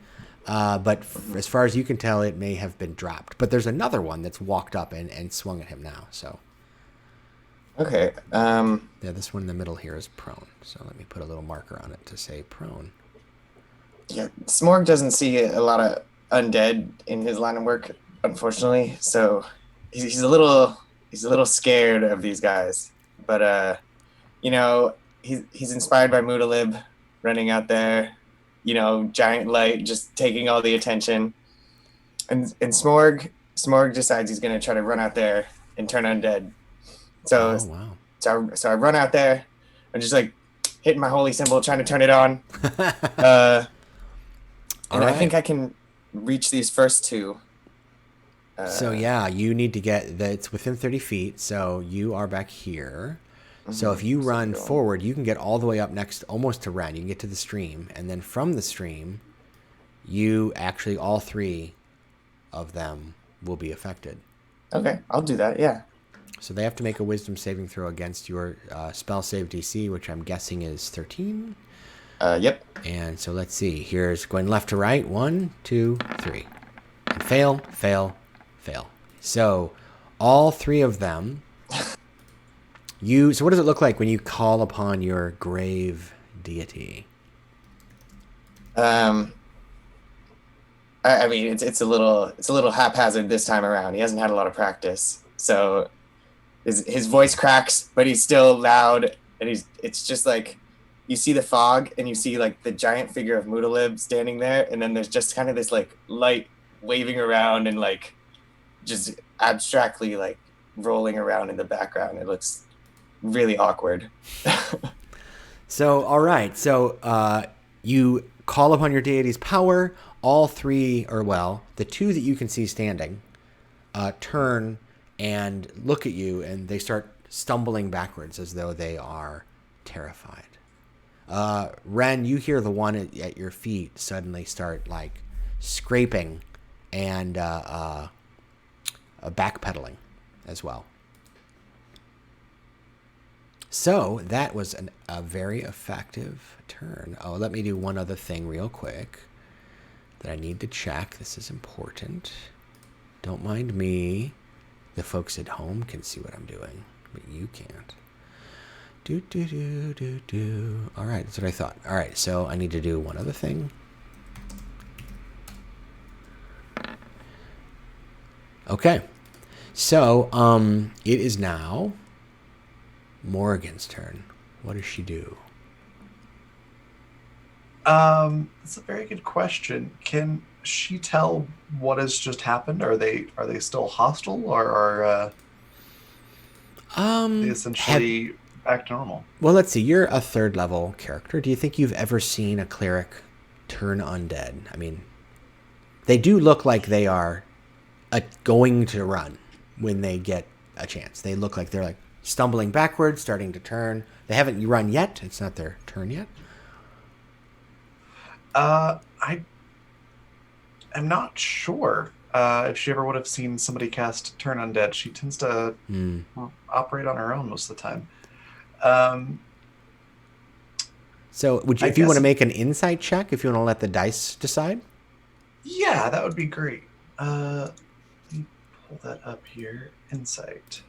But as far as you can tell, it may have been dropped. But there's another one that's walked up and swung at him now. So. Okay. Yeah, this one in the middle here is prone. So let me put a little marker on it to say prone. Yeah, Smorg doesn't see a lot of undead in his line of work, unfortunately. So he's a little scared of these guys. But he's inspired by Mudalib running out there. Giant light just taking all the attention. And Smorg decides he's gonna try to run out there and turn undead. So wow. So I run out there. I'm just like hitting my holy symbol, trying to turn it on. And I think I can reach these first two. So yeah, you need to it's within 30 feet. So you are back here. Mm-hmm. So if you run forward, you can get all the way up next, almost to Ren. You can get to the stream. And then from the stream, all 3 of them will be affected. Okay, I'll do that, yeah. So they have to make a wisdom saving throw against your spell save DC, which I'm guessing is 13. Yep. And so let's see. Here's going left to right. 1, 2, 3. And fail, fail, fail. So all 3 of them. So what does it look like when you call upon your grave deity? I mean, it's a little haphazard this time around. He hasn't had a lot of practice, so his voice cracks, but he's still loud, and it's just like you see the fog and you see like the giant figure of Mudalib standing there, and then there's just kind of this like light waving around and like just abstractly like rolling around in the background. It looks really awkward. So all right, so you call upon your deity's power. All 3, the 2 that you can see standing, turn and look at you, and they start stumbling backwards as though they are terrified. Ren, you hear the one at your feet suddenly start like scraping and backpedaling as well. So that was a very effective turn. Oh, let me do one other thing real quick that I need to check. This is important. Don't mind me. The folks at home can see what I'm doing, but you can't. All right, that's what I thought. All right, so I need to do one other thing. Okay, so it is now Morgan's turn. What does she do? It's a very good question. Can she tell what has just happened? Are they still hostile, or are they essentially back to normal? Well, let's see. You're a 3rd level character. Do you think you've ever seen a cleric turn undead? I mean, they do look like they are going to run when they get a chance. They look like they're like stumbling backwards, starting to turn. They haven't run yet. It's not their turn yet. I am not sure if she ever would have seen somebody cast Turn Undead. She tends to operate on her own most of the time. So if you want to make an insight check, if you want to let the dice decide? Yeah, that would be great. Let me pull that up here. Insight.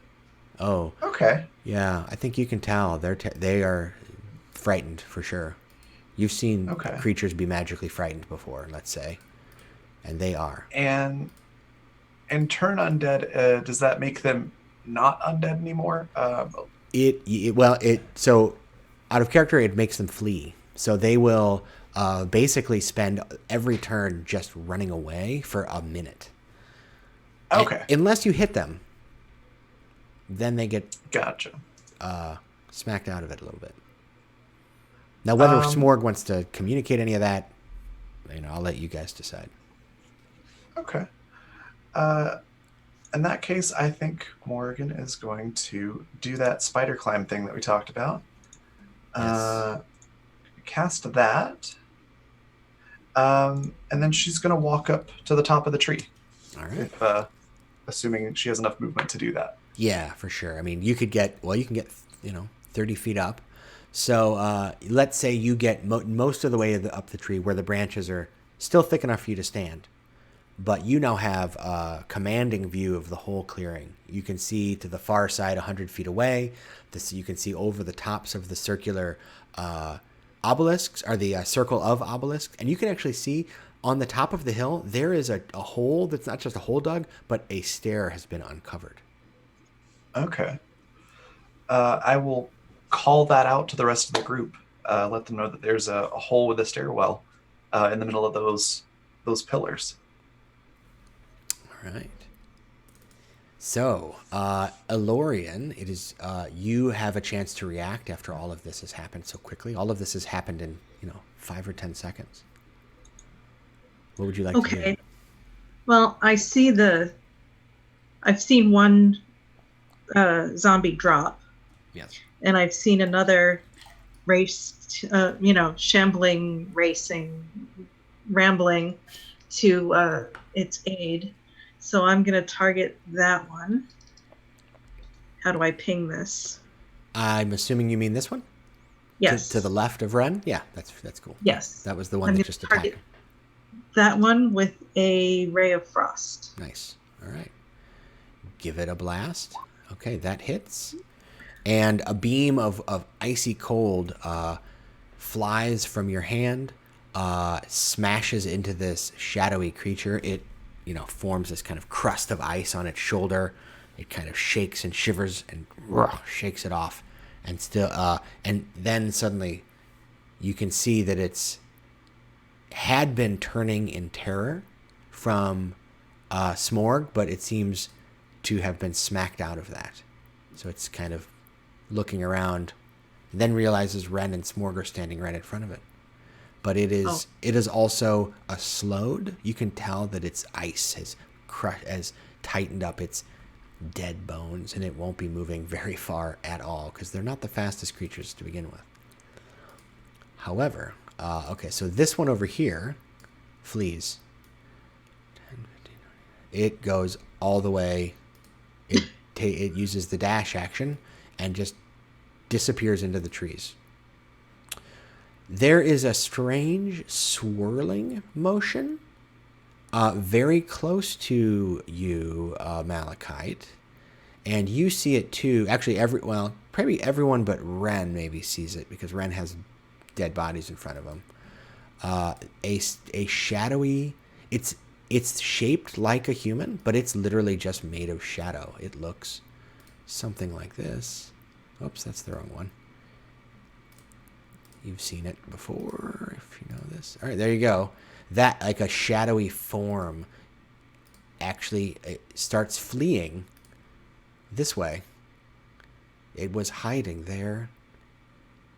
Oh. Okay. Yeah, I think you can tell. They are frightened for sure. You've seen creatures be magically frightened before, let's say, and they are. And turn undead. Does that make them not undead anymore? So out of character, it makes them flee. So they will basically spend every turn just running away for a minute. Okay. Unless you hit them, then they get gotcha. smacked out of it a little bit. Now, whether Smorg wants to communicate any of that, I'll let you guys decide. Okay. In that case, I think Morgan is going to do that spider climb thing that we talked about. Yes. Cast that. And then she's going to walk up to the top of the tree. All right. If, assuming she has enough movement to do that. Yeah, for sure. I mean, you can get 30 feet up. So let's say you get most of the way up the tree where the branches are still thick enough for you to stand. But you now have a commanding view of the whole clearing. You can see to the far side 100 feet away. You can see over the tops of the circular obelisks, or the circle of obelisks. And you can actually see on the top of the hill, there is a hole that's not just a hole dug, but a stair has been uncovered. Okay. I will call that out to the rest of the group. Let them know that there's a hole with a stairwell in the middle of those pillars. All right. So, Elorian, it is you have a chance to react after all of this has happened so quickly. All of this has happened in 5 or 10 seconds. What would you like to do? Well, I've seen one zombie drop. Yes. And I've seen another race, shambling, racing, rambling to its aid. So I'm going to target that one. How do I ping this? I'm assuming you mean this one? Yes. To the left of Ren? Yeah, that's cool. Yes. That was the one that just attacked. That one with a ray of frost. Nice. All right. Give it a blast. Okay, that hits. And a beam of icy cold flies from your hand, smashes into this shadowy creature. It, forms this kind of crust of ice on its shoulder. It kind of shakes and shivers and shakes it off. And and then suddenly you can see that it's had been turning in terror from Smorg, but it seems to have been smacked out of that. So it's kind of looking around, then realizes Ren and Smorg are standing right in front of it. But it is also a slowed. You can tell that its ice has tightened up its dead bones, and it won't be moving very far at all because they're not the fastest creatures to begin with. However, so this one over here flees. 10, 15, 20. It goes all the way. It uses the dash action and just disappears into the trees. There is a strange swirling motion very close to you, Malachite, and you see it too. Actually, probably everyone but Ren maybe sees it because Ren has dead bodies in front of him. A shadowy. It's shaped like a human, but it's literally just made of shadow. It looks something like this. Oops, that's the wrong one. You've seen it before, if you know this. All right, there you go. That, like a shadowy form, actually starts fleeing this way. It was hiding there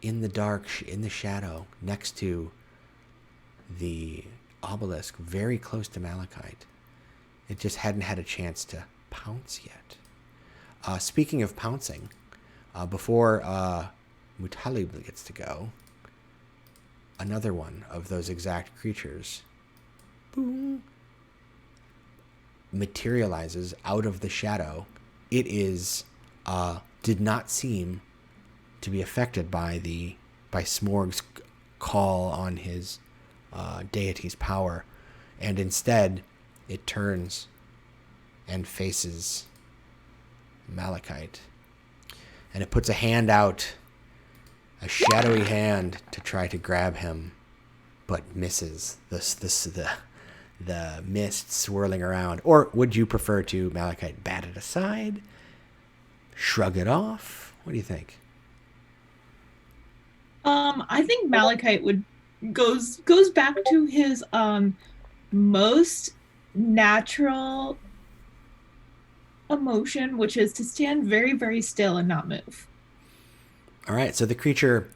in the dark, in the shadow, next to the obelisk, very close to Malachite. It just hadn't had a chance to pounce yet. Speaking of pouncing, before Mutalib gets to go, another one of those exact creatures, boom, materializes out of the shadow. It did not seem to be affected by Smorg's call on his deity's power, and instead it turns and faces Malachite, and it puts a hand out, a shadowy hand, to try to grab him, but misses. The mist swirling around. Or would you prefer to, Malachite, bat it aside, shrug it off? What do you think? I think Malachite goes back to his most natural emotion, which is to stand very, very still and not move. All right, so the creature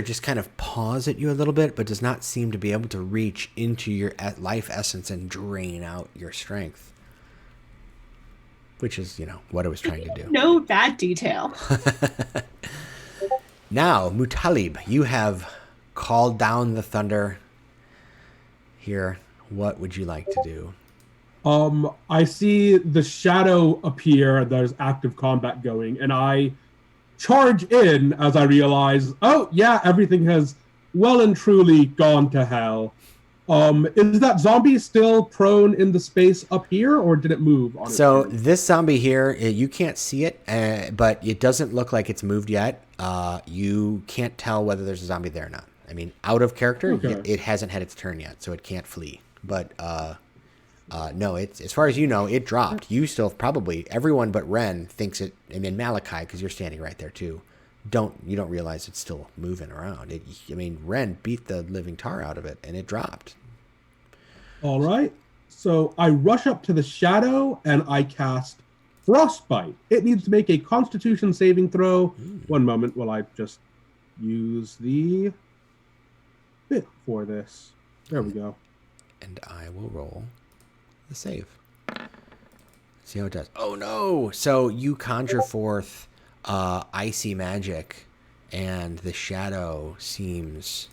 just kind of paws at you a little bit, but does not seem to be able to reach into your life essence and drain out your strength, which is, what it was trying to do. No, that detail. Now, Mutalib, you have called down the thunder here. What would you like to do? I see the shadow appear. There's active combat going, and I charge in as I realize, oh yeah, everything has well and truly gone to hell. Is that zombie still prone in the space up here, or did it move on its So turn? this zombie here, you can't see it, but it doesn't look like it's moved yet. You can't tell whether there's a zombie there or not. I mean, out of character, Okay. it hasn't had its turn yet, so it can't flee. But no, it's, as far as you know, it dropped. You still probably, everyone but Ren thinks it, and then Malachi, because you're standing right there too, you don't realize it's still moving around. Ren beat the living tar out of it, and it dropped. All right. So I rush up to the shadow and I cast Frostbite. It needs to make a Constitution saving throw. One moment while I just use the bit for this. There we go. And I will roll the save. See how it does. Oh no! So you conjure forth icy magic, and the shadow seems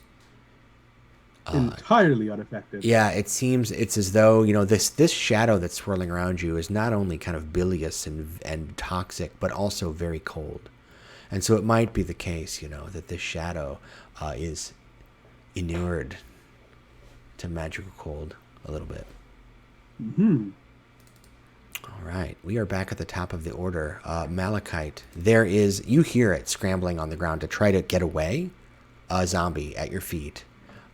Entirely unaffected. Yeah, it's as though, this shadow that's swirling around you is not only kind of bilious and toxic, but also very cold. And so it might be the case, that this shadow is inured to magical cold a little bit. Mm-hmm. All right, we are back at the top of the order. Malachite, you hear it scrambling on the ground to try to get away. A zombie at your feet.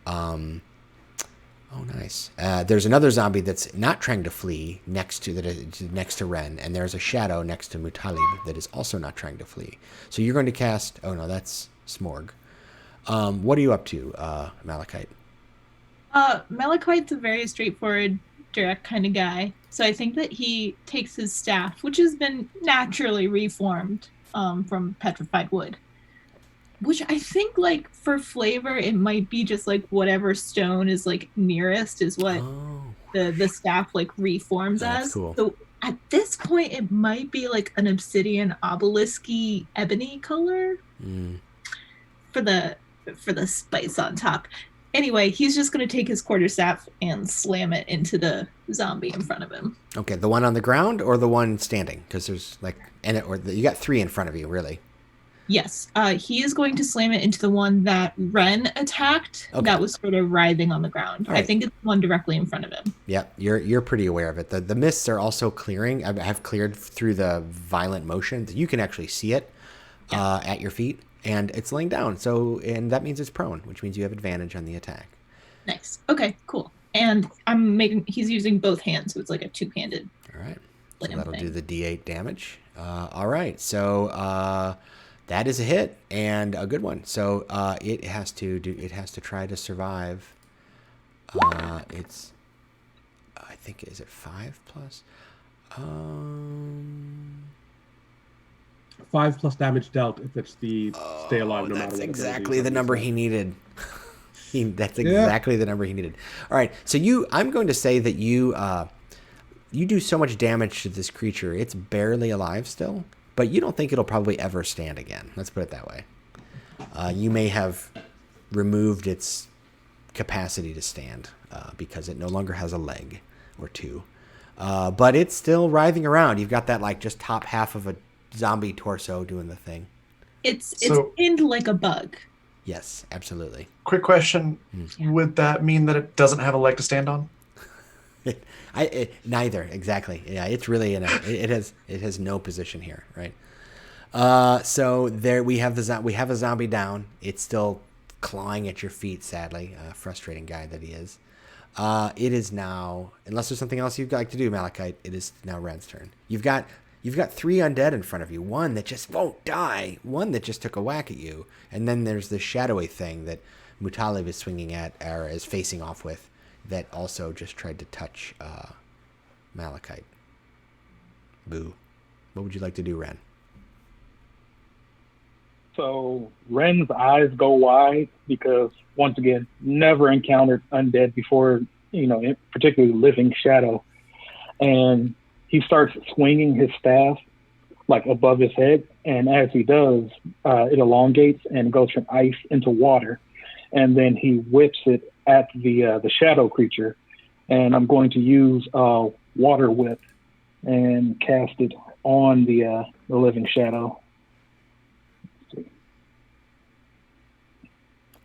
Oh, nice. There's another zombie that's not trying to flee next to Ren, and there's a shadow next to Mutalib that is also not trying to flee. So you're going to cast. Oh no, that's Smorg. What are you up to, Malachite? Malachite's a very straightforward, direct kind of guy. So I think that he takes his staff, which has been naturally reformed from petrified wood. Which I think, for flavor, it might be just, whatever stone is, nearest is what the staff, reforms That's as. cool. So at this point, it might be, an obsidian obelisk-y ebony color for the spice on top. Anyway, he's just going to take his quarterstaff and slam it into the zombie in front of him. Okay, the one on the ground or the one standing? Because there's, you got three in front of you, really. Yes, he is going to slam it into the one that Ren attacked. Okay. That was sort of writhing on the ground. Right. I think it's the one directly in front of him. Yep, you're pretty aware of it. The mists are also clearing. I have cleared through the violent motion. You can actually see it at your feet, and it's laying down. And that means it's prone, which means you have advantage on the attack. Nice. Okay, cool. And he's using both hands, so it's like a two-handed. All right, so Slam that'll thing. do the D8 damage. All right, so that is a hit and a good one. So it has to try to survive. It's, I think, is it 5 plus? 5 plus damage dealt if it's the stay alive no matter That's what. exactly the number he needed. That's exactly the number he needed. All right, so I'm going to say that you do so much damage to this creature. It's barely alive still, but you don't think it'll probably ever stand again. Let's put it that way. You may have removed its capacity to stand because it no longer has a leg or two. But it's still writhing around. You've got that just top half of a zombie torso doing the thing. It's So- pinned like a bug. Yes, absolutely. Quick question: would that mean that it doesn't have a leg to stand on? Neither, exactly. Yeah, it's really it has no position here, right? So there we have a zombie down. It's still clawing at your feet, sadly. Frustrating guy that he is. It is now, unless there's something else you'd like to do, Malachite, it is now Ren's turn. You've got 3 undead in front of you. One that just won't die. One that just took a whack at you. And then there's this shadowy thing that Mutalib is swinging at, or is facing off with, that also just tried to touch Malachite. Boo. What would you like to do, Ren? So Ren's eyes go wide because, once again, never encountered undead before, particularly living shadow. And he starts swinging his staff like above his head. And as he does, it elongates and goes from ice into water. And then he whips it at the shadow creature. And I'm going to use water whip and cast it on the living shadow.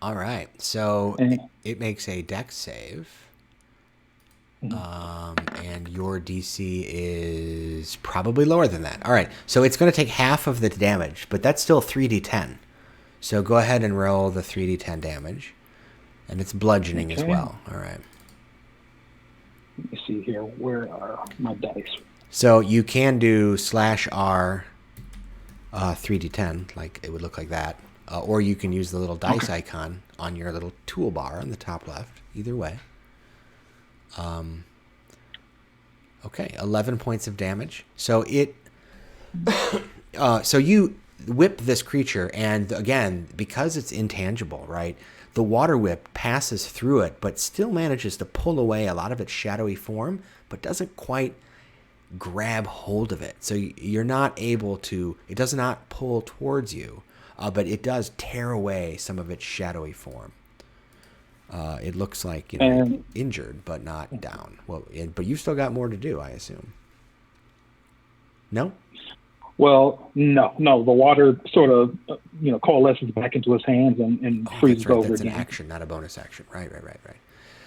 All right, so it makes a dex save, and your DC is probably lower than that. All right, so it's going to take half of the damage, but that's still 3d10. So go ahead and roll the 3d10 damage, and it's bludgeoning as well. All right. Let me see here. Where are my dice? So you can do /R 3d10, like it would look like that. Or you can use the little dice icon on your little toolbar on the top left. Either way. Okay, 11 points of damage. So so you whip this creature, and again, because it's intangible, right? The water whip passes through it, but still manages to pull away a lot of its shadowy form, but doesn't quite grab hold of it. So you're not able to. It does not pull towards you. But it does tear away some of its shadowy form. It looks like injured, but not down. Well, but you've still got more to do, I assume. No? Well, no. The water sort of, coalesces back into his hands and freezes over That's again. an action, not a bonus action. Right.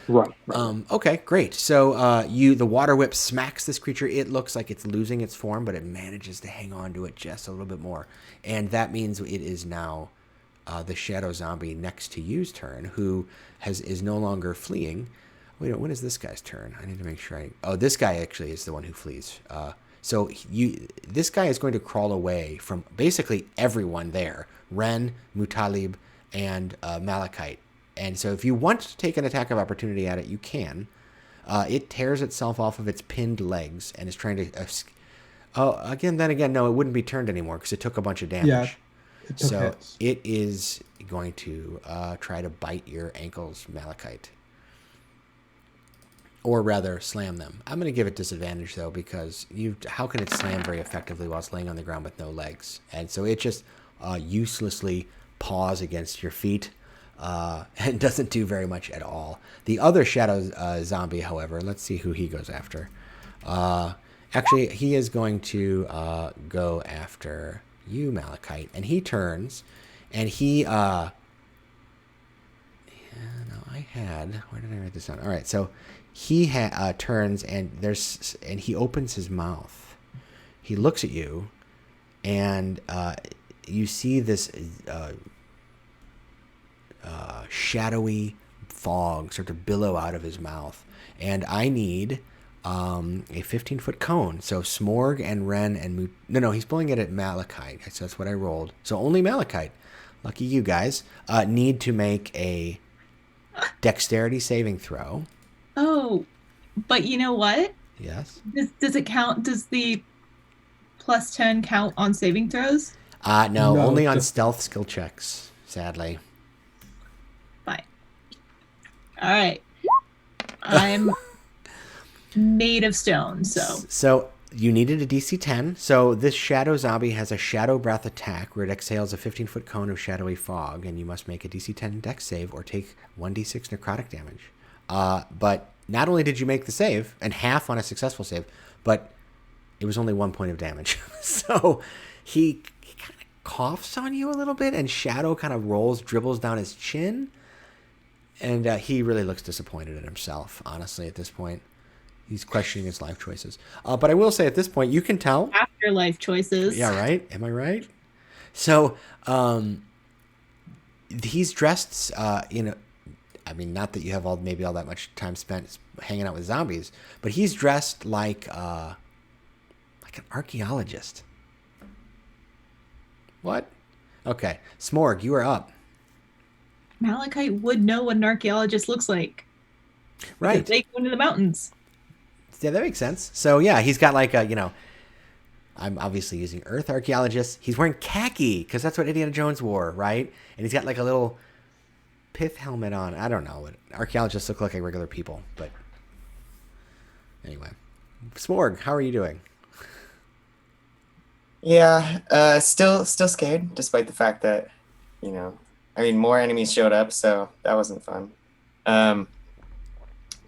Right. Okay, great. So the water whip smacks this creature. It looks like it's losing its form, but it manages to hang on to it just a little bit more. And that means it is now the shadow zombie next to you's turn, who is no longer fleeing. Wait, when is this guy's turn? I need to make sure this guy actually is the one who flees. So this guy is going to crawl away from basically everyone there. Ren, Mutalib, and Malachite. And so if you want to take an attack of opportunity at it, you can. It tears itself off of its pinned legs and is trying to... no, it wouldn't be turned anymore because it took a bunch of damage. Yeah, it took hits. It is going to try to bite your ankles, Malachite. Or rather, slam them. I'm going to give it disadvantage, though, because how can it slam very effectively while it's laying on the ground with no legs? And so it just uselessly paws against your feet. And doesn't do very much at all. The other shadow zombie, however, let's see who he goes after. Actually, he is going to go after you, Malachite, and he turns, and he. Where did I write this down? All right, so he turns and he opens his mouth. He looks at you, and you see this. Shadowy fog sort of billow out of his mouth, and I need a 15-foot cone. So Smorg and Ren and he's pulling it at Malachite. So that's what I rolled. So only Malachite, lucky you guys, need to make a dexterity saving throw. Oh, but you know what? Yes. Does it count? Does the plus 10 count on saving throws? No, only on stealth skill checks, sadly. Fine. All right. I'm made of stone, so. So you needed a DC 10. So this shadow zombie has a shadow breath attack where it exhales a 15-foot cone of shadowy fog, and you must make a DC 10 dex save or take 1d6 necrotic damage. But not only did you make the save, and half on a successful save, but it was only 1 point of damage. So he kind of coughs on you a little bit, and shadow kind of dribbles down his chin. And he really looks disappointed in himself, honestly, at this point. He's questioning his life choices. But I will say at this point, you can tell. Afterlife choices. Yeah, right? Am I right? So he's dressed, not that you have all that much time spent hanging out with zombies, but he's dressed like an archaeologist. What? Okay. Smorg, you are up. Malachite would know what an archaeologist looks like. Right. They go into the mountains. Yeah, that makes sense. So yeah, he's got like a, I'm obviously using Earth Archaeologist. He's wearing khaki because that's what Indiana Jones wore, right? And he's got like a little pith helmet on. I don't know. Archaeologists look like regular people, but anyway. Smorg, how are you doing? Yeah, still scared, despite the fact that, more enemies showed up, so that wasn't fun.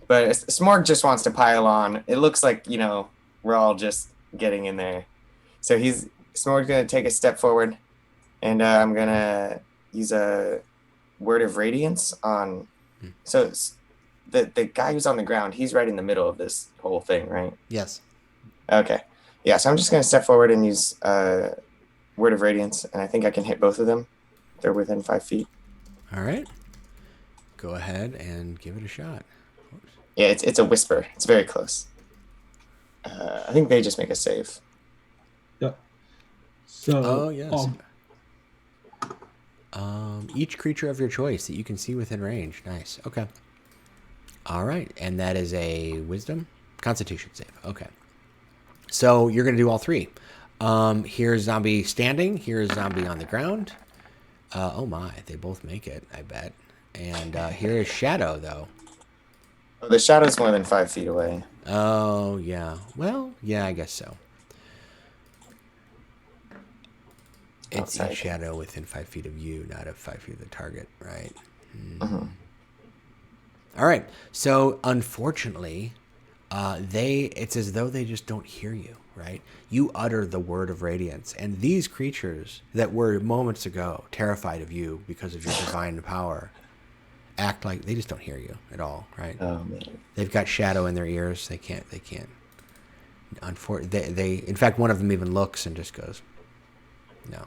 But Smorg just wants to pile on. It looks like, we're all just getting in there. So Smorg's going to take a step forward, and I'm going to use a Word of Radiance on... So the guy who's on the ground, he's right in the middle of this whole thing, right? Yes. Okay. Yeah, so I'm just going to step forward and use Word of Radiance, and I think I can hit both of them. They're within 5 feet. All right. Go ahead and give it a shot. Yeah, it's a whisper. It's very close. I think they just make a save. Yep. So. Oh yes. Each creature of your choice that you can see within range. Nice. Okay. All right, and that is a Wisdom, Constitution save. Okay. So you're gonna do all three. Here's zombie standing. Here's zombie on the ground. Oh my, they both make it. I bet. And here is Shadow though. Oh, the Shadow's more than 5 feet away. Oh, yeah. Well, yeah, I guess so. It's a shadow within 5 feet of you, not of 5 feet of the target, right? All right. So, unfortunately, it's as though they just don't hear you, right? You utter the Word of Radiance, and these creatures that were moments ago terrified of you because of your divine power act like they just don't hear you at all, right? Oh man. They've got shadow in their ears. They can't. In fact, one of them even looks and just goes, no.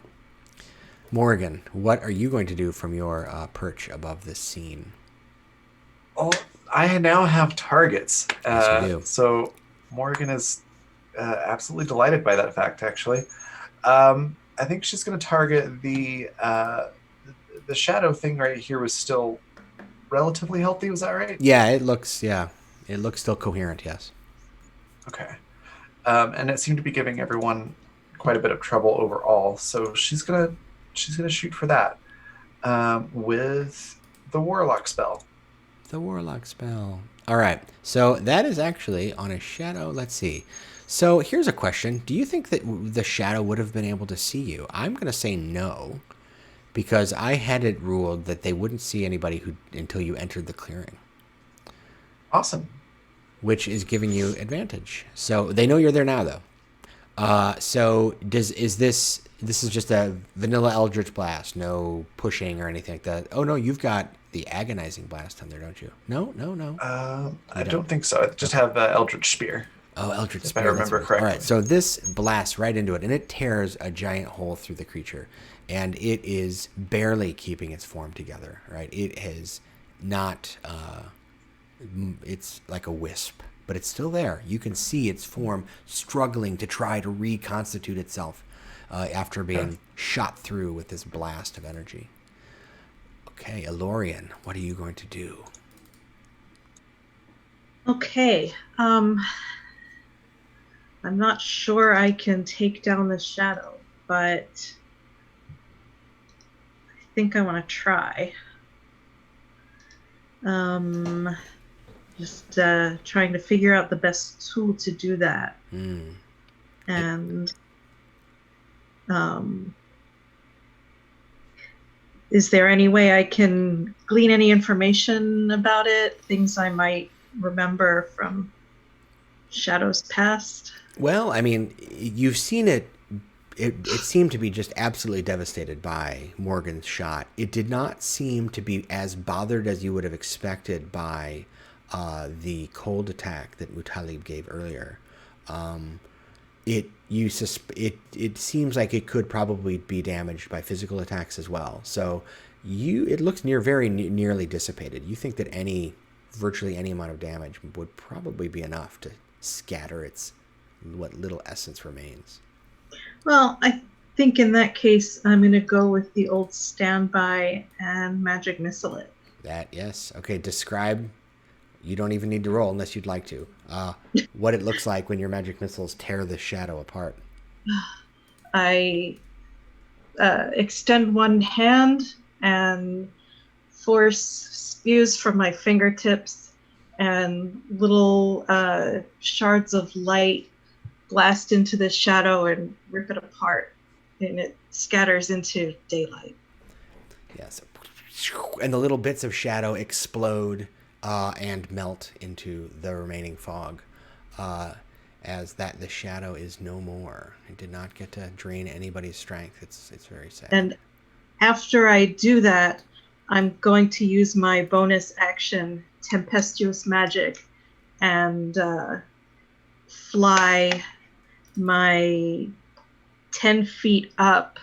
Morgan, what are you going to do from your perch above this scene? Oh, I now have targets. Yes, you do. So Morgan is absolutely delighted by that fact, actually. I think she's going to target the shadow thing right here was still relatively healthy. Was that right? Yeah, it looks still coherent. Yes. Okay. And it seemed to be giving everyone quite a bit of trouble overall. So she's gonna shoot for that with the Warlock spell. The Warlock spell. All right. So that is actually on a shadow. Let's see. So here's a question. Do you think that the shadow would have been able to see you? I'm going to say no, because I had it ruled that they wouldn't see anybody until you entered the clearing. Awesome. Which is giving you advantage. So they know you're there now, though. So is this is just a vanilla Eldritch Blast, no pushing or anything like that? Oh no, you've got the Agonizing Blast on there, don't you? No. I don't think so. I just have Eldritch Spear. Oh, Eldritch Spear. If I remember correctly. All right, so this blasts right into it, and it tears a giant hole through the creature, and it is barely keeping its form together. Right, it has not. It's like a wisp, but it's still there. You can see its form struggling to try to reconstitute itself after being shot through with this blast of energy. Okay, Elorian, what are you going to do? Okay. I'm not sure I can take down the shadow, but I think I want to try. Just trying to figure out the best tool to do that. And is there any way I can glean any information about it? Things I might remember from Shadow's past? Well, I mean, you've seen it. It seemed to be just absolutely devastated by Morgan's shot. It did not seem to be as bothered as you would have expected by the cold attack that Mutalib gave earlier. It seems like it could probably be damaged by physical attacks as well. So it looks very nearly dissipated. You think that virtually any amount of damage would probably be enough to scatter what little essence remains. Well, I think in that case, I'm going to go with the old standby and magic missile it. Yes. Okay, describe. You don't even need to roll unless you'd like to. What it looks like when your magic missiles tear the shadow apart. I extend one hand and force spews from my fingertips, and little shards of light blast into the shadow and rip it apart, and it scatters into daylight. Yes. And the little bits of shadow explode and melt into the remaining fog. As that the shadow is no more. It did not get to drain anybody's strength. It's very sad. And after I do that, I'm going to use my bonus action, Tempestuous Magic, and fly my 10 feet up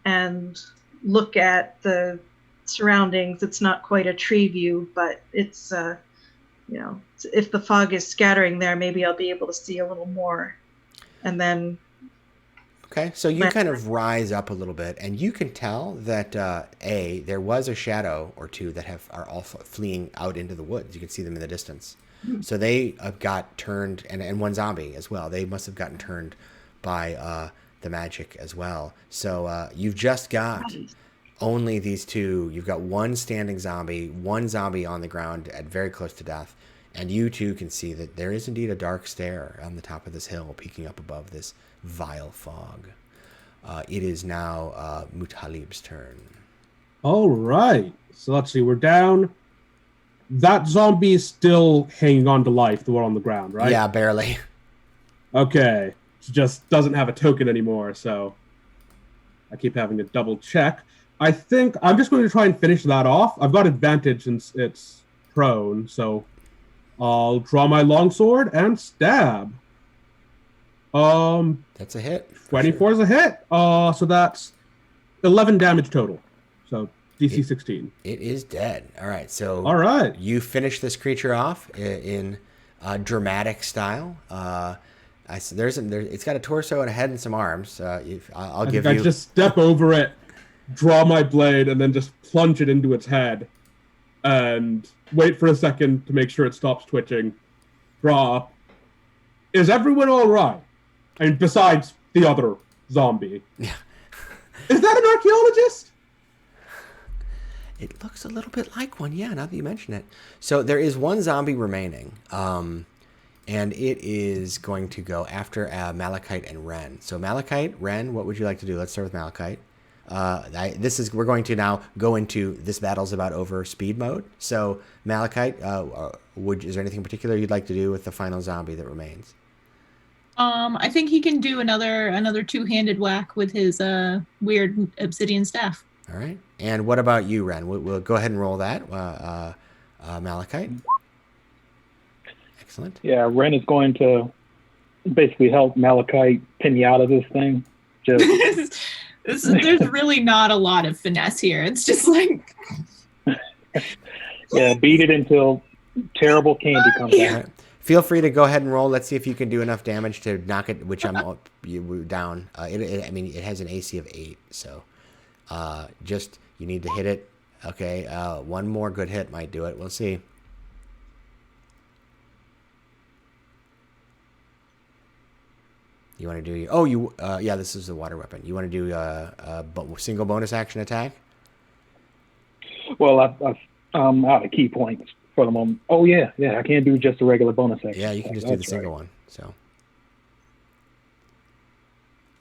and look at the surroundings. It's not quite a tree view, but it's, if the fog is scattering there, maybe I'll be able to see a little more. And then... Okay, so you kind of rise up a little bit, and you can tell that, there was a shadow or two that are all fleeing out into the woods. You can see them in the distance. So they got turned, and one zombie as well. They must have gotten turned by the magic as well. So you've just got only these two. You've got one standing zombie, one zombie on the ground at very close to death, and you too can see that there is indeed a dark stair on the top of this hill peeking up above this vile fog. It is now Muttalib's turn. All right. So let's see. We're down. That zombie is still hanging on to life, the one on the ground, right? Yeah, barely. Okay. It just doesn't have a token anymore, so I keep having to double check. I think I'm just going to try and finish that off. I've got advantage since it's prone, so I'll draw my longsword and stab. That's a hit. 24 is a hit. So that's 11 damage total. So DC 16. It is dead. All right. So all right, you finish this creature off in dramatic style. It's got a torso and a head and some arms. I'll give you. I just step over it, draw my blade, and then just plunge it into its head, and wait for a second to make sure it stops twitching. Draw up. Is everyone all right? I mean, besides the other zombie. Yeah. Is that an archaeologist? It looks a little bit like one, yeah, now that you mention it. So there is one zombie remaining, and it is going to go after Malachite and Ren. So Malachite, Ren, what would you like to do? Let's start with Malachite. We're going to now go into this battle's about over speed mode. So Malachite, is there anything in particular you'd like to do with the final zombie that remains? I think he can do another two-handed whack with his weird obsidian staff. All right. And what about you, Ren? We'll go ahead and roll that. Malachite. Excellent. Yeah, Ren is going to basically help Malachite pinata this thing. There's really not a lot of finesse here. It's just like... Yeah, beat it until terrible candy comes out. Right. Feel free to go ahead and roll. Let's see if you can do enough damage to knock it, which you down. It has an AC of 8, so you need to hit it. Okay, one more good hit might do it. We'll see. You want to do this is the water weapon. You want to do a single bonus action attack? Well, I'm out of key points for the moment. Oh yeah, I can't do just a regular bonus action. Yeah, you can just do the single one. So,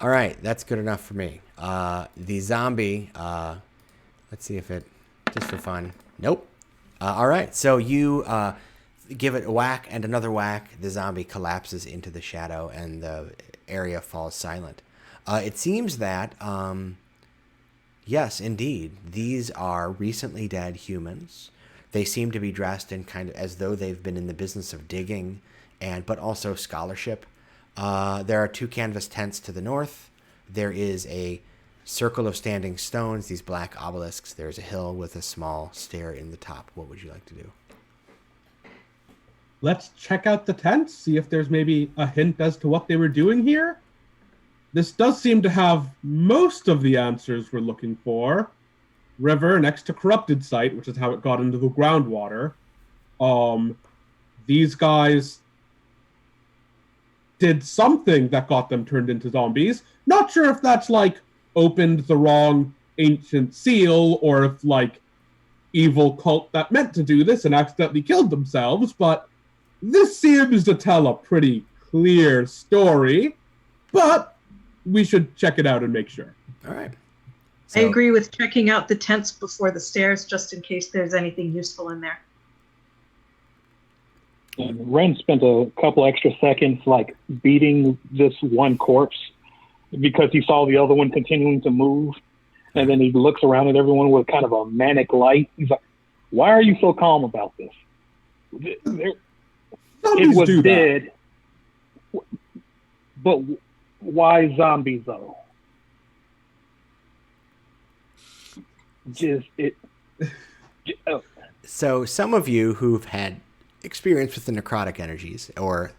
all right, that's good enough for me. The zombie. Let's see if it just for fun. Nope. All right, so you give it a whack and another whack. The zombie collapses into the shadow, and the area falls silent. It seems that yes, indeed, these are recently dead humans. They seem to be dressed in kind of as though they've been in the business of digging, but also scholarship. There are 2 canvas tents to the north. There is a circle of standing stones, these black obelisks. There's a hill with a small stair in the top. What would you like to do? Let's check out the tents, see if there's maybe a hint as to what they were doing here. This does seem to have most of the answers we're looking for. River next to corrupted site, which is how it got into the groundwater. These guys did something that got them turned into zombies. Not sure if that's like opened the wrong ancient seal or if like evil cult that meant to do this and accidentally killed themselves, but this seems to tell a pretty clear story, but we should check it out and make sure. All right. I agree with checking out the tents before the stairs, just in case there's anything useful in there. And Ren spent a couple extra seconds like beating this one corpse because he saw the other one continuing to move. And then he looks around at everyone with kind of a manic light. He's like, why are you so calm about this? It was dead. But why zombies, though? So some of you who've had experience with the necrotic energies or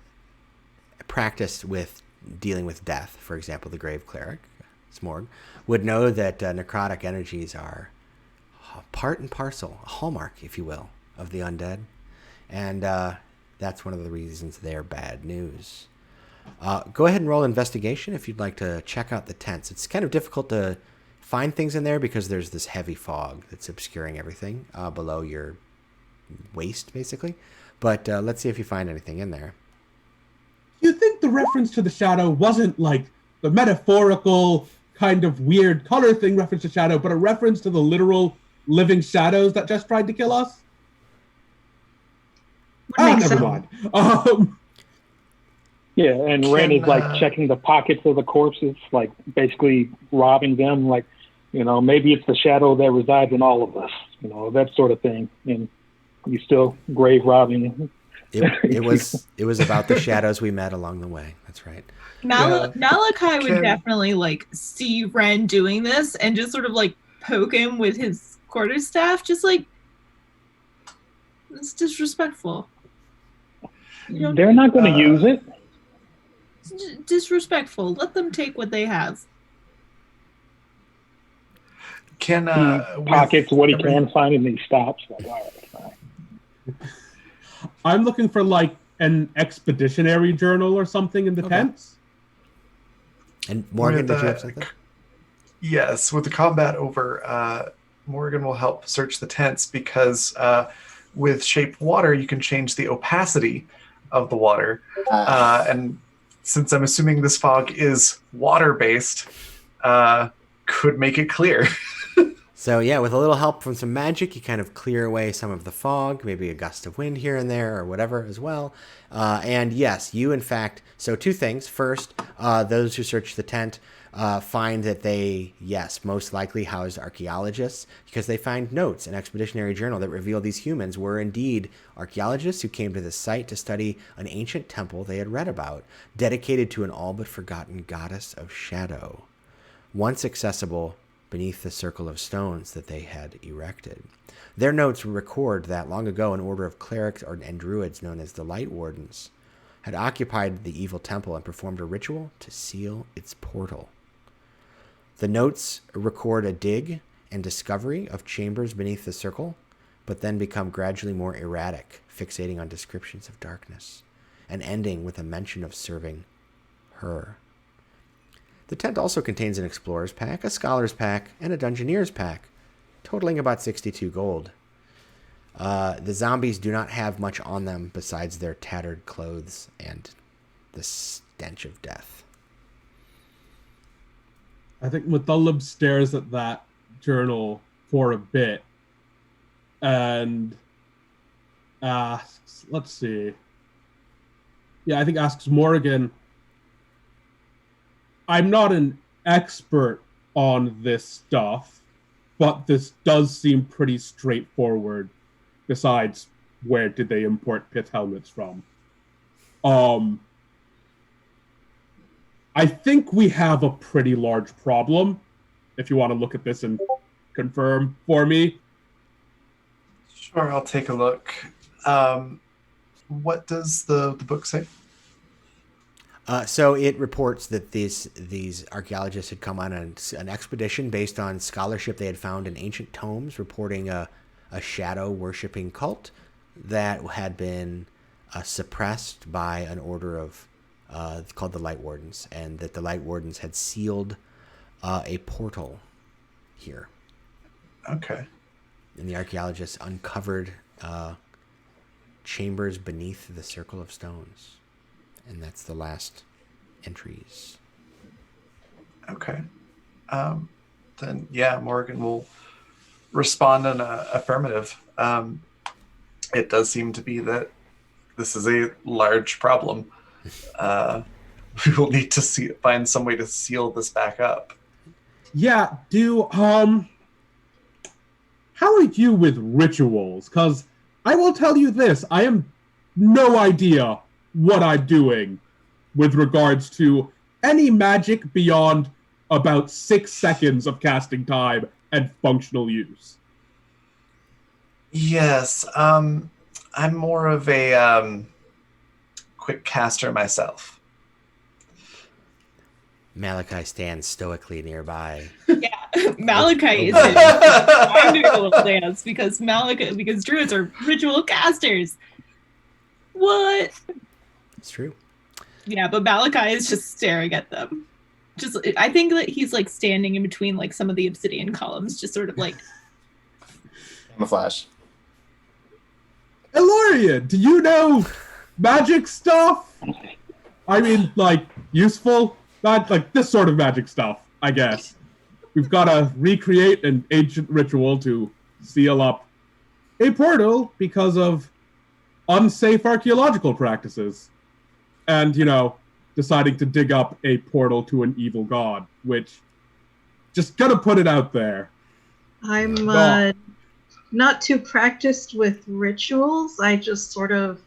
practiced with dealing with death, for example, the Grave Cleric, Smorg, would know that necrotic energies are part and parcel, a hallmark, if you will, of the undead. And that's one of the reasons they're bad news. Go ahead and roll investigation if you'd like to check out the tents. It's kind of difficult to find things in there because there's this heavy fog that's obscuring everything below your waist, basically. But let's see if you find anything in there. You think the reference to the shadow wasn't like the metaphorical kind of weird color thing reference to shadow, but a reference to the literal living shadows that just tried to kill us? Never mind. Yeah, and Ren is like checking the pockets of the corpses, like basically robbing them. Like, you know, maybe it's the shadow that resides in all of us, you know, that sort of thing. And you still grave robbing. It was about the shadows we met along the way. That's right. Malachi would definitely like see Ren doing this and just sort of like poke him with his quarterstaff, just like it's disrespectful. They're not going to use it. Disrespectful. Let them take what they have. Can pockets what he can find and he stops. Like, all right, fine. I'm looking for like an expeditionary journal or something in the tents. And Morgan, did you have something? Yes, with the combat over, Morgan will help search the tents because with shaped water, you can change the opacity of the water. And since I'm assuming this fog is water-based, could make it clear. So yeah, with a little help from some magic, you kind of clear away some of the fog, maybe a gust of wind here and there or whatever as well. And yes, you in fact, so two things. First, those who search the tent find that they, yes, most likely housed archaeologists because they find notes, an expeditionary journal that reveal these humans were indeed archaeologists who came to this site to study an ancient temple they had read about, dedicated to an all but forgotten goddess of shadow, once accessible beneath the circle of stones that they had erected. Their notes record that long ago an order of clerics and druids known as the Light Wardens had occupied the evil temple and performed a ritual to seal its portal. The notes record a dig and discovery of chambers beneath the circle, but then become gradually more erratic, fixating on descriptions of darkness, and ending with a mention of serving her. The tent also contains an explorer's pack, a scholar's pack, and a dungeoneer's pack, totaling about 62 gold. The zombies do not have much on them besides their tattered clothes and the stench of death. I think Muthullab stares at that journal for a bit and asks, let's see. Yeah, I think asks Morgan, I'm not an expert on this stuff, but this does seem pretty straightforward. Besides, where did they import pith helmets from? I think we have a pretty large problem, if you want to look at this and confirm for me. Sure, I'll take a look. What does the book say? So it reports that these archaeologists had come on an expedition based on scholarship they had found in ancient tomes, reporting a shadow-worshipping cult that had been suppressed by an order of called the Light Wardens, and that the Light Wardens had sealed a portal here. Okay. And the archaeologists uncovered chambers beneath the Circle of Stones. And that's the last entries. Okay. Then, yeah, Morgan will respond in a affirmative. It does seem to be that this is a large problem. We will need to find some way to seal this back up. Yeah, how are you with rituals? Because I will tell you this, I have no idea what I'm doing with regards to any magic beyond about 6 seconds of casting time and functional use. Yes, I'm more of a quick caster myself. Malachi stands stoically nearby. Yeah, Malachi is I'm doing a little dance because druids are ritual casters. What? It's true. Yeah, but Malachi is just staring at them. I think that he's like standing in between like some of the obsidian columns, just sort of like Camouflage. Eloria, do you know magic stuff? I mean, like, useful? Not like this sort of magic stuff, I guess. We've got to recreate an ancient ritual to seal up a portal because of unsafe archaeological practices. And, deciding to dig up a portal to an evil god, which, just gonna put it out there. I'm not too practiced with rituals. I just sort of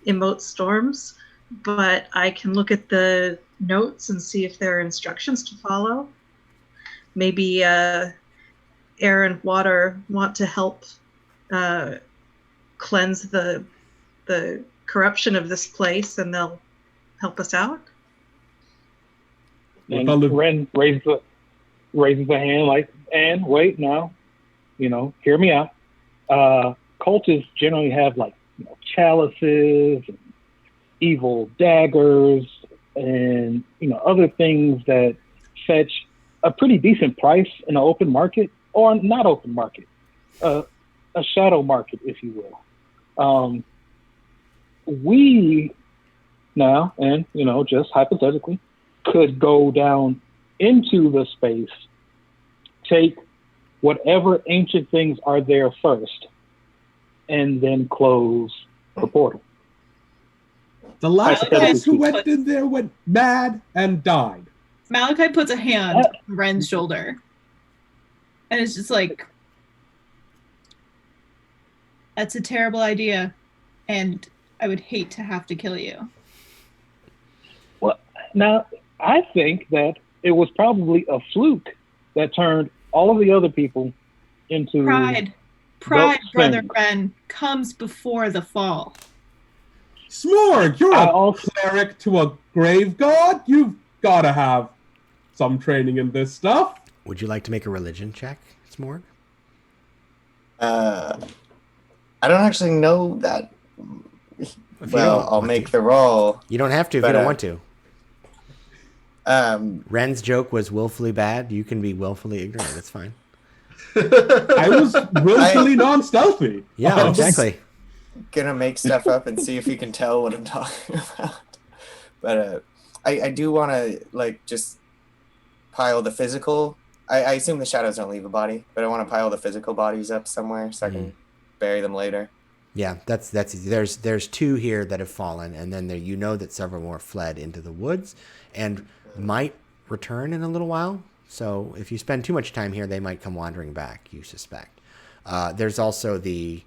emote storms, but I can look at the notes and see if there are instructions to follow. Maybe air and water want to help cleanse the corruption of this place, and they'll help us out. And Ren raises a hand like, and wait now, hear me out. Cultists generally have like chalices, and evil daggers, and other things that fetch a pretty decent price in an open market or not open market, a shadow market, if you will. We now, and just hypothetically, could go down into the space, take whatever ancient things are there first, and then close the portal. The last guys who went in there went mad and died. Malachi puts a hand on Ren's shoulder, and it's just like, that's a terrible idea, and I would hate to have to kill you. Well, now, I think that it was probably a fluke that turned all of the other people into... Pride, Brother Ren, comes before the fall. Smorg, you're a cleric to a grave god? You've got to have some training in this stuff. Would you like to make a religion check, Smorg? I don't actually know that. Well, I'll make the roll. You don't have to if you don't want to. Ren's joke was willfully bad. You can be willfully ignorant. It's fine. I was willfully non-stealthy. Yeah, exactly. Gonna make stuff up and see if you can tell what I'm talking about. But I do want to just pile the physical. I assume the shadows don't leave a body, but I want to pile the physical bodies up somewhere so I can bury them later. Yeah, that's easy. There's 2 here that have fallen, and then that several more fled into the woods and might return in a little while. So if you spend too much time here, they might come wandering back, you suspect. There's also the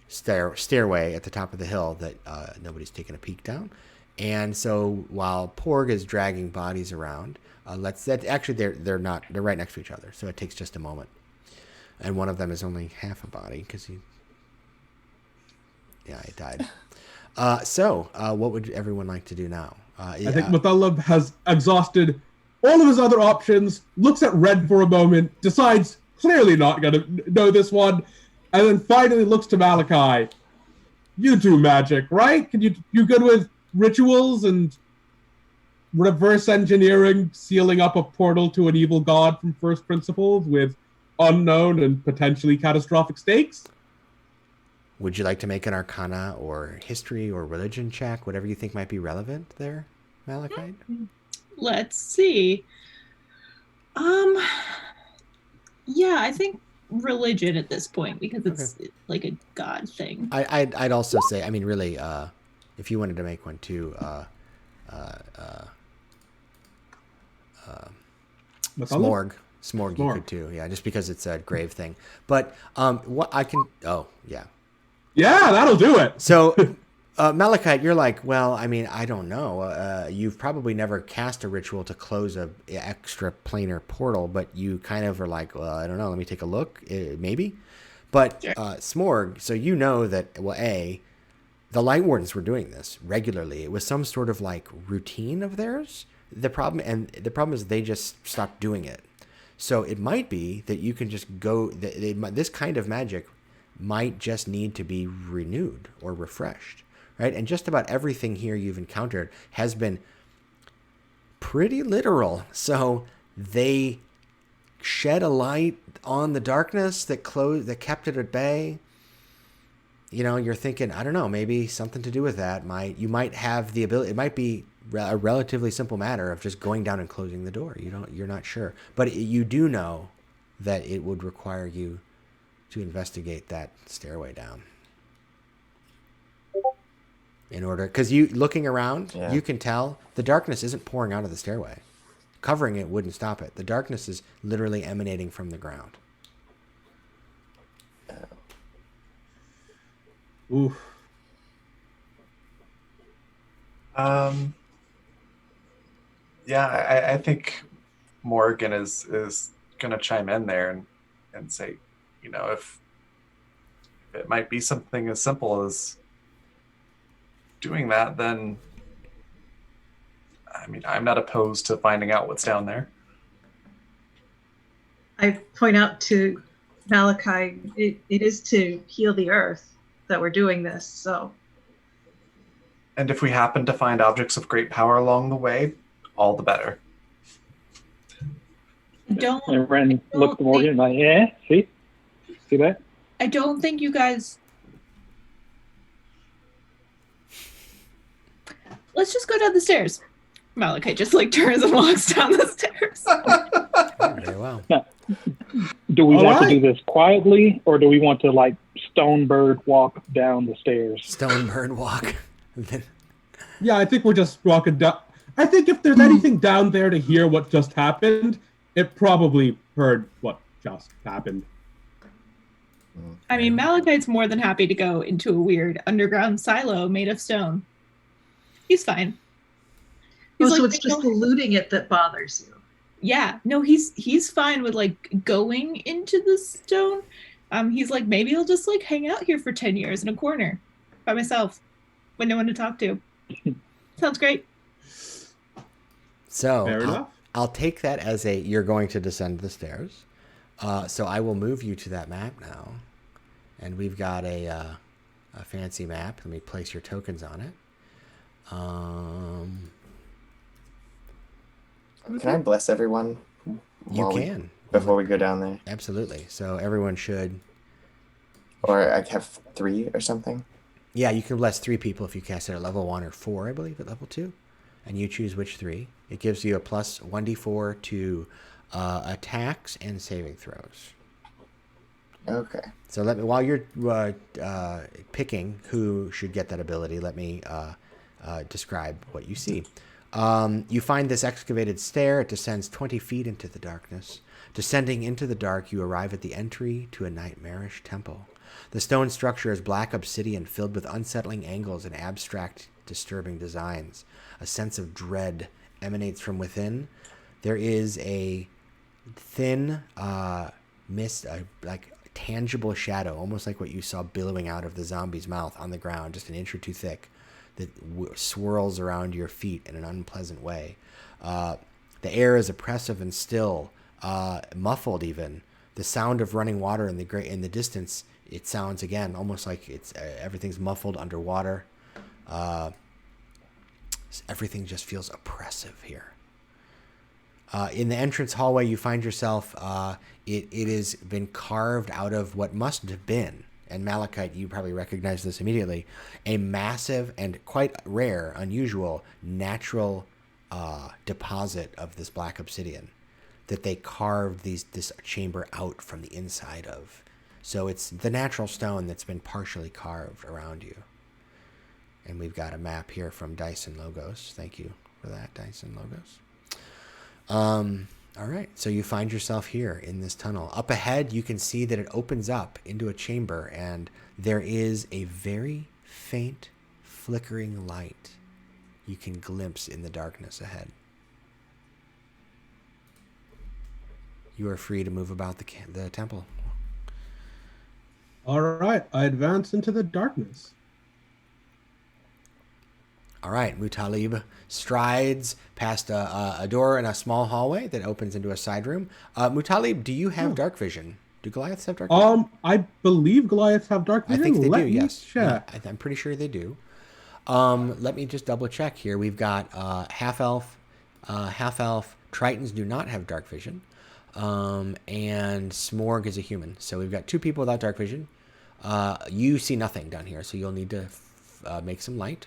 stairway at the top of the hill that nobody's taken a peek down. And so while Porg is dragging bodies around, they're right next to each other, so it takes just a moment. And one of them is only half a body because he died. So what would everyone like to do now? I think Mathalab has exhausted all of his other options, looks at Red for a moment, decides clearly not going to know this one, and then finally looks to Malachi. You do magic, right? You good with rituals and reverse engineering, sealing up a portal to an evil god from first principles with unknown and potentially catastrophic stakes. Would you like to make an Arcana or history or religion check, whatever you think might be relevant there, Malachite? Let's see. Yeah, I think religion at this point, because it's like a god thing. I'd also say, I mean, really, if you wanted to make one too, Smorg, you could too. Yeah, just because it's a grave thing. But what I can, yeah, that'll do it. So, Malachite, you're like, well, I mean, I don't know. You've probably never cast a ritual to close a extra planar portal, but you kind of are like, well, I don't know. Let me take a look, maybe. But Smorg, so you know that, well, the Light Wardens were doing this regularly. It was some sort of like routine of theirs. The problem is they just stopped doing it. So it might be that you can just go. This kind of magic might just need to be renewed or refreshed, right? And just about everything here you've encountered has been pretty literal. So they shed a light on the darkness that kept it at bay. You know, you're thinking, I don't know, maybe something to do with that. You might have the ability. It might be a relatively simple matter of just going down and closing the door. You're not sure, but you do know that it would require you to investigate that stairway down in order, because you looking around, you can tell the darkness isn't pouring out of the stairway. Covering it wouldn't stop it. The darkness is literally emanating from the ground. Oof. Yeah, I think Morgan is going to chime in there and say, you know, if it might be something as simple as doing that, then I mean, I'm not opposed to finding out what's down there. I point out to Malachi, it is to heal the earth that we're doing this, so. And if we happen to find objects of great power along the way, all the better. And Ren looked at Morgan like, see that? I don't think you guys. Let's just go down the stairs. Malachi just like turns and walks down the stairs. Very well. Now, do we want to do this quietly, or do we want to like Stonebird walk down the stairs? Stonebird walk. Yeah, I think we're just walking down. I think if there's anything down there to hear what just happened, it probably heard what just happened. I mean, Malachite's more than happy to go into a weird underground silo made of stone. He's fine. So it's just the looting it that bothers you. Yeah, no, he's fine with like going into the stone. He's like, maybe I'll just like hang out here for 10 years in a corner by myself with no one to talk to. Sounds great. So I'll take that as you're going to descend the stairs. So I will move you to that map now. And we've got a fancy map. Let me place your tokens on it. Can I bless everyone? You can. Before we go down there. Absolutely. So everyone should. Or I have 3 or something. Yeah, you can bless 3 people if you cast it at level 1 or 4, I believe, at level 2. And you choose which 3. It gives you a plus 1d4 to attacks and saving throws. Okay. So let me, while you're picking who should get that ability, let me describe what you see. You find this excavated stair. It descends 20 feet into the darkness. Descending into the dark, you arrive at the entry to a nightmarish temple. The stone structure is black obsidian filled with unsettling angles and abstract, disturbing designs. A sense of dread emanates from within. There is a thin mist, like tangible shadow, almost like what you saw billowing out of the zombie's mouth on the ground, just an inch or 2 thick, that swirls around your feet in an unpleasant way. The air is oppressive and still, muffled even. The sound of running water in the distance, it sounds again almost like it's everything's muffled underwater. Everything just feels oppressive here. In the entrance hallway, you find yourself, it has been carved out of what must have been, and Malachite, you probably recognize this immediately, a massive and quite rare, unusual, natural deposit of this black obsidian that they carved this chamber out from the inside of. So it's the natural stone that's been partially carved around you. And we've got a map here from Dyson Logos. Thank you for that, Dyson Logos. All right, so you find yourself here in this tunnel. Up ahead, you can see that it opens up into a chamber, and there is a very faint, flickering light you can glimpse in the darkness ahead. You are free to move about the temple. All right, I advance into the darkness. All right, Mutalib strides past a door in a small hallway that opens into a side room. Mutalib, do you have dark vision? Do Goliaths have dark vision? I believe Goliaths have dark vision. I think they Let do, me yes. check. Yeah, I'm pretty sure they do. Let me just double check here. We've got half-elf. Tritons do not have dark vision. And Smorg is a human. So we've got two people without dark vision. You see nothing down here, so you'll need to make some light.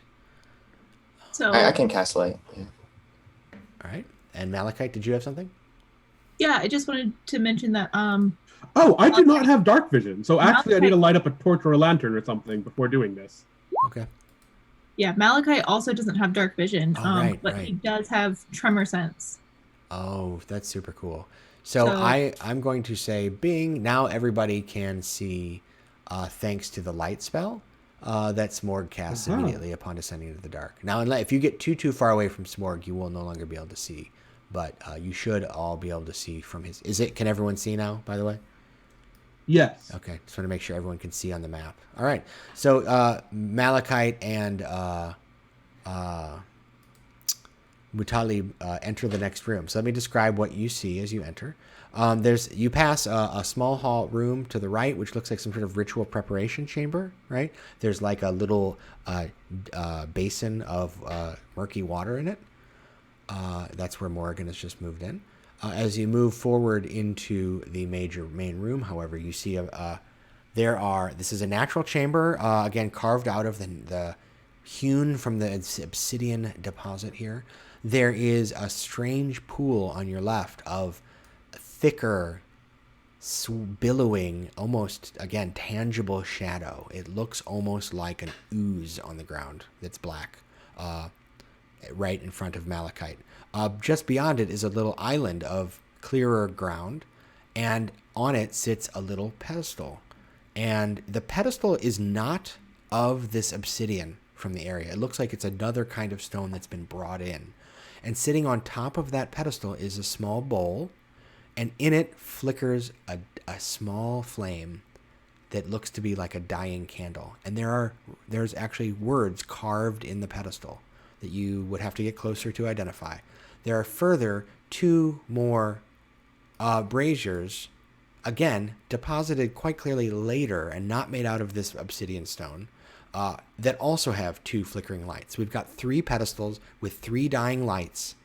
So I can cast light. Yeah. All right. And Malachite, did you have something? yeah, I just wanted to mention that Oh, I do not have dark vision. So actually, I need Okay. to light up a torch or a lantern or something before doing this. Okay. yeah, Malachi also doesn't have dark vision, Oh, right, but right. he does have tremor sense. Oh, that's super cool. So So- I'm going to say Bing. Now everybody can see thanks to the light spell that Smorg casts Uh-huh. immediately upon descending into the dark. Now, if you get too far away from Smorg, you will no longer be able to see. But you should all be able to see from his... Can everyone see now, by the way? Yes. Okay, just want to make sure everyone can see on the map. All right, so Malachite and Mutalib enter the next room. So let me describe what you see as you enter. You pass a small hall room to the right, which looks like some sort of ritual preparation chamber, right? There's like a little basin of murky water in it. That's where Morrigan has just moved in. As you move forward into the main room, however, you see this is a natural chamber, again, carved out of the hewn from the obsidian deposit here. There is a strange pool on your left of thicker, billowing, almost, again, tangible shadow. It looks almost like an ooze on the ground that's black, right in front of Malachite. Just beyond it is a little island of clearer ground, and on it sits a little pedestal. And the pedestal is not of this obsidian from the area. It looks like it's another kind of stone that's been brought in. And sitting on top of that pedestal is a small bowl, and in it flickers a small flame that looks to be like a dying candle. And there's actually words carved in the pedestal that you would have to get closer to identify. There are further two more braziers, again, deposited quite clearly later and not made out of this obsidian stone, that also have two flickering lights. We've got three pedestals with three dying lights.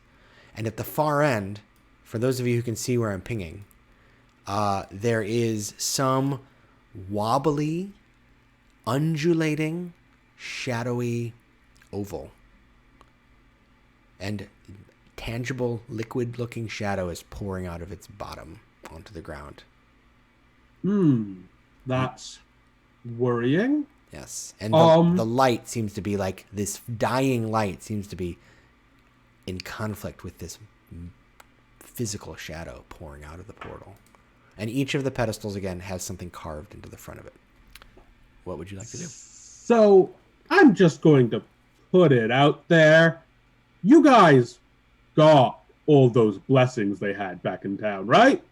And at the far end, for those of you who can see where I'm pinging, there is some wobbly, undulating, shadowy oval. And tangible, liquid-looking shadow is pouring out of its bottom onto the ground. That's worrying. Yes. And the light seems to be like this dying light seems to be in conflict with this physical shadow pouring out of the portal. And each of the pedestals, again, has something carved into the front of it. What would you like to do? So I'm just going to put it out there. You guys got all those blessings they had back in town, right?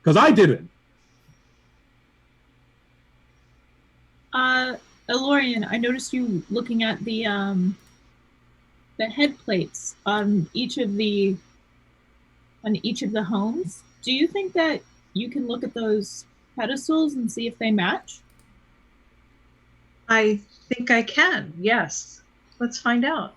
Because I didn't. Elorian, I noticed you looking at the head plates on each of the homes. Do you think that you can look at those pedestals and see if they match? I think I can. Yes. Let's find out.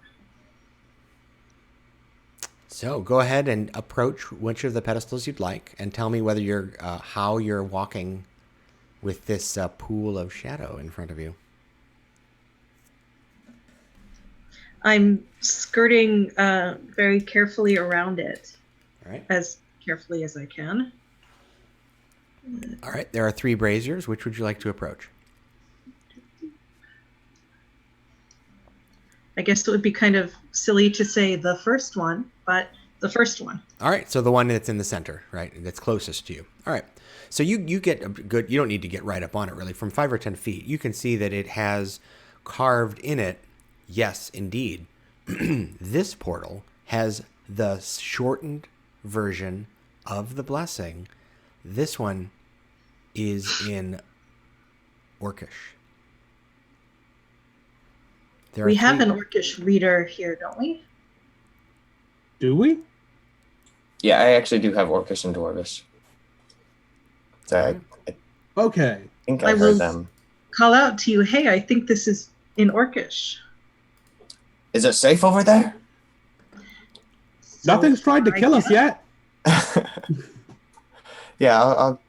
So go ahead and approach which of the pedestals you'd like, and tell me whether you're how you're walking with this pool of shadow in front of you. I'm skirting very carefully around it. All right. As carefully as I can. All right. There are 3 braziers. Which would you like to approach? I guess it would be kind of silly to say the first one, but the first one. All right. So the one that's in the center, right? That's closest to you. All right. So you get a good, you don't need to get right up on it really. From 5 or 10 feet, you can see that it has carved in it. Yes, indeed. This portal has the shortened version of the blessing. This one is in Orcish. We have an Orcish reader here, don't we? Do we? Yeah, I actually do have Orcish and Dwarvish. So I Okay. think I I will heard them. call out to you, hey, I think this is in Orcish. Is it safe over there? So Nothing's tried to I kill us guess- yet. Yeah, I'll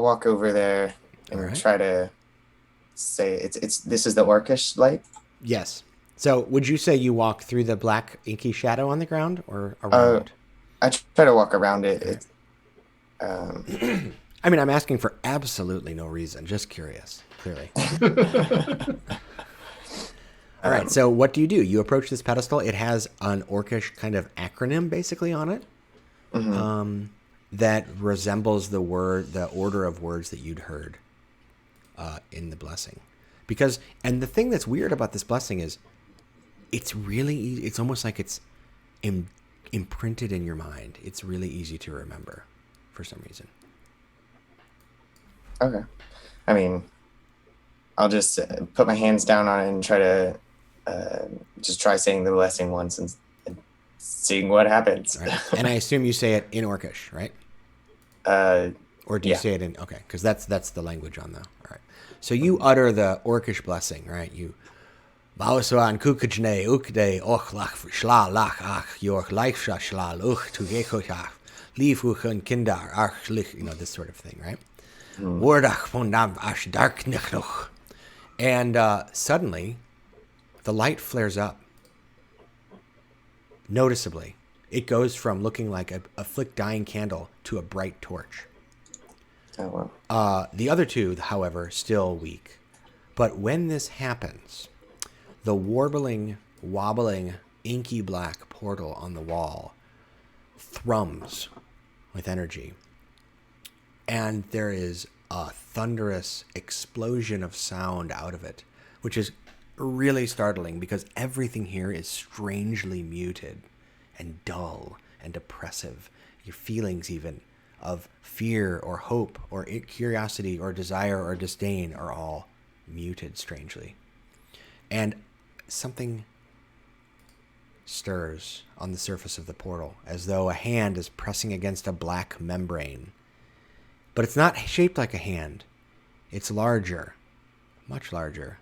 walk over there and All right. try to say it's this is the Orcish light. Yes. So would you say you walk through the black inky shadow on the ground or around? I try to walk around it. Okay. It's, I mean, I'm asking for absolutely no reason. Just curious, clearly. All right. So what do? You approach this pedestal. It has an Orcish kind of acronym basically on it. That resembles the order of words that you'd heard in the blessing. And the thing that's weird about this blessing is it's really easy. It's almost like it's imprinted in your mind. It's really easy to remember for some reason. Okay. I mean, I'll just put my hands down on it and try to just try saying the blessing once and seeing what happens. Right. And I assume you say it in Orcish, right? Or do you say it in? Okay, because that's the language on the. All right. So you utter the Orcish blessing, right? You. Bausuan kukajne ukde ochlach shla lach ach york leichsha shla luch to gekochach leave uchun kindar ach lich, this sort of thing, right? Wordach von nam ash dark nichnoch. And suddenly, the light flares up. Noticeably, it goes from looking like a flick dying candle to a bright torch. Oh, wow. The other two, however, still weak. But when this happens, the warbling, wobbling, inky black portal on the wall thrums with energy. And there is a thunderous explosion of sound out of it, which is really startling because everything here is strangely muted and dull and oppressive. Your feelings even of fear or hope or curiosity or desire or disdain are all muted strangely. And something stirs on the surface of the portal as though a hand is pressing against a black membrane. But it's not shaped like a hand. It's larger, much larger.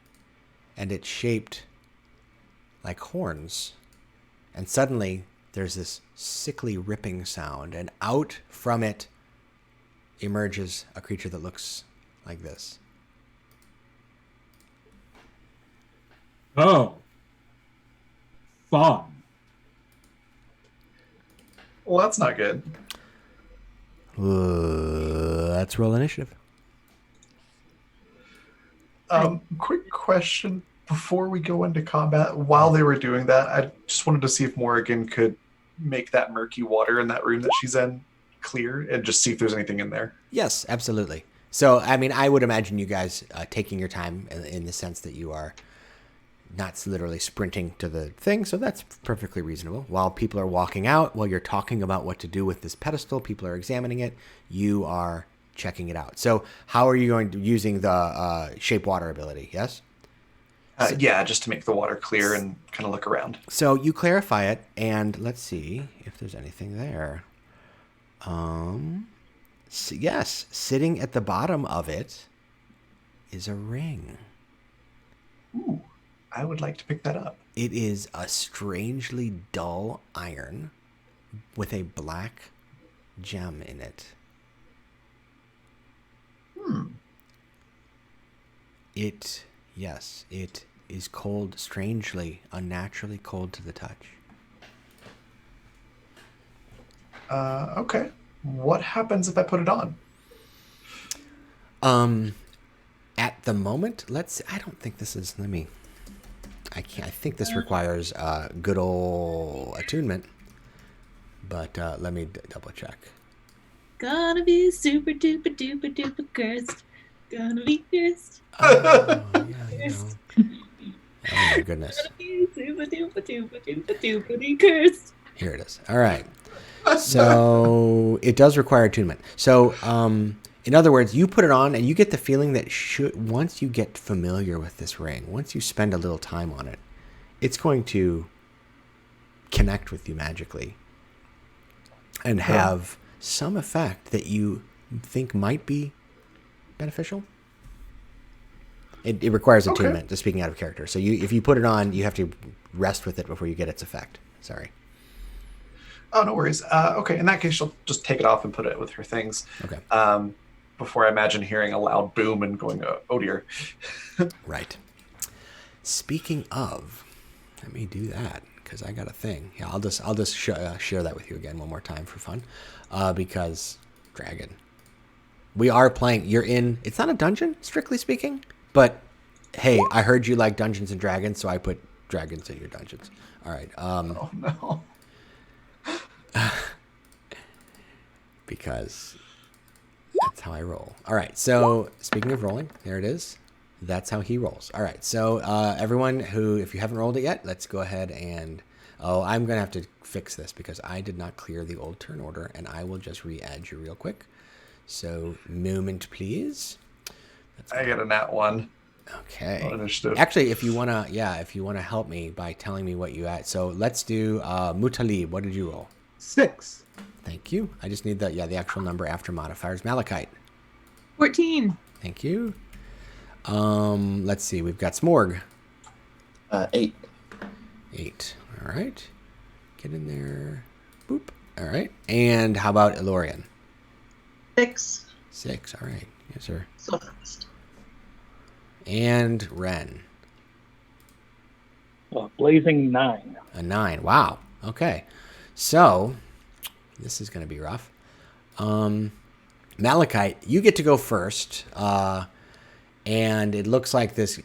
And it's shaped like horns. And suddenly, there's this sickly ripping sound, and out from it emerges a creature that looks like this. Oh. Fun. Well, that's not good. Let's roll initiative. Quick question before we go into combat. While they were doing that, I just wanted to see if Morrigan could make that murky water in that room that she's in clear and just see if there's anything in there. Yes, absolutely. So, I mean, I would imagine you guys taking your time in the sense that you are not literally sprinting to the thing, so that's perfectly reasonable. While people are walking out, while you're talking about what to do with this pedestal, people are examining it, you are checking it out. So how are you going to using the shape water ability, yes? Yeah, just to make the water clear and kind of look around. So you clarify it, and let's see if there's anything there. Yes, sitting at the bottom of it is a ring. Ooh. I would like to pick that up. It is a strangely dull iron with a black gem in it. It is cold, strangely, unnaturally cold to the touch. Okay. What happens if I put it on? At the moment, I don't think this is, I think this requires good old attunement, but let me double check. Gonna be super duper duper duper cursed. Gonna be cursed. Oh, yeah, Oh my goodness. Gonna be super duper duper duper duper cursed. Here it is. All right. So it does require attunement. So, in other words, you put it on and you get the feeling that once you get familiar with this ring, once you spend a little time on it, it's going to connect with you magically and have some effect that you think might be beneficial. It requires attunement, just speaking out of character. So if you put it on, you have to rest with it before you get its effect. Sorry. Oh, no worries. Okay, in that case, she'll just take it off and put it with her things. Okay. Before I imagine hearing a loud boom and going, oh dear. Right. Speaking of, let me do that because I got a thing. Yeah, I'll just share that with you again one more time for fun, because dragon. We are playing. It's not a dungeon, strictly speaking, but hey, I heard you like Dungeons and Dragons, so I put dragons in your dungeons. All right. Oh no. Because that's how I roll. All right. So speaking of rolling, there it is. That's how he rolls. All right. So everyone if you haven't rolled it yet, let's go ahead and I'm gonna have to fix this because I did not clear the old turn order, and I will just re-add you real quick. So moment, please. I get a nat 1. Okay. Understood. Actually, if you wanna help me by telling me what you add. So let's do Mutalib. What did you roll? 6. Thank you. I just need the actual number after modifiers. Malachite. 14. Thank you. Let's see. We've got Smorg. 8. 8. All right. Get in there. Boop. All right. And how about Elorian? 6. 6. All right. Yes, sir. So fast. And Ren. Blazing 9. A 9. Wow. Okay. So this is going to be rough. Malachite, you get to go first. And it looks like this.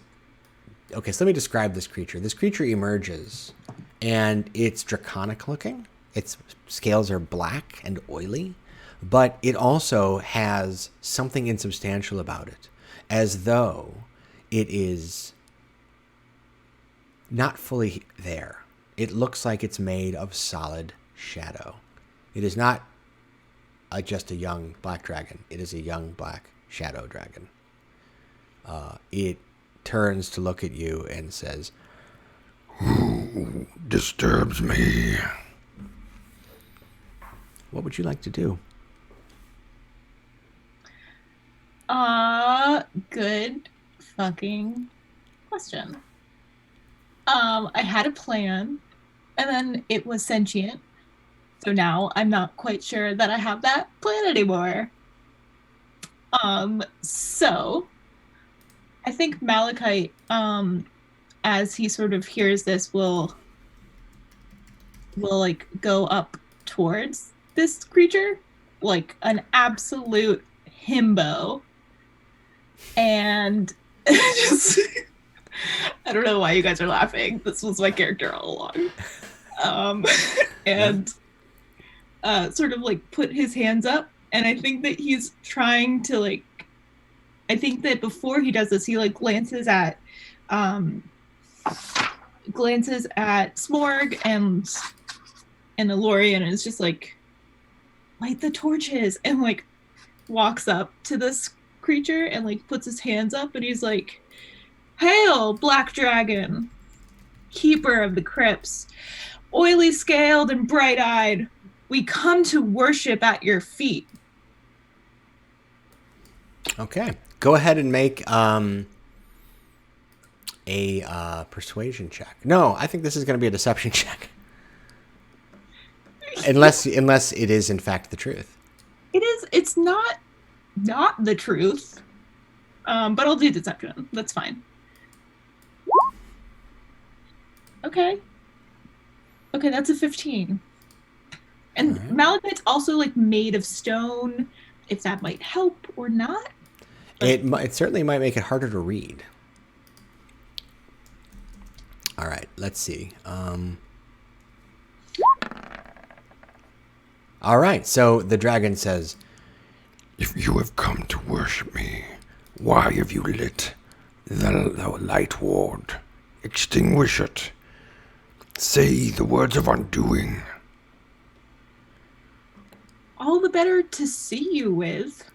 Okay, so let me describe this creature. This creature emerges, and it's draconic looking. Its scales are black and oily, but it also has something insubstantial about it, as though it is not fully there. It looks like it's made of solid shadow. It is not just a young black dragon. It is a young black shadow dragon. It turns to look at you and says, "Who disturbs me?" What would you like to do? Good fucking question. I had a plan, and then it was sentient. So now I'm not quite sure that I have that plan anymore. So I think Malachite, as he sort of hears this, will like go up towards this creature like an absolute himbo, and just I don't know why you guys are laughing. This was my character all along. And sort of like put his hands up, and I think that he's trying to like, I think that before he does this, he like glances at Smorg and Elorian, and is just like, light the torches, and like walks up to this creature and like puts his hands up, and he's like, "Hail, black dragon, keeper of the crypts, oily scaled and bright eyed, we come to worship at your feet." Okay. Go ahead and make a persuasion check. No, I think this is going to be a deception check. Unless it is in fact the truth. It is. It's not the truth. But I'll do deception. That's fine. Okay. Okay, that's a 15. And right. malachite's also like made of stone. If that might help or not. It certainly might make it harder to read. All right, let's see. All right, so the dragon says, If you have come to worship me, why have you lit the light ward? Extinguish it. Say the words of undoing. All the better to see you with.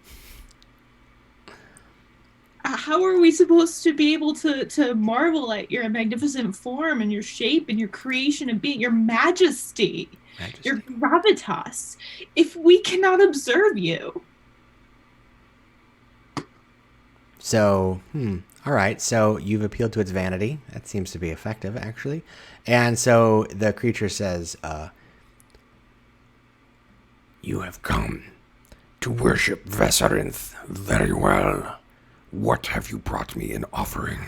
How are we supposed to be able to marvel at your magnificent form and your shape and your creation and being, your majesty, your gravitas, if we cannot observe you? So, all right. So you've appealed to its vanity. That seems to be effective, actually. And so the creature says, You have come to worship Vesarinth. Very well. What have you brought me in offering?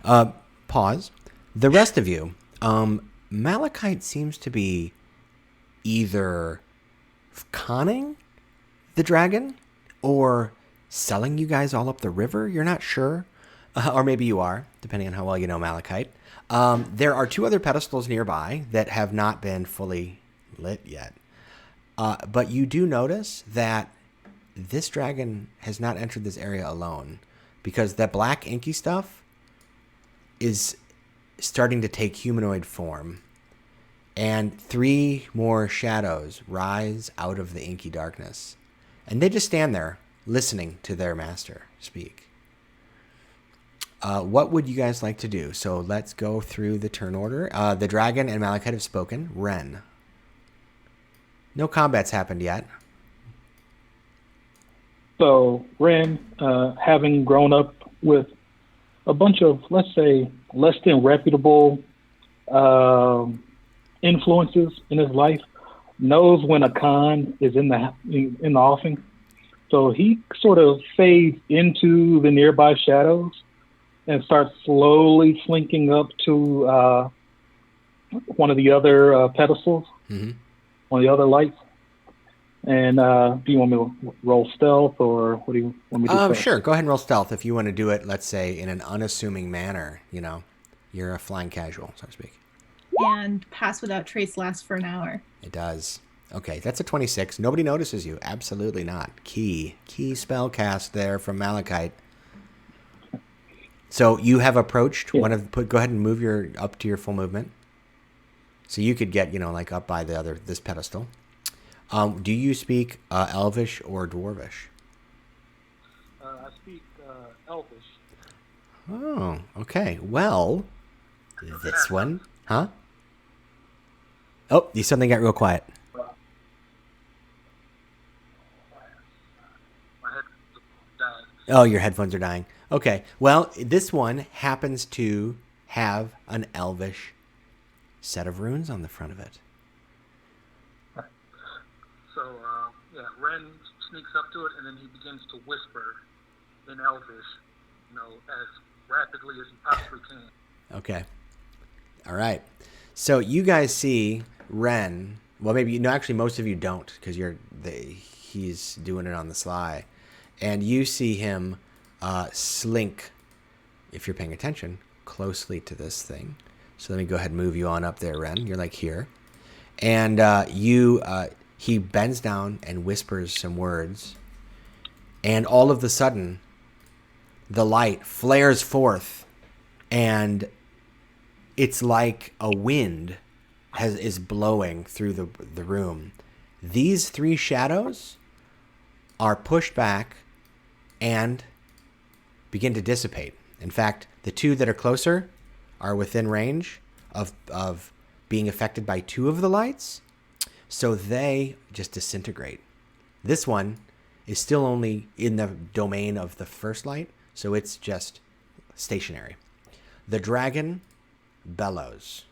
Pause. The rest of you, Malachite seems to be either conning the dragon or selling you guys all up the river. You're not sure. Or maybe you are, depending on how well you know Malachite. There are 2 other pedestals nearby that have not been fully lit yet. But you do notice that this dragon has not entered this area alone, because that black inky stuff is starting to take humanoid form, and 3 more shadows rise out of the inky darkness, and they just stand there listening to their master speak. What would you guys like to do? So let's go through the turn order. The dragon and Malachite have spoken. Ren. No combat's happened yet. So Ren, having grown up with a bunch of, let's say, less than reputable influences in his life, knows when a con is in the offing. So he sort of fades into the nearby shadows and starts slowly slinking up to one of the other pedestals, one of the other lights. And do you want me to roll stealth, or what do you want me to do? Sure. Go ahead and roll stealth if you want to do it, let's say, in an unassuming manner. You know, you're a flying casual, so to speak. And pass without trace lasts for an hour. It does. Okay, that's a 26. Nobody notices you. Absolutely not. Key spell cast there from Malachite. So you have approached one of. Go ahead and move up to your full movement. So you could get, like up by this pedestal. Do you speak Elvish or Dwarvish? I speak Elvish. Oh, okay. Well, this one, huh? Oh, you suddenly got real quiet. Oh, your headphones are dying. Okay. Well, this one happens to have an Elvish set of runes on the front of it. So, Ren sneaks up to it, and then he begins to whisper in Elvish, as rapidly as he possibly can. Okay. All right. So you guys see Ren. Well, maybe actually most of you don't, because he's doing it on the sly, and you see him slink, if you're paying attention, closely to this thing. So let me go ahead and move you on up there, Ren. You're like here, and he bends down and whispers some words, and all of a sudden, the light flares forth, and it's like a wind is blowing through the room. These 3 shadows are pushed back and begin to dissipate. In fact, the 2 that are closer are within range of being affected by 2 of the lights, so they just disintegrate. This one is still only in the domain of the first light, so it's just stationary. The dragon bellows.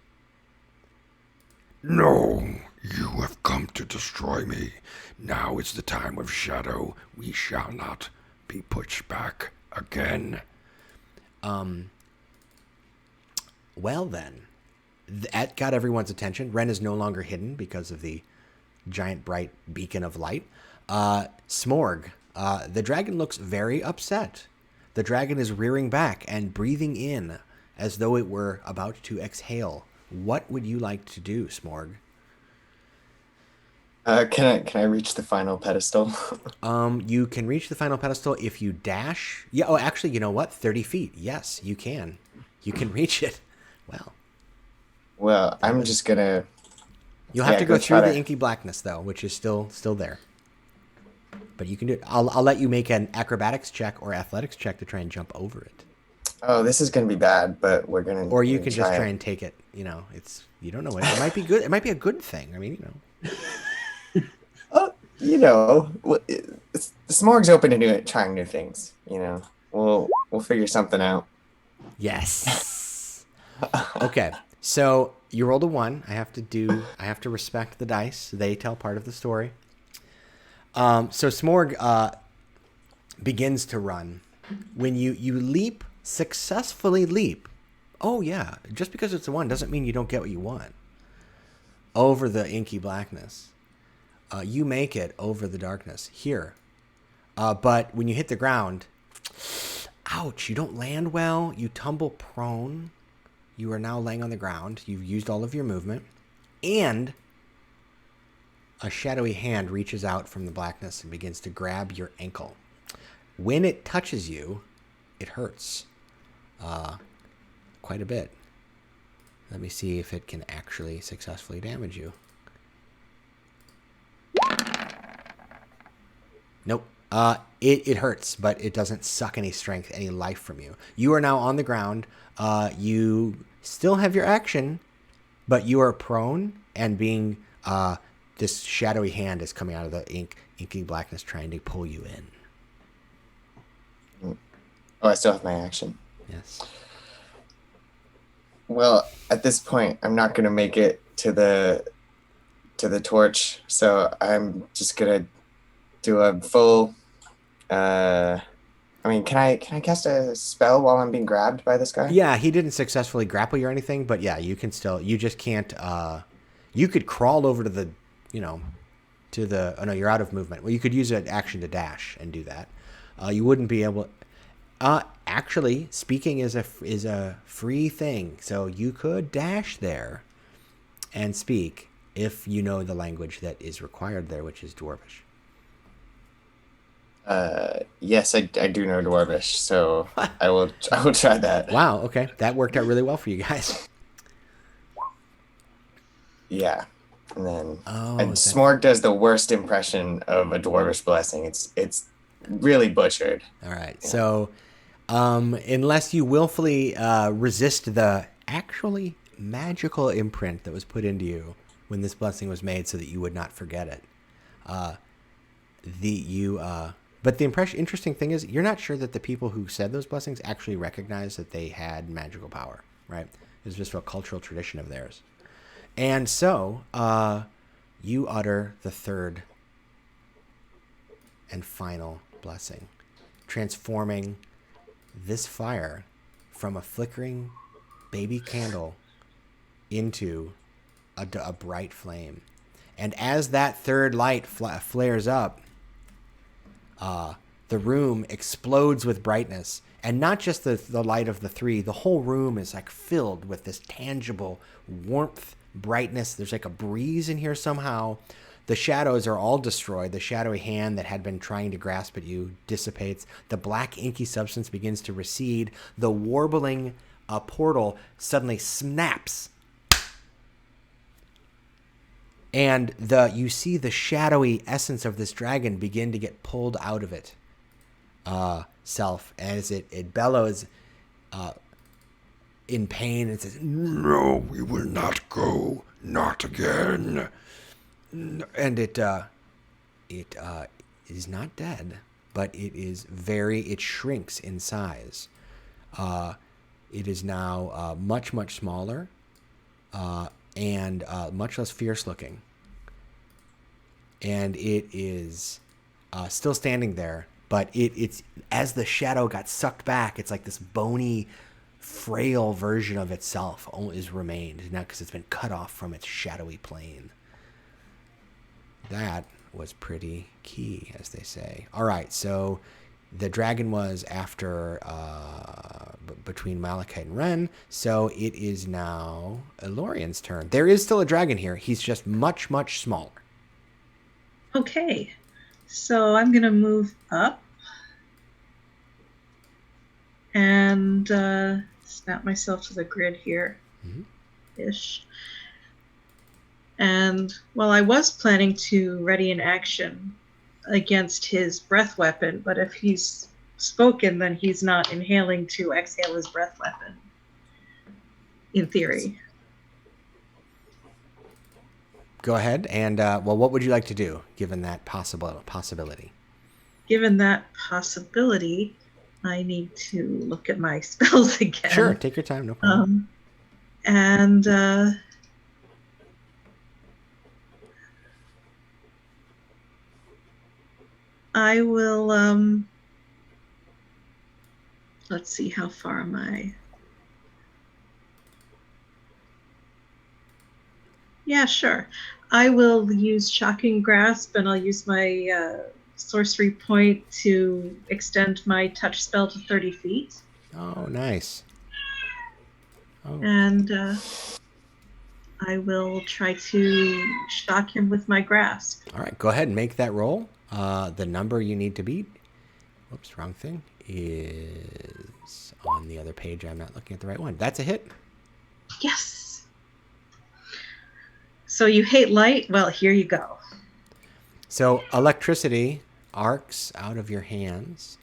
No, you have come to destroy me. Now is the time of shadow. We shall not be pushed back again. Well then, that got everyone's attention. Ren is no longer hidden because of the giant bright beacon of light. Smorg, the dragon looks very upset. The dragon is rearing back and breathing in as though it were about to exhale. What would you like to do, Smorg? Can I reach the final pedestal? You can reach the final pedestal if you dash. Yeah. Oh, actually, you know what? 30 feet. Yes, you can. You can reach it. Well, I'm just gonna. You'll have to go through the inky blackness, though, which is still there. But you can do it. I'll let you make an acrobatics check or athletics check to try and jump over it. Oh, this is gonna be bad, but we're gonna. Or you can just try and take it. You know, you don't know. It might be good. It might be a good thing. I mean, the Smorg's open to trying new things. We'll figure something out. Yes. Okay. So you rolled a 1. I have to respect the dice. They tell part of the story. So Smorg begins to run. When you successfully leap. Oh yeah, just because it's a 1 doesn't mean you don't get what you want. Over the inky blackness. You make it over the darkness. Here. But when you hit the ground, ouch, you don't land well. You tumble prone. You are now laying on the ground. You've used all of your movement. And a shadowy hand reaches out from the blackness and begins to grab your ankle. When it touches you, it hurts quite a bit. Let me see if it can actually successfully damage you. Nope. It hurts, but it doesn't suck any strength, any life from you. You are now on the ground. You still have your action, but you are prone and being this shadowy hand is coming out of the inky blackness trying to pull you in. Oh, I still have my action. Yes. Well, at this point, I'm not going to make it to the torch, so I'm just going to do a full. Can I cast a spell while I'm being grabbed by this guy? Yeah, he didn't successfully grapple you or anything, but yeah, you can still. You just can't. You could crawl over to the. Oh no, you're out of movement. Well, you could use an action to dash and do that. You wouldn't be able. Actually, speaking is a free thing, so you could dash there and speak if you know the language that is required there, which is Dwarvish. Yes, I do know Dwarvish, so I will try that. Wow, okay. That worked out really well for you guys. Yeah. And then Smorg does the worst impression of a Dwarvish blessing. It's really butchered. All right. Yeah. So unless you willfully resist the actually magical imprint that was put into you when this blessing was made so that you would not forget it, but the interesting thing is, you're not sure that the people who said those blessings actually recognized that they had magical power, right? It was just a cultural tradition of theirs. And so, you utter the third and final blessing, transforming this fire from a flickering baby candle into a bright flame. And as that third light flares up, the room explodes with brightness, and not just the light of the 3. The whole room is like filled with this tangible warmth, brightness. There's like a breeze in here somehow. The shadows are all destroyed. The shadowy hand that had been trying to grasp at you dissipates. The black inky substance begins to recede. The warbling portal suddenly snaps. And you see the shadowy essence of this dragon begin to get pulled out of it self as it bellows in pain and says, "No, we will not go, not again." And it is not dead, but it shrinks in size. It is now much, much smaller and much less fierce looking. And it is still standing there, but it's as the shadow got sucked back, it's like this bony, frail version of itself is remained now because it's been cut off from its shadowy plane. That was pretty key, as they say. All right, so the dragon was after between Malachite and Ren, so it is now Elorian's turn. There is still a dragon here. He's just much, much smaller. Okay, so I'm going to move up and snap myself to the grid here, ish. And well, I was planning to ready an action against his breath weapon, but if he's spoken, then he's not inhaling to exhale his breath weapon, in theory. Go ahead, and well, what would you like to do, given that possibility? Given that possibility, I need to look at my spells again. Sure, take your time, no problem. And I will, let's see, how far am I? Yeah, sure. I will use Shocking Grasp, and I'll use my sorcery point to extend my touch spell to 30 feet. Oh, nice. Oh. And I will try to shock him with my grasp. All right, go ahead and make that roll. The number you need to beat, whoops, wrong thing, is on the other page. I'm not looking at the right one. That's a hit. Yes. So you hate light? Well, here you go. So electricity arcs out of your hands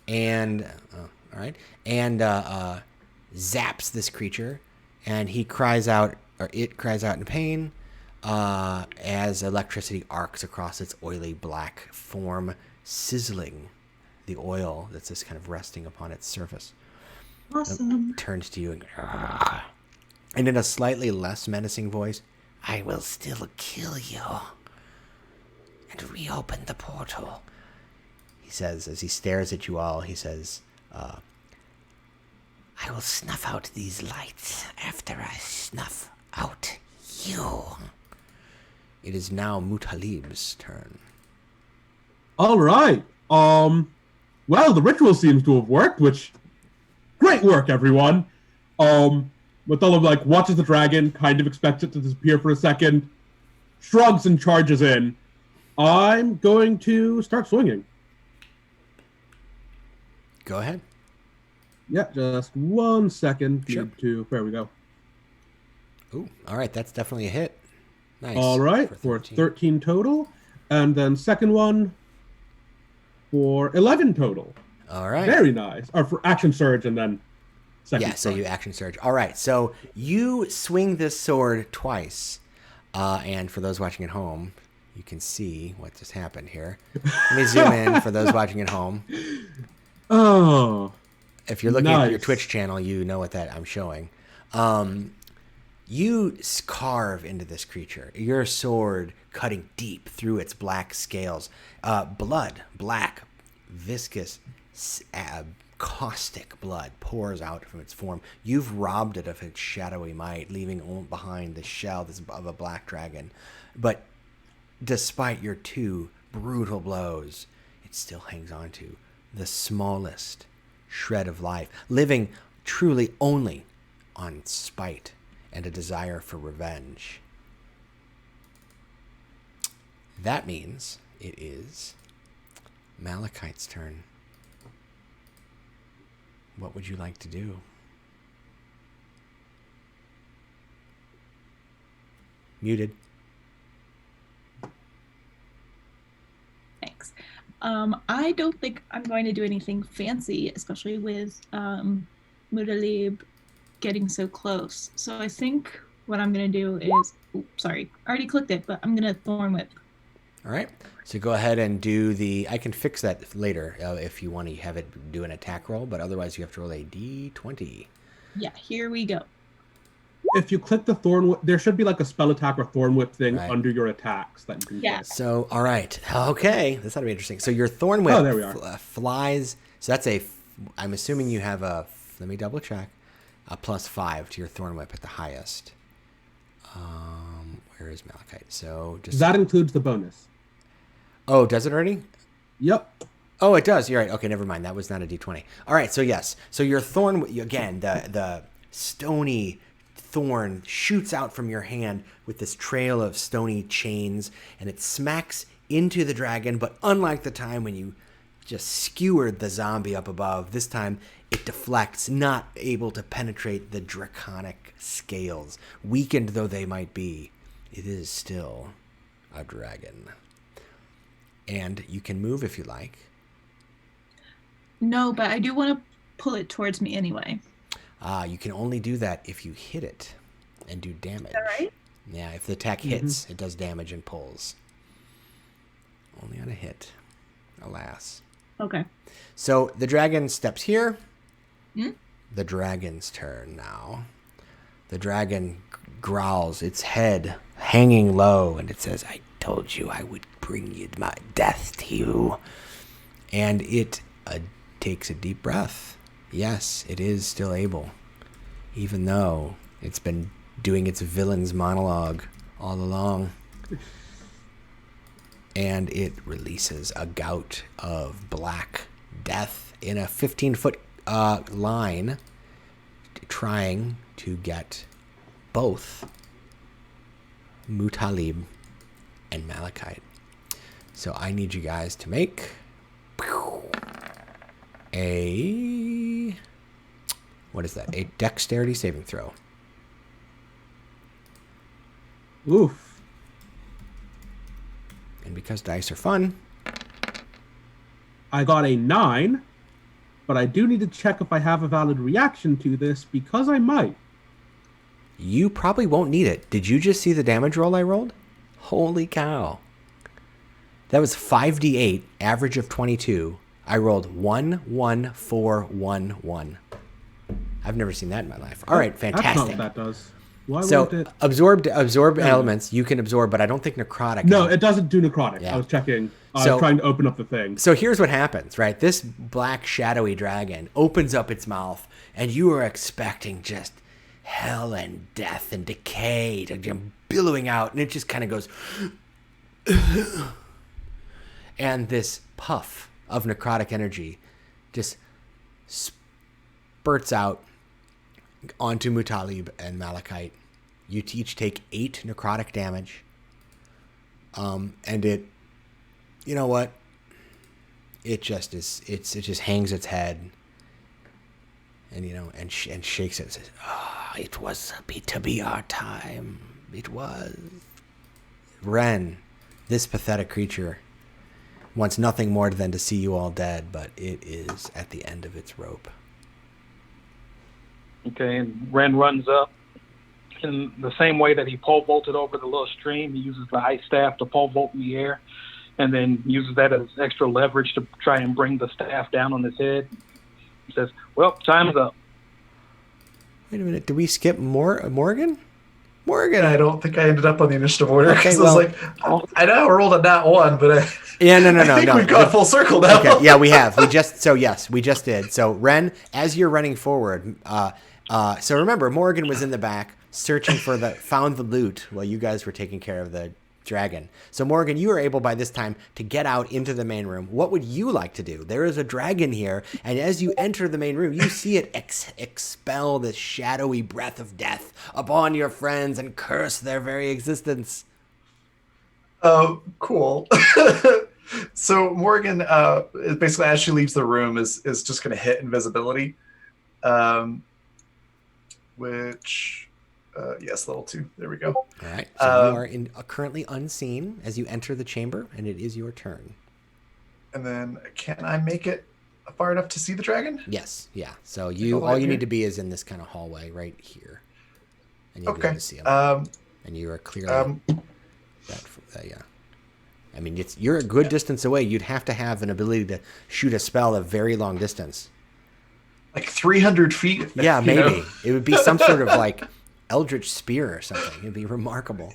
and all right, and zaps this creature, and he cries out, or it cries out in pain as electricity arcs across its oily black form, sizzling the oil that's just kind of resting upon its surface. Awesome. It turns to you and in a slightly less menacing voice, "I will still kill you and reopen the portal," he says as he stares at you all. He says, "I will snuff out these lights after I snuff out you." It is now Mutalib's turn. All right. Well, the ritual seems to have worked, which great work, everyone. Mutalib watches the dragon, kind of expects it to disappear for a second, shrugs and charges in. I'm going to start swinging. Go ahead. Yeah, just 1 second. Sure. There we go. Ooh, all right, that's definitely a hit. Nice. All right, for 13 total. And then second one for 11 total. All right. Very nice. Or for action surge and then second. Yeah, so you action surge. All right, so you swing this sword twice. And for those watching at home, you can see what just happened here. Let me zoom in for those watching at home. Oh. If you're looking at your Twitch channel, you know what that I'm showing. You carve into this creature, your sword cutting deep through its black scales. Blood, black, viscous, caustic blood pours out from its form. You've robbed it of its shadowy might, leaving behind the shell of a black dragon. But despite your two brutal blows, it still hangs on to the smallest shred of life, living truly only on spite and a desire for revenge. That means it is Malachite's turn. What would you like to do? Muted. Thanks. I don't think I'm going to do anything fancy, especially with Mutalib getting so close. So I think what I'm going to do is, I already clicked it, but I'm going to Thorn Whip. All right. So go ahead and do the. I can fix that later if you want to have it do an attack roll, but otherwise you have to roll a d20. Yeah, here we go. If you click the thorn whip, there should be like a spell attack or thorn whip thing Right. under your attacks that you can Yeah. click. So, all right. Okay. This ought to be interesting. So your thorn whip there we are. flies. So that's a. I'm assuming you have a. Let me double check. A +5 to your thorn whip at the highest. Where is Malachite? So just. That includes the bonus. Oh, does it already? Yep. Oh, it does. You're right. Okay, never mind. That was not a d20. All right. So yes. So your thorn again. The stony thorn shoots out from your hand with this trail of stony chains, and it smacks into the dragon. But unlike the time when you just skewered the zombie up above, this time it deflects, not able to penetrate the draconic scales. Weakened though they might be, it is still a dragon. And you can move if you like. No, but I do want to pull it towards me anyway. You can only do that if you hit it and do damage. Is that right? Yeah, if the attack hits, it does damage and pulls. Only on a hit, alas. Okay. So the dragon steps here. Hmm? The dragon's turn now. The dragon growls, its head hanging low, and it says, "I told you I would bring you my death to you." And it takes a deep breath. Yes, it is still able, even though it's been doing its villain's monologue all along. And it releases a gout of black death in a 15-foot line, trying to get both Mutalib and Malachite. So I need you guys to make a... What is that? A dexterity saving throw. Oof. And because dice are fun... I got a 9, but I do need to check if I have a valid reaction to this, because I might. You probably won't need it. Did you just see the damage roll I rolled? Holy cow. That was 5d8, average of 22. I rolled 1, 1, 4, 1, 1. I've never seen that in my life. All right, fantastic. That's not what that does. Why So would it? absorb elements you can absorb, but I don't think necrotic. No, it doesn't do necrotic. Yeah. I was checking. I So- was trying to open up the thing. So here's what happens, right? This black shadowy dragon opens up its mouth, and you are expecting just hell and death and decay to come billowing out, and it just kind of goes, and this puff of necrotic energy just spurts out onto Mutalib and Malachite. You each take 8 necrotic damage, and it, you know what? It just is. It just hangs its head, and and shakes it and says, "Ah, it was to be our time. It was." Ren, this pathetic creature, wants nothing more than to see you all dead, but it is at the end of its rope. Okay, and Ren runs up. In the same way that he pole vaulted over the little stream, he uses the ice staff to pole vault in the air, and then uses that as extra leverage to try and bring the staff down on his head. He says, "Well, time's up." Wait a minute. Did we skip Morgan? Morgan. I don't think I ended up on the initiative order Okay, because I was well- like, I know I rolled a nat 1, but Yeah, no. I think we've gone full circle now. Okay, yeah, we have. We just did. So Ren, as you're running forward, so remember, Morgan was in the back searching for found the loot while you guys were taking care of the dragon. So Morgan, you are able by this time to get out into the main room. What would you like to do? There is a dragon here, and as you enter the main room, you see it expel this shadowy breath of death upon your friends and curse their very existence. Oh, cool. So Morgan, basically, as she leaves the room, is just going to hit invisibility, which, yes, level 2. There we go. All right. So you are currently unseen as you enter the chamber, and it is your turn. And then, can I make it far enough to see the dragon? Yes. Yeah. So go all right you here. need to be is in this kind of hallway right here, and you'll be Okay. able to see him. And you are clearly yeah. I mean, you're a good distance away. You'd have to have an ability to shoot a spell a very long distance. Like 300 feet? Yeah, maybe. know? It would be some sort of like eldritch spear or something. It'd be remarkable.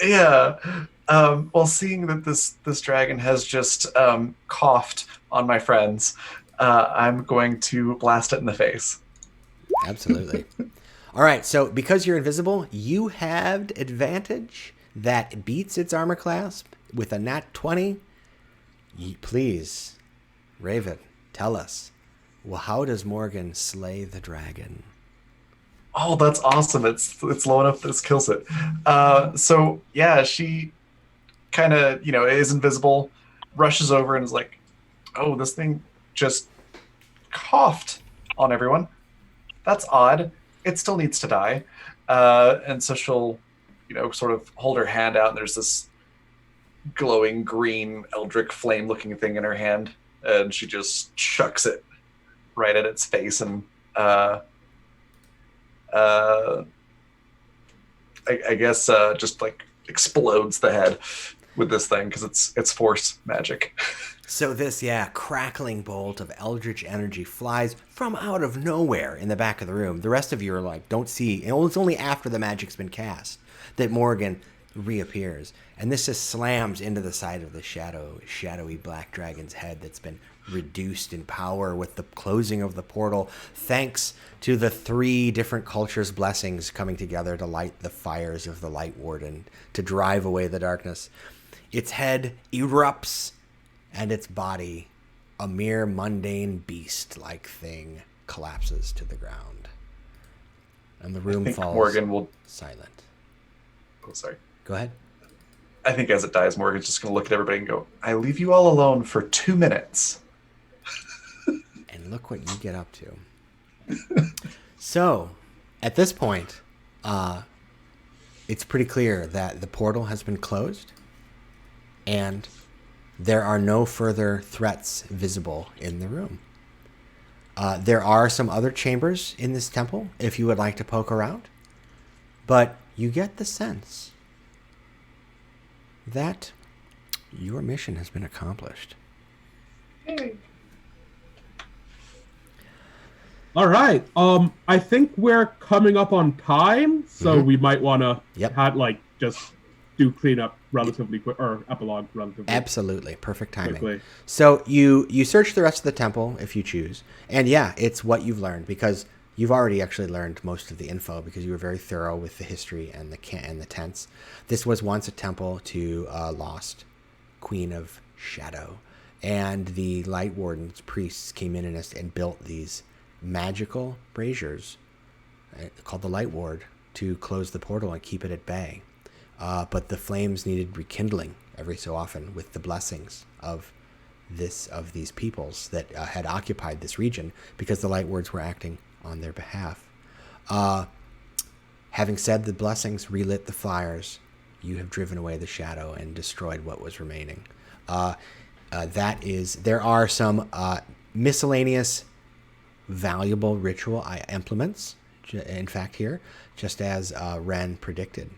Yeah. Well, seeing that this dragon has just coughed on my friends, I'm going to blast it in the face. Absolutely. All right, so because you're invisible, you have advantage that beats its armor class with a nat 20. Please, Ravyn, tell us, well, how does Morgan slay the dragon? Oh, that's awesome. It's low enough that this kills it. So yeah, she kind of, is invisible, rushes over and is like, oh, this thing just coughed on everyone. That's odd. It still needs to die. And so she'll, sort of hold her hand out, and there's this glowing green eldritch flame looking thing in her hand, and she just chucks it right at its face, and I guess just like explodes the head with this thing because it's force magic. So this, crackling bolt of eldritch energy flies from out of nowhere in the back of the room. The rest of you are like, don't see. And it's only after the magic's been cast that Morgan reappears. And this just slams into the side of the shadowy black dragon's head that's been reduced in power with the closing of the portal, thanks to the 3 different cultures' blessings coming together to light the fires of the Light Warden, to drive away the darkness. Its head erupts, and its body, a mere mundane beast-like thing, collapses to the ground. And the room falls Morgan will silent. Oh, sorry. Go ahead. I think as it dies, Morgan's just going to look at everybody and go, I leave you all alone for 2 minutes. And look what you get up to. So, at this point, it's pretty clear that the portal has been closed, and there are no further threats visible in the room. There are some other chambers in this temple if you would like to poke around, but you get the sense that your mission has been accomplished. All right. I think we're coming up on time, so we might want to just do cleanup relatively quick, or epilogue relatively. Absolutely, perfect timing. Quickly. So you search the rest of the temple if you choose, and it's what you've learned, because you've already actually learned most of the info because you were very thorough with the history and the tents. This was once a temple to lost Queen of Shadow, and the Light Warden's priests came in and built these magical braziers called the Light Ward to close the portal and keep it at bay. But the flames needed rekindling every so often with the blessings of these peoples that had occupied this region, because the Light Wards were acting on their behalf. Having said the blessings relit the fires, you have driven away the shadow and destroyed what was remaining. There are some miscellaneous valuable ritual implements, in fact, here, just as Ren predicted.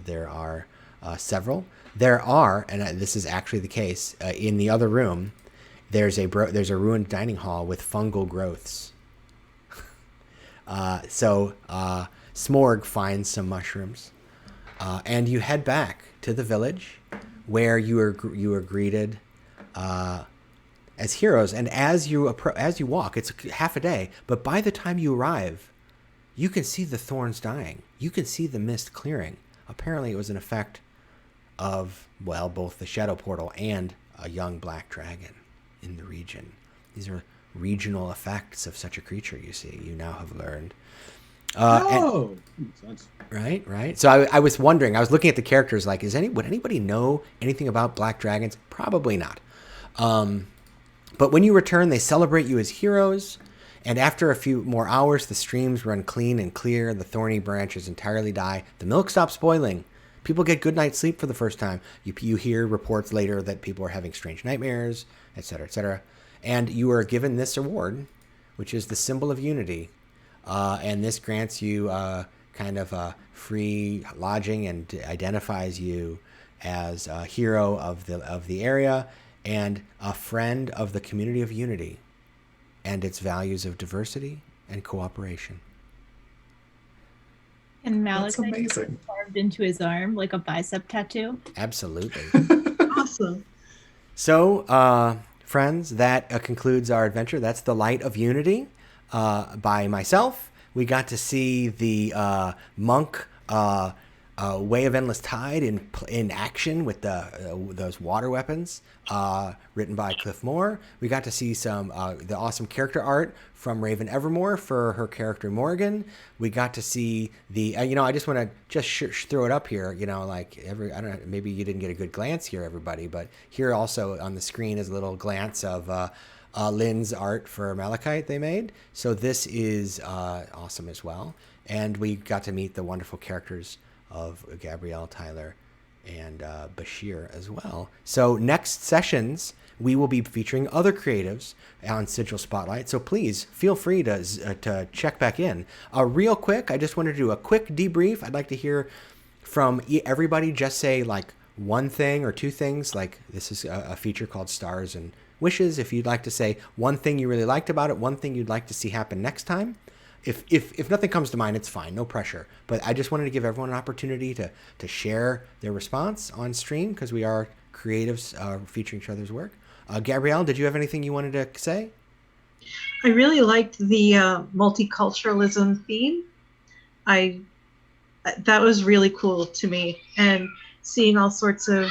There are several. There are, and this is actually the case, in the other room, there's a ruined dining hall with fungal growths. So Smorg finds some mushrooms, and you head back to the village, where you are greeted as heroes. And as you walk, it's half a day, but by the time you arrive, you can see the thorns dying. You can see the mist clearing. Apparently, it was an effect of, both the shadow portal and a young black dragon in the region. These are regional effects of such a creature, you see. You now have learned. Makes sense. Right. So I was wondering, I was looking at the characters like, would anybody know anything about black dragons? Probably not. But when you return, they celebrate you as heroes. And after a few more hours, the streams run clean and clear. The thorny branches entirely die. The milk stops boiling. People get good night's sleep for the first time. You hear reports later that people are having strange nightmares, etc., etc. And you are given this award, which is the symbol of unity. And this grants you kind of free lodging and identifies you as a hero of the area and a friend of the community of Unity and its values of diversity and cooperation. And That's Malachi amazing. carved into his arm like a bicep tattoo. Absolutely. Awesome. So, friends, that concludes our adventure. That's The Light of Unity by myself. We got to see the monk Way of Endless Tide in action with those water weapons, written by Cliff Moore. We got to see some the awesome character art from Ravyn Evermore for her character Morgan. We got to see the I just want to just throw it up here. Like I don't know, maybe you didn't get a good glance here, everybody, but here also on the screen is a little glance of Lynn's art for Malachite they made. So this is awesome as well, and we got to meet the wonderful characters of Gabrielle, Tyler, and Bashir as well. So next sessions, we will be featuring other creatives on Sigil Spotlight. So please feel free to check back in. Real quick, I just wanted to do a quick debrief. I'd like to hear from everybody. Just say like one thing or two things. Like this is a feature called Stars and Wishes. If you'd like to say one thing you really liked about it, one thing you'd like to see happen next time. If nothing comes to mind, it's fine, no pressure. But I just wanted to give everyone an opportunity to share their response on stream because we are creatives featuring each other's work. Gabrielle, did you have anything you wanted to say? I really liked the multiculturalism theme. That was really cool to me, and seeing all sorts of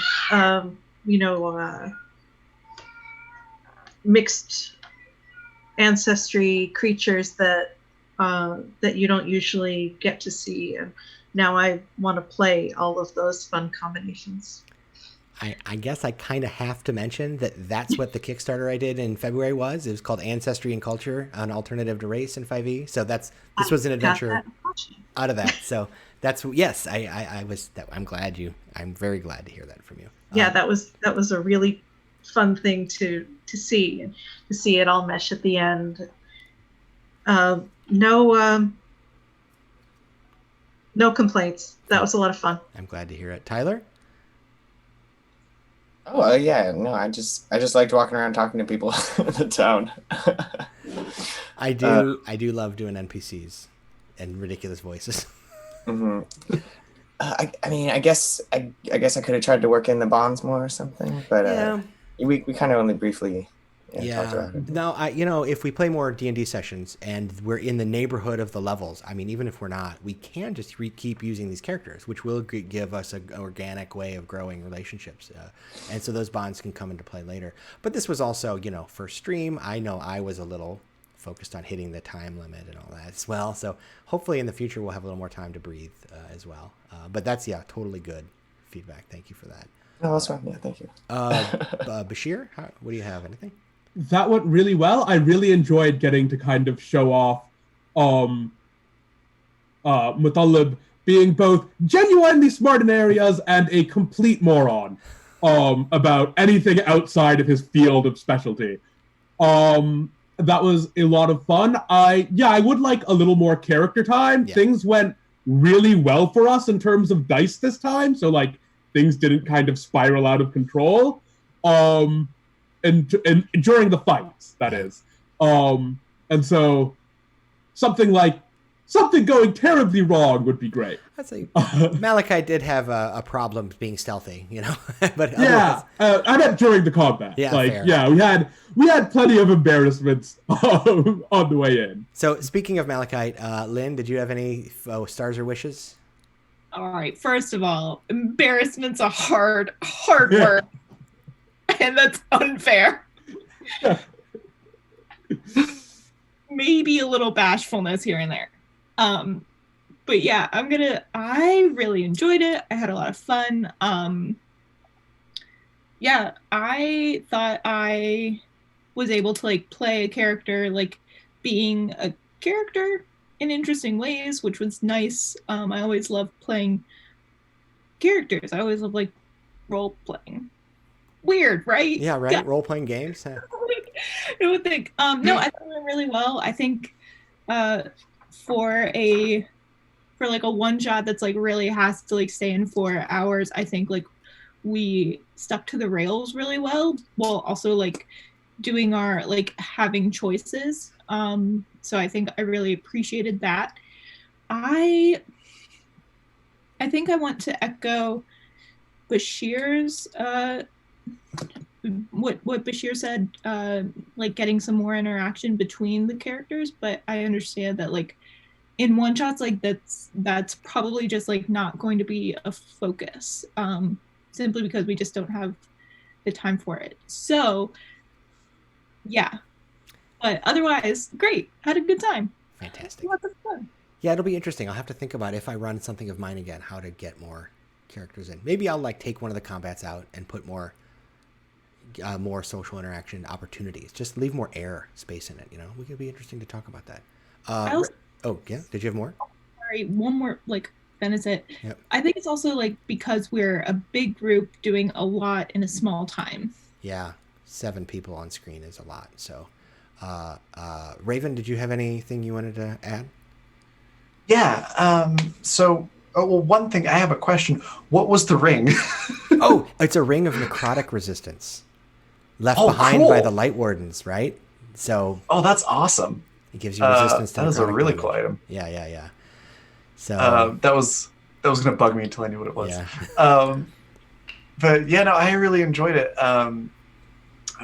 mixed ancestry creatures that you don't usually get to see, and now I want to play all of those fun combinations. I guess I kind of have to mention that's what the Kickstarter I did in February was. It was called Ancestry and Culture, an alternative to race in 5e. So this was an adventure out of that. So yes, I'm very glad to hear that from you. Yeah, that was a really fun thing to see, and to see it all mesh at the end. No complaints. That was a lot of fun. I'm glad to hear it. Tyler? Oh, yeah. No, I just liked walking around talking to people in the town. I do love doing NPCs and ridiculous voices. Mm-hmm. I guess I could have tried to work in the bonds more or something, but yeah. We kind of only briefly talked about it. No, if we play more D&D sessions and we're in the neighborhood of the levels, I mean, even if we're not, we can just keep using these characters, which will give us an organic way of growing relationships. And so those bonds can come into play later. But this was also, for stream, I know I was a little focused on hitting the time limit and all that as well. So hopefully in the future we'll have a little more time to breathe as well. But that's, totally good feedback. Thank you for that. No, that's fine. Yeah, thank you. Bashir, what do you have? Anything? That went really well. I really enjoyed getting to kind of show off Mutallib being both genuinely smart in areas and a complete moron about anything outside of his field of specialty. That was a lot of fun. I would like a little more character time. Yeah. Things went really well for us in terms of dice this time, so things didn't kind of spiral out of control. And during the fights, that is. And so something going terribly wrong would be great. I'd say Malachi did have a problem being stealthy, but I meant during the combat. Yeah, we had plenty of embarrassments on the way in. So speaking of Malachite, Lynn, did you have any stars or wishes? All right. First of all, embarrassment's a hard word. And that's unfair. Maybe a little bashfulness here and there. But yeah, I really enjoyed it. I had a lot of fun. I thought I was able to play a character, being a character in interesting ways, which was nice. I always love playing characters. I always love role playing. Weird, right? Yeah, right. Yeah. Role-playing games. Yeah. I would think. No, I thought it went really well. I think for a one shot that's really has to stay in 4 hours, I think we stuck to the rails really well, while also like doing our like having choices. So I think I really appreciated that. I think I want to echo Bashir's what Bashir said, like getting some more interaction between the characters, but I understand that like in one shots, like that's probably just like not going to be a focus, simply because we just don't have the time for it. So yeah, but otherwise great, had a good time. Fantastic. Lots of fun. Yeah, it'll be interesting. I'll have to think about if I run something of mine again, how to get more characters in. Maybe I'll like take one of the combats out and put more social interaction opportunities. Just leave more air space in it. You know, we could be interesting to talk about that. Oh yeah, did you have more? Sorry, one more, like, then is it. Yep. I think it's also like because we're a big group doing a lot in a small time. Yeah, 7 people on screen is a lot. So, Ravyn, did you have anything you wanted to add? Yeah. Well, one thing, I have a question. What was the ring? Oh, it's a ring of necrotic resistance left behind cool. by the Light Wardens, right? So. Oh, that's awesome. It gives you resistance to that is a really damage. cool item. Yeah. So. That was going to bug me until I knew what it was. Yeah. But yeah, no, I really enjoyed it. I'm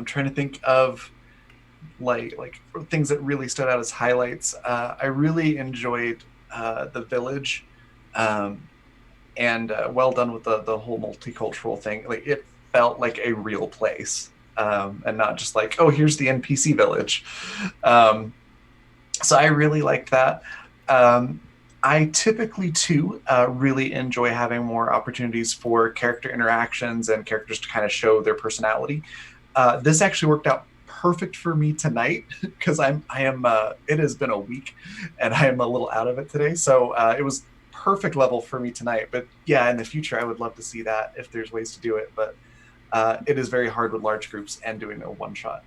trying to think of like things that really stood out as highlights. I really enjoyed the village, and well done with the whole multicultural thing. Like, it felt like a real place, and not just like, oh, here's the NPC village. So I really liked that. I typically too really enjoy having more opportunities for character interactions and characters to kind of show their personality. This actually worked out perfect for me tonight because I am it has been a week and I am a little out of it today, so it was perfect level for me tonight. But yeah, in the future I would love to see that if there's ways to do it, but it is very hard with large groups and doing a one shot.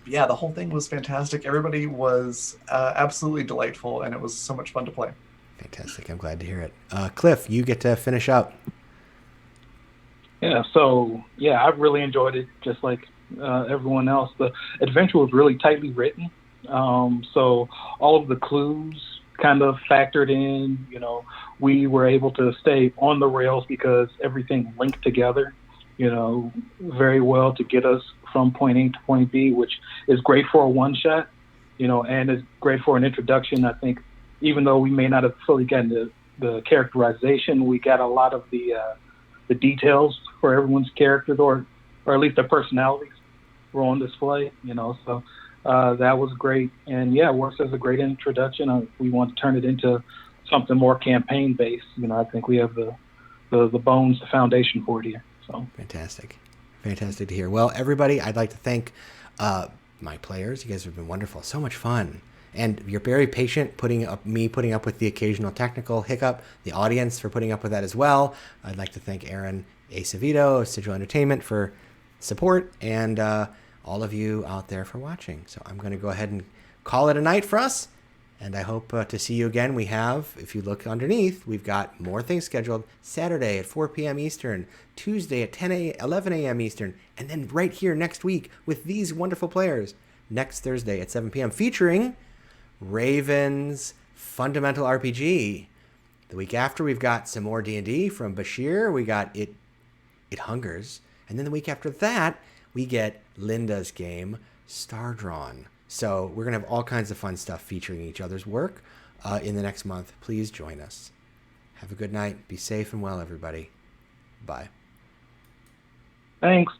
Yeah, the whole thing was fantastic. Everybody was absolutely delightful, and it was so much fun to play. Fantastic. I'm glad to hear it. Cliff, you get to finish up. Yeah, so yeah, I really enjoyed it, just like everyone else. The adventure was really tightly written, so all of the clues kind of factored in. You know, we were able to stay on the rails because everything linked together, you know, very well to get us from point A to point B, which is great for a one shot, you know, and is great for an introduction. I think even though we may not have fully gotten the characterization, we got a lot of the details for everyone's characters, or at least their personalities were on display, you know, so that was great. And yeah, it works as a great introduction. We want to turn it into something more campaign based. You know, I think we have the bones, the foundation for it here. So Fantastic to hear. Well, everybody, I'd like to thank my players. You guys have been wonderful, so much fun, and you're very patient putting up with the occasional technical hiccup, the audience for putting up with that as well. I'd like to thank Aaron Acevedo of Sigil Entertainment for support, and all of you out there for watching. So I'm going to go ahead and call it a night for us, and I hope to see you again. We have, if you look underneath, we've got more things scheduled. Saturday at 4 p.m. Eastern, Tuesday at 11 a.m. Eastern, and then right here next week with these wonderful players, next Thursday at 7 p.m. featuring Ravyn's Fundamental RPG. The week after, we've got some more D&D from Bashir. We got It Hungers. And then the week after that, we get Linda's game, Star Drawn. So we're going to have all kinds of fun stuff featuring each other's work in the next month. Please join us. Have a good night. Be safe and well, everybody. Bye. thanks.